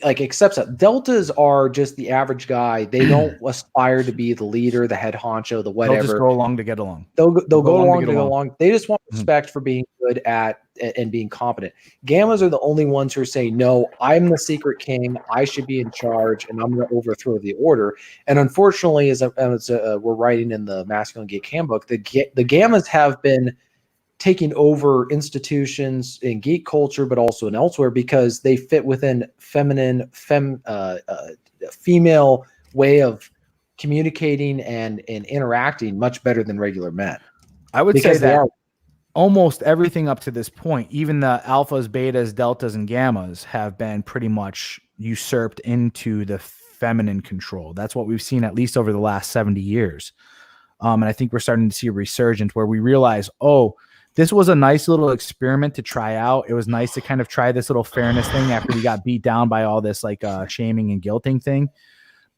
Speaker 4: accepts that. Deltas are just the average guy. They don't aspire to be the leader, the head honcho, the whatever.
Speaker 2: They'll just go along to get along.
Speaker 4: They'll go along to get along. They just want respect for being good at and being competent. Gammas are the only ones who are saying, no, I'm the secret king. I should be in charge, and I'm going to overthrow the order. And unfortunately, as we're writing in the Masculine Geek Handbook, the Gammas have been taking over institutions in geek culture, but also in elsewhere, because they fit within female way of communicating and interacting much better than regular men.
Speaker 2: I would say that almost everything up to this point, even the alphas, betas, deltas, and gammas, have been pretty much usurped into the feminine control. That's what we've seen at least over the last 70 years. And I think we're starting to see a resurgence where we realize, this was a nice little experiment to try out. It was nice to kind of try this little fairness thing after we got beat down by all this shaming and guilting thing.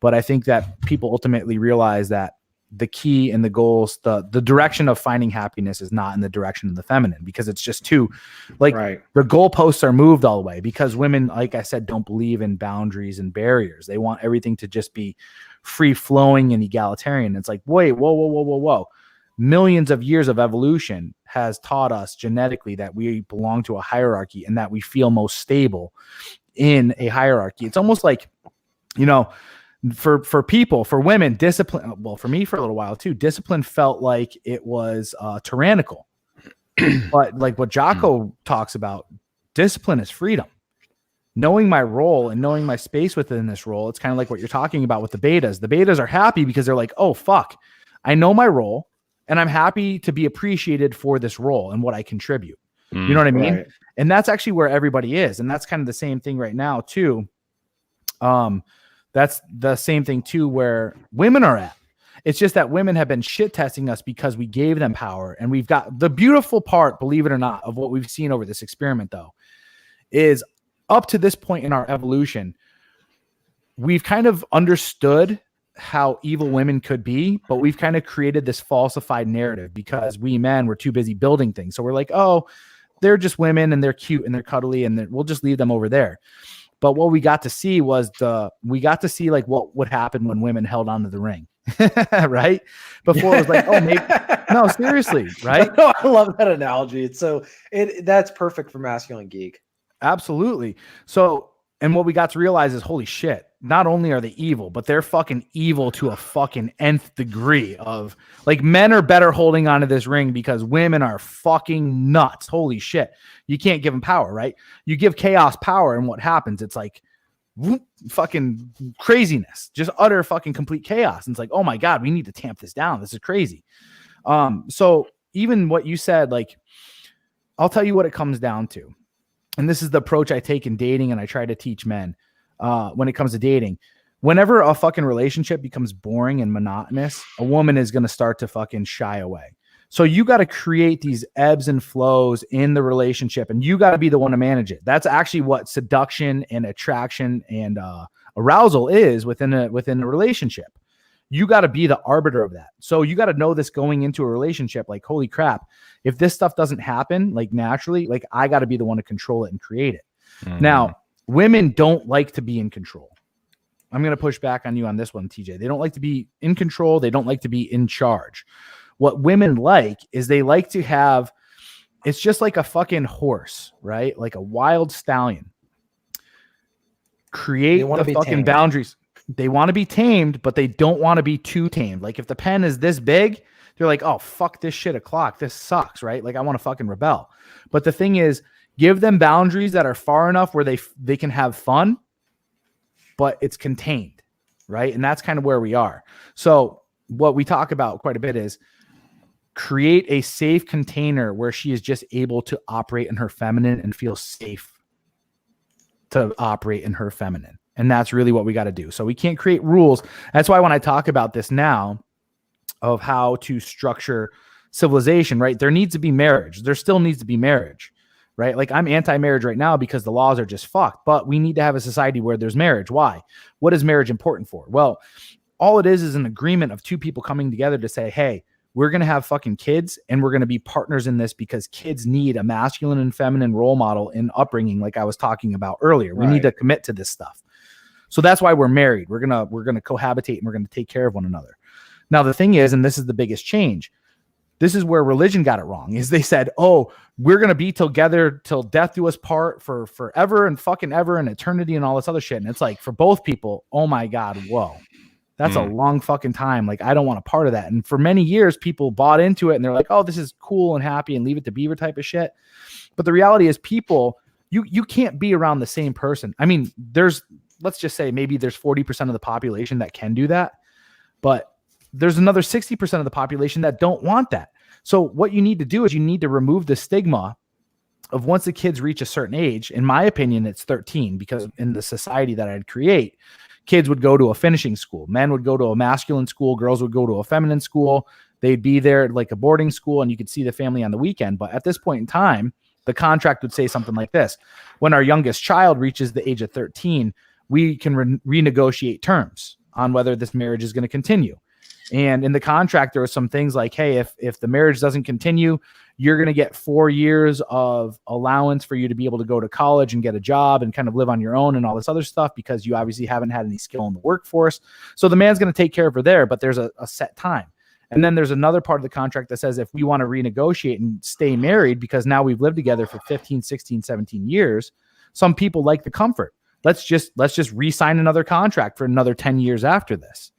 Speaker 2: But I think that people ultimately realize that the key and the goals, the direction of finding happiness is not in the direction of the feminine, because it's just too the goalposts are moved all the way, because women, like I said, don't believe in boundaries and barriers. They want everything to just be free flowing and egalitarian. It's like, wait, whoa. Millions of years of evolution has taught us genetically that we belong to a hierarchy and that we feel most stable in a hierarchy. It's almost like, for people, for women, discipline, well, for me for a little while too, discipline felt like it was tyrannical. But like what Jocko talks about, discipline is freedom. Knowing my role and knowing my space within this role, it's kind of like what you're talking about with the betas. The betas are happy because they're like, oh, fuck, I know my role. And I'm happy to be appreciated for this role and what I contribute. You know what I mean? Right. And that's actually where everybody is. And that's kind of the same thing right now too. That's the same thing too, where women are at. It's just that women have been shit testing us because we gave them power. And we've got the beautiful part, believe it or not, of what we've seen over this experiment though, is up to this point in our evolution, we've kind of understood how evil women could be, but we've kind of created this falsified narrative because we men were too busy building things. So we're like, oh, they're just women and they're cute and they're cuddly and we'll just leave them over there. But what we got to see was like what would happen when women held onto the ring. Right? Before it was like, oh, maybe no, seriously, right?
Speaker 4: I love that analogy. That's perfect for Masculine Geek.
Speaker 2: Absolutely. So, and what we got to realize is, holy shit, not only are they evil, but they're fucking evil to a fucking nth degree of like, men are better holding onto this ring because women are fucking nuts. Holy shit. You can't give them power, right? You give chaos power and what happens? It's like whoop, fucking craziness, just utter fucking complete chaos. And it's like, oh my God, we need to tamp this down. This is crazy. So even what you said, like, I'll tell you what it comes down to. And this is the approach I take in dating, and I try to teach men when it comes to dating. Whenever a fucking relationship becomes boring and monotonous, a woman is going to start to fucking shy away. So you got to create these ebbs and flows in the relationship, and you got to be the one to manage it. That's actually what seduction and attraction and arousal is within a relationship. You got to be the arbiter of that. So you got to know this going into a relationship, like, holy crap, if this stuff doesn't happen, like, naturally, like, I got to be the one to control it and create it. Now, women don't like to be in control. I'm going to push back on you on this one, TJ. They don't like to be in control. They don't like to be in charge. What women like is they like to have, it's just like a fucking horse, right? Like a wild stallion. Create the fucking tamed. Boundaries. They want to be tamed, but they don't want to be too tamed. Like if the pen is this big, they're like, oh, fuck this shit o'clock. This sucks, right? Like I want to fucking rebel. But the thing is, give them boundaries that are far enough where they can have fun, but it's contained, right? And that's kind of where we are. So what we talk about quite a bit is create a safe container where she is just able to operate in her feminine and feel safe to operate in her feminine. And that's really what we got to do. So we can't create rules. That's why when I talk about this now of how to structure civilization, right? There needs to be marriage. There still needs to be marriage, right? Like I'm anti-marriage right now because the laws are just fucked, but we need to have a society where there's marriage. Why? What is marriage important for? Well, all it is an agreement of two people coming together to say, hey, we're going to have fucking kids and we're going to be partners in this because kids need a masculine and feminine role model in upbringing. Like I was talking about earlier, we need to commit to this stuff. So that's why we're married. We're going to cohabitate and we're going to take care of one another. Now, the thing is, and this is the biggest change, this is where religion got it wrong, is they said, oh, we're going to be together till death do us part for forever and fucking ever and eternity and all this other shit. And it's like, for both people, oh my God, whoa. That's a long fucking time. Like, I don't want a part of that. And for many years, people bought into it and they're like, oh, this is cool and happy and leave it to beaver type of shit. But the reality is people, you can't be around the same person. I mean, let's just say maybe there's 40% of the population that can do that, but there's another 60% of the population that don't want that. So what you need to do is you need to remove the stigma of once the kids reach a certain age. In my opinion, it's 13, because in the society that I'd create, kids would go to a finishing school. Men would go to a masculine school. Girls would go to a feminine school. They'd be there like a boarding school and you could see the family on the weekend. But at this point in time, the contract would say something like this. When our youngest child reaches the age of 13, we can renegotiate terms on whether this marriage is going to continue. And in the contract, there were some things like, hey, if the marriage doesn't continue, you're going to get 4 years of allowance for you to be able to go to college and get a job and kind of live on your own and all this other stuff, because you obviously haven't had any skill in the workforce. So the man's going to take care of her there, but there's a set time. And then there's another part of the contract that says if we want to renegotiate and stay married, because now we've lived together for 15, 16, 17 years, some people like the comfort. Let's just re-sign another contract for another 10 years after this.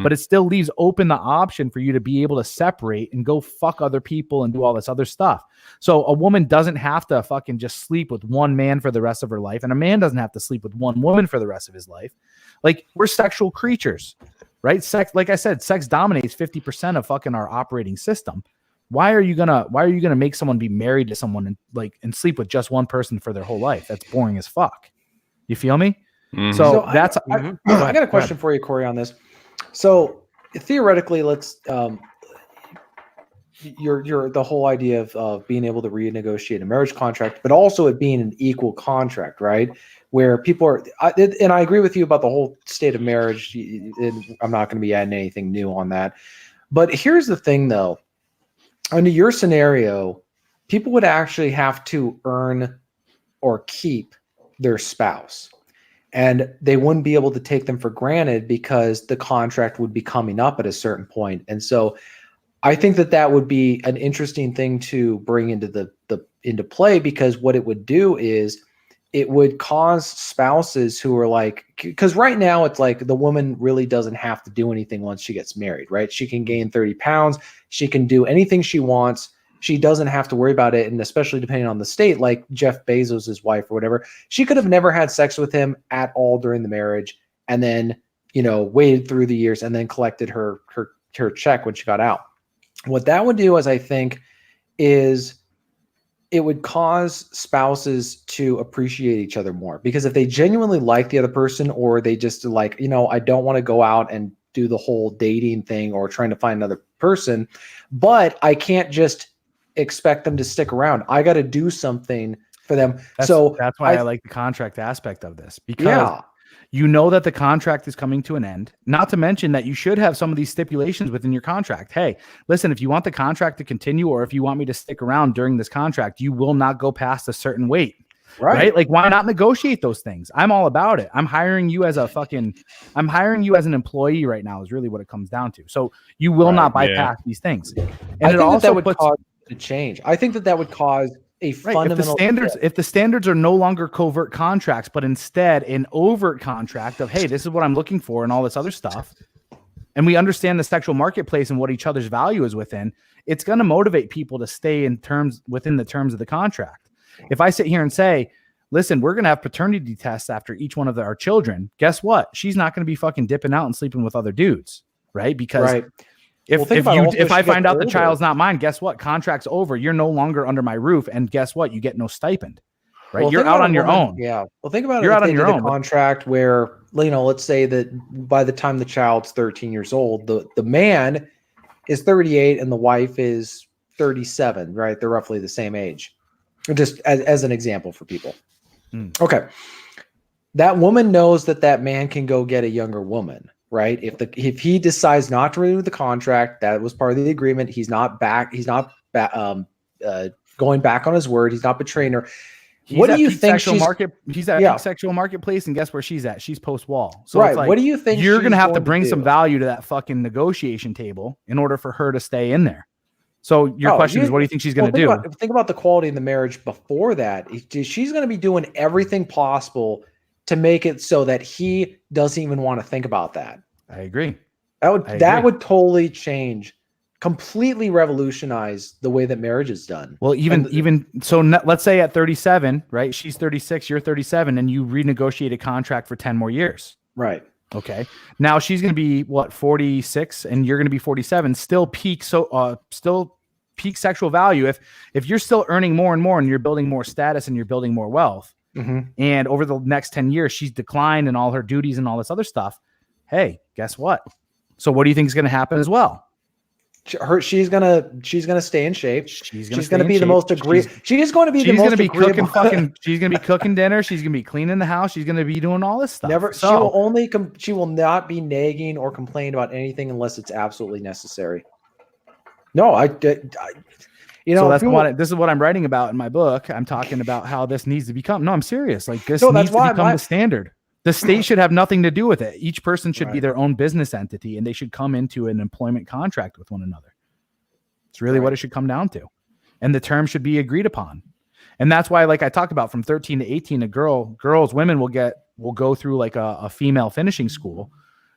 Speaker 2: But it still leaves open the option for you to be able to separate and go fuck other people and do all this other stuff. So a woman doesn't have to fucking just sleep with one man for the rest of her life. And a man doesn't have to sleep with one woman for the rest of his life. Like, we're sexual creatures, right? Sex, like I said, sex dominates 50% of fucking our operating system. Why are you gonna make someone be married to someone and sleep with just one person for their whole life? That's boring as fuck. You feel me? So that's
Speaker 4: I got a question for you, Corey, on this. So theoretically, let's you're the whole idea of being able to renegotiate a marriage contract, but also it being an equal contract, right? Where people are, and I agree with you about the whole state of marriage. And I'm not going to be adding anything new on that. But here's the thing, though. Under your scenario, people would actually have to earn or keep their spouse. And they wouldn't be able to take them for granted because the contract would be coming up at a certain point. And so I think that would be an interesting thing to bring into into play, because what it would do is it would cause spouses who are like, because right now it's like the woman really doesn't have to do anything once she gets married, right? She can gain 30 pounds. She can do anything she wants. she doesn't have to worry about it. And especially depending on the state, like Jeff Bezos' wife or whatever, she could have never had sex with him at all during the marriage, and then, waited through the years and then collected her check when she got out. What that would do is, I think, is it would cause spouses to appreciate each other more, because if they genuinely like the other person, or they just like, I don't want to go out and do the whole dating thing or trying to find another person, but I can't just expect them to stick around. I got to do something for them.
Speaker 2: That's why I like the contract aspect of this, because that the contract is coming to an end. Not to mention that you should have some of these stipulations within your contract. Hey, listen, if you want the contract to continue, or if you want me to stick around during this contract, you will not go past a certain weight. Right? Like, why not negotiate those things? I'm all about it. I'm hiring you as an employee right now, is really what it comes down to. So you will not bypass these things. And
Speaker 4: I think that would cause a change. I think that would cause a fundamental
Speaker 2: if the standards are no longer covert contracts, but instead an overt contract of, hey, this is what I'm looking for and all this other stuff, and we understand the sexual marketplace and what each other's value is within, it's going to motivate people to stay within the terms of the contract. If I sit here and say, listen, we're going to have paternity tests after each one of our children, guess what? She's not going to be fucking dipping out and sleeping with other dudes, right? Because if I find out the child's not mine, guess what? Contract's over. You're no longer under my roof, and guess what? You get no stipend, right?
Speaker 4: Well,
Speaker 2: you're out on your own.
Speaker 4: Yeah. Well, think about it.
Speaker 2: You're out on your own.
Speaker 4: Contract where, let's say that by the time the child's 13 years old, the man is 38 and the wife is 37, right? They're roughly the same age. Just as an example for people. Okay. That woman knows that man can go get a younger woman. Right. If he decides not to renew the contract, that was part of the agreement. He's not back. He's not going back on his word. He's not betraying her. What do you think?
Speaker 2: He's at peak sexual marketplace, and guess where she's at? She's post wall. So
Speaker 4: right. What do you think?
Speaker 2: You're going to have to bring some value to that fucking negotiation table in order for her to stay in there. So your question is, what do you think she's going to do?
Speaker 4: Think about the quality of the marriage before that. She's going to be doing everything possible to make it so that he doesn't even want to think about that.
Speaker 2: I agree.
Speaker 4: That would totally change, completely revolutionize the way that marriage is done.
Speaker 2: Well, let's say at 37, right? She's 36, you're 37, and you renegotiate a contract for 10 more years.
Speaker 4: Right.
Speaker 2: Okay. Now she's going to be 46, and you're going to be 47. Still peak sexual value. If you're still earning more and more, and you're building more status, and you're building more wealth. Mm-hmm. And over the next 10 years, she's declined in all her duties and all this other stuff. Hey, guess what? So what do you think is going to happen as well?
Speaker 4: She's gonna stay in shape. She's gonna be the most agreeable. She's going to be cooking
Speaker 2: dinner. She's gonna be cleaning the house. She's gonna be doing all this stuff.
Speaker 4: She will not be nagging or complain about anything unless it's absolutely necessary. No, this
Speaker 2: is what I'm writing about in my book. I'm talking about how this needs to become. No, I'm serious. Like this needs to become the standard. The state should have nothing to do with it. Each person should be their own business entity, and they should come into an employment contract with one another. It's really what it should come down to. And the terms should be agreed upon. And that's why, like I talked about, from 13 to 18, women will go through like a female finishing school.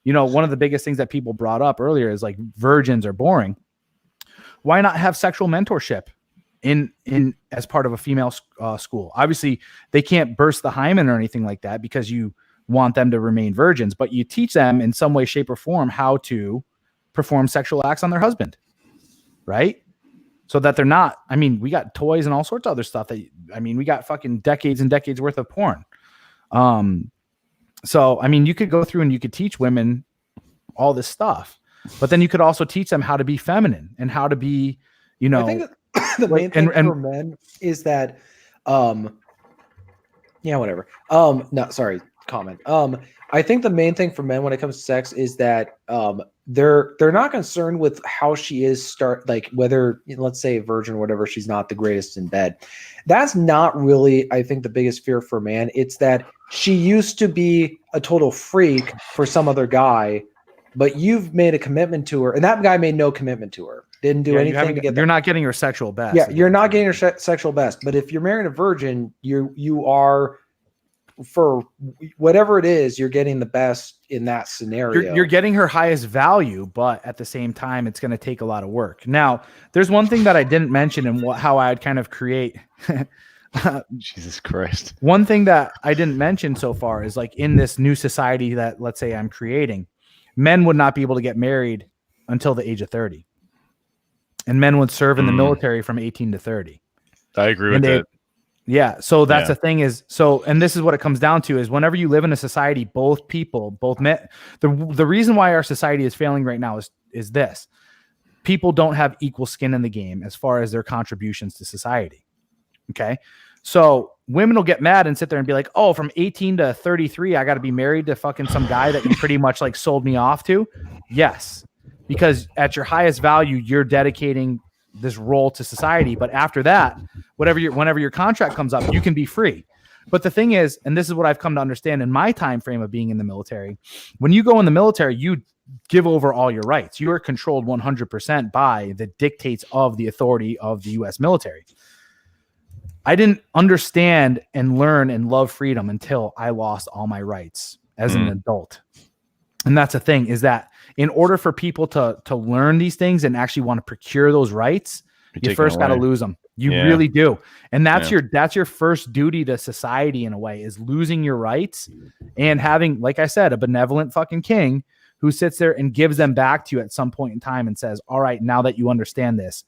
Speaker 2: One of the biggest things that people brought up earlier is like virgins are boring. Why not have sexual mentorship in as part of a female school? Obviously, they can't burst the hymen or anything like that because you want them to remain virgins, but you teach them in some way, shape, or form how to perform sexual acts on their husband, right? So that they're not. I mean, we got toys and all sorts of other stuff. We got fucking decades and decades worth of porn. So I mean, you could go through and you could teach women all this stuff. But then you could also teach them how to be feminine and how to be,
Speaker 4: I think the main thing for men is that, whatever. Comment. I think the main thing for men when it comes to sex is that they're not concerned with how she is whether, let's say, a virgin or whatever, she's not the greatest in bed. That's not really, I think, the biggest fear for a man. It's that she used to be a total freak for some other guy, but you've made a commitment to her, and that guy made no commitment to her. Didn't do anything to get that.
Speaker 2: You're not getting her sexual best.
Speaker 4: Yeah, you're not getting her sexual best. But if you're marrying a virgin, you are for whatever it is, you're getting the best in that scenario.
Speaker 2: You're getting her highest value, but at the same time, it's going to take a lot of work. Now, there's one thing that I didn't mention and how I'd kind of create.
Speaker 1: Jesus Christ.
Speaker 2: One thing that I didn't mention so far is like in this new society that, let's say, I'm creating, men would not be able to get married until the age of 30. And men would serve in the military from 18 to 30.
Speaker 1: I agree with that.
Speaker 2: Yeah. So that's the thing is, and this is what it comes down to is whenever you live in a society, both men, the reason why our society is failing right now is this: people don't have equal skin in the game as far as their contributions to society. Okay. So women will get mad and sit there and be like, oh, from 18 to 33, I got to be married to fucking some guy that you pretty much like sold me off to. Yes. Because at your highest value, you're dedicating this role to society. But after that, whenever your contract comes up, you can be free. But the thing is, and this is what I've come to understand in my time frame of being in the military, when you go in the military, you give over all your rights. You are controlled 100% by the dictates of the authority of the U.S. military. I didn't understand and learn and love freedom until I lost all my rights as an adult. And that's the thing, is that in order for people to learn these things and actually want to procure those rights, you first got to lose them. You really do. And that's your first duty to society in a way, is losing your rights and having, like I said, a benevolent fucking king who sits there and gives them back to you at some point in time and says, all right, now that you understand this,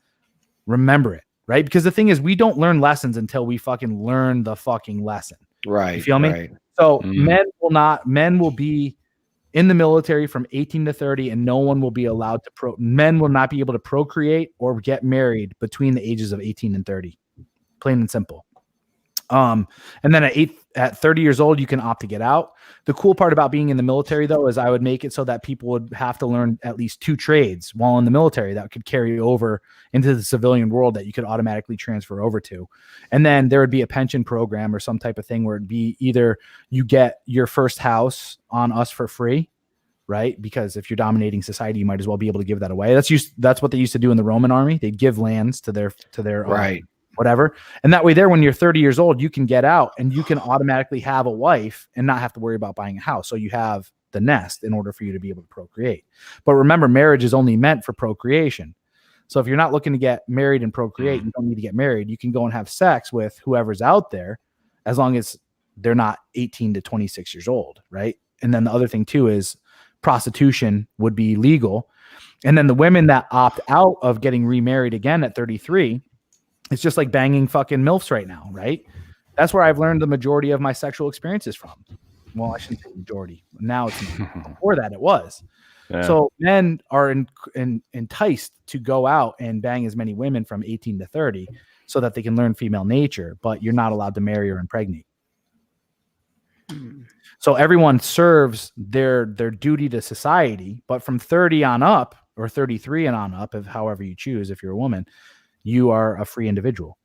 Speaker 2: remember it. Right? Because the thing is, we don't learn lessons until we fucking learn the fucking lesson.
Speaker 4: Right.
Speaker 2: You feel me?
Speaker 4: Right.
Speaker 2: So men will be in the military from 18 to 30, and no one will be allowed to men will not be able to procreate or get married between the ages of 18 and 30. Plain and simple. And then at 30 years old, you can opt to get out. The cool part about being in the military, though, is I would make it so that people would have to learn at least 2 trades while in the military that could carry over into the civilian world that you could automatically transfer over to. And then there would be a pension program or some type of thing where it'd be either you get your first house on us for free, right? Because if you're dominating society, you might as well be able to give that away. That's what they used to do in the Roman army. They'd give lands to their
Speaker 4: right.
Speaker 2: Whatever. And that way there, when you're 30 years old, you can get out and you can automatically have a wife and not have to worry about buying a house. So you have the nest in order for you to be able to procreate. But remember, marriage is only meant for procreation. So if you're not looking to get married and procreate, you don't need to get married. You can go and have sex with whoever's out there as long as they're not 18 to 26 years old. Right. And then the other thing too is prostitution would be legal. And then the women that opt out of getting remarried again at 33, it's just like banging fucking MILFs right now, right? That's where I've learned the majority of my sexual experiences from. Well, I shouldn't say majority. Now it's before that it was. Yeah. So men are enticed to go out and bang as many women from 18 to 30 so that they can learn female nature, but you're not allowed to marry or impregnate. So everyone serves their duty to society, but from 30 on up or 33 and on up, if however you choose, if you're a woman, you are a free individual.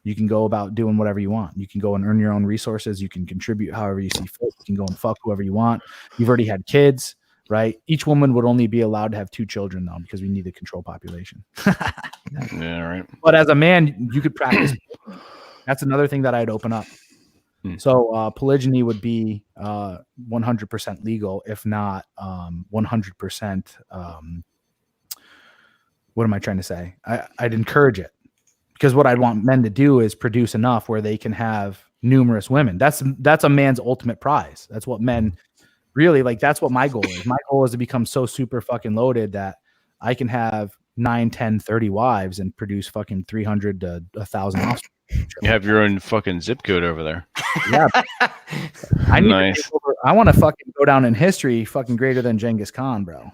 Speaker 2: You can go about doing whatever you want. You can go and earn your own resources. You can contribute however you see fit. You can go and fuck whoever you want. You've already had kids, right? Each woman would only be allowed to have 2 children, though, because we need to control population.
Speaker 1: Yeah, right.
Speaker 2: But as a man, you could practice. That's another thing that I'd open up. So polygyny would be 100% legal, if not 100%. What am I trying to say? I'd encourage it, because what I'd want men to do is produce enough where they can have numerous women. That's a man's ultimate prize. That's what men really like. That's what my goal is. My goal is to become so super fucking loaded that I can have 9, 10, 30 wives and produce fucking 300 to 1,000 offspring.
Speaker 1: You have your own fucking zip code over there.
Speaker 2: Yeah. I need
Speaker 1: nice.
Speaker 2: to take over. I want to fucking go down in history fucking greater than Genghis Khan, bro.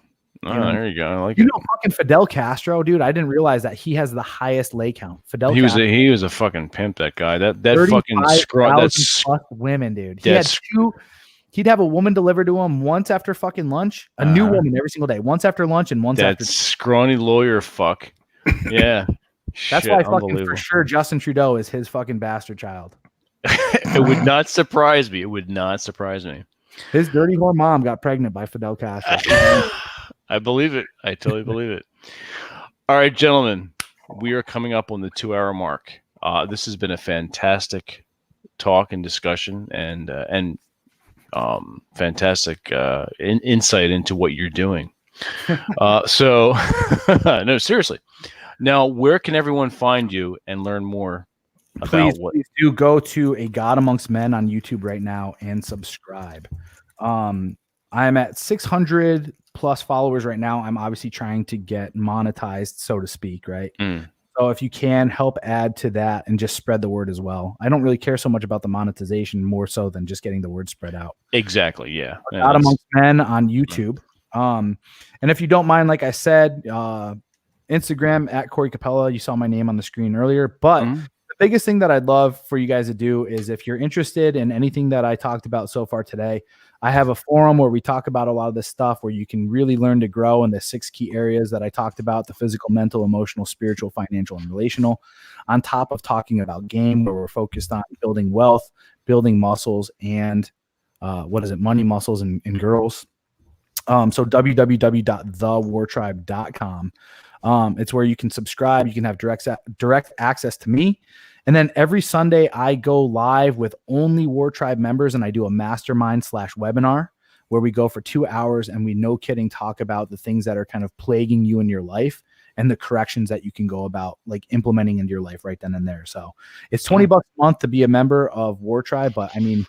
Speaker 1: Oh, there you go. I like
Speaker 2: you
Speaker 1: it.
Speaker 2: know, fucking Fidel Castro, dude. I didn't realize that he has the highest lay count. He
Speaker 1: was a fucking pimp. That guy. That fucking scrub. That's
Speaker 2: plus women, dude. He'd have a woman delivered to him once after fucking lunch. A new woman every single day. Once after lunch and once after.
Speaker 1: That scrawny lawyer fuck. Yeah.
Speaker 2: That's why fucking for sure Justin Trudeau is his fucking bastard child.
Speaker 1: It would not surprise me. It would not surprise me.
Speaker 2: His dirty whore mom got pregnant by Fidel Castro.
Speaker 1: I believe it. I totally believe it. All right, gentlemen, we are coming up on the 2-hour mark. This has been a fantastic talk and discussion and fantastic insight into what you're doing. So, no, seriously. Now, where can everyone find you and learn more about
Speaker 2: please do go to A God Amongst Men on YouTube right now and subscribe. I'm at 600 plus followers right now. I'm obviously trying to get monetized, so to speak, right? So if you can help add to that and just spread the word as well. I don't really care so much about the monetization, more so than just getting the word spread out.
Speaker 1: Exactly. Yeah.
Speaker 2: God Amongst Men on YouTube. And if you don't mind, like I said, Instagram at Corey Capella. You saw my name on the screen earlier, but the biggest thing that I'd love for you guys to do is if you're interested in anything that I talked about so far today, I have a forum where we talk about a lot of this stuff where you can really learn to grow in the 6 key areas that I talked about: the physical, mental, emotional, spiritual, financial, and relational, on top of talking about game, where we're focused on building wealth, building muscles, and money, muscles, and girls. So www.thewartribe.com. It's where you can subscribe. You can have direct access to me. And then every Sunday I go live with only War Tribe members, and I do a mastermind /webinar where we go for 2 hours and we, no kidding, talk about the things that are kind of plaguing you in your life and the corrections that you can go about like implementing into your life right then and there. So it's $20 a month to be a member of War Tribe. But I mean,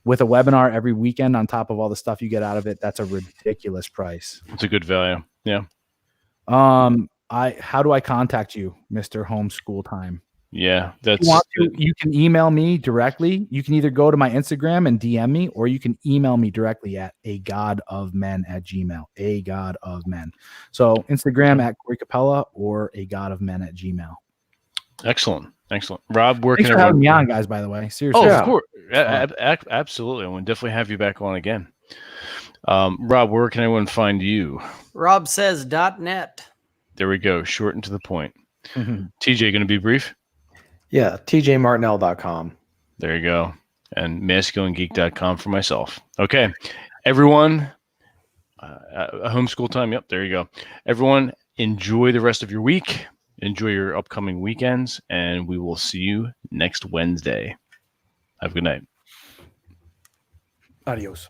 Speaker 2: with a webinar every weekend on top of all the stuff you get out of it, that's a ridiculous price.
Speaker 1: It's a good value. Yeah.
Speaker 2: How do I contact you, Mr. Homeschool Time?
Speaker 1: Yeah,
Speaker 2: you can email me directly. You can either go to my Instagram and DM me, or you can email me directly at agodofmen@gmail. agodofmen. So Instagram at Corey Capella or agodofmen@gmail.
Speaker 1: Excellent. Rob, where
Speaker 2: Thanks
Speaker 1: can
Speaker 2: for having me on, guys, by the way. Seriously.
Speaker 1: Oh, of course. Absolutely. I will definitely have you back on again. Rob, where can everyone find you?
Speaker 3: robsays.net.
Speaker 1: There we go. Short and to the point. TJ, going to be brief?
Speaker 4: Yeah, tjmartinell.com.
Speaker 1: There you go. And masculinegeek.com for myself. Okay. Everyone, homeschool time. Yep, there you go. Everyone, enjoy the rest of your week. Enjoy your upcoming weekends, and we will see you next Wednesday. Have a good night.
Speaker 2: Adios.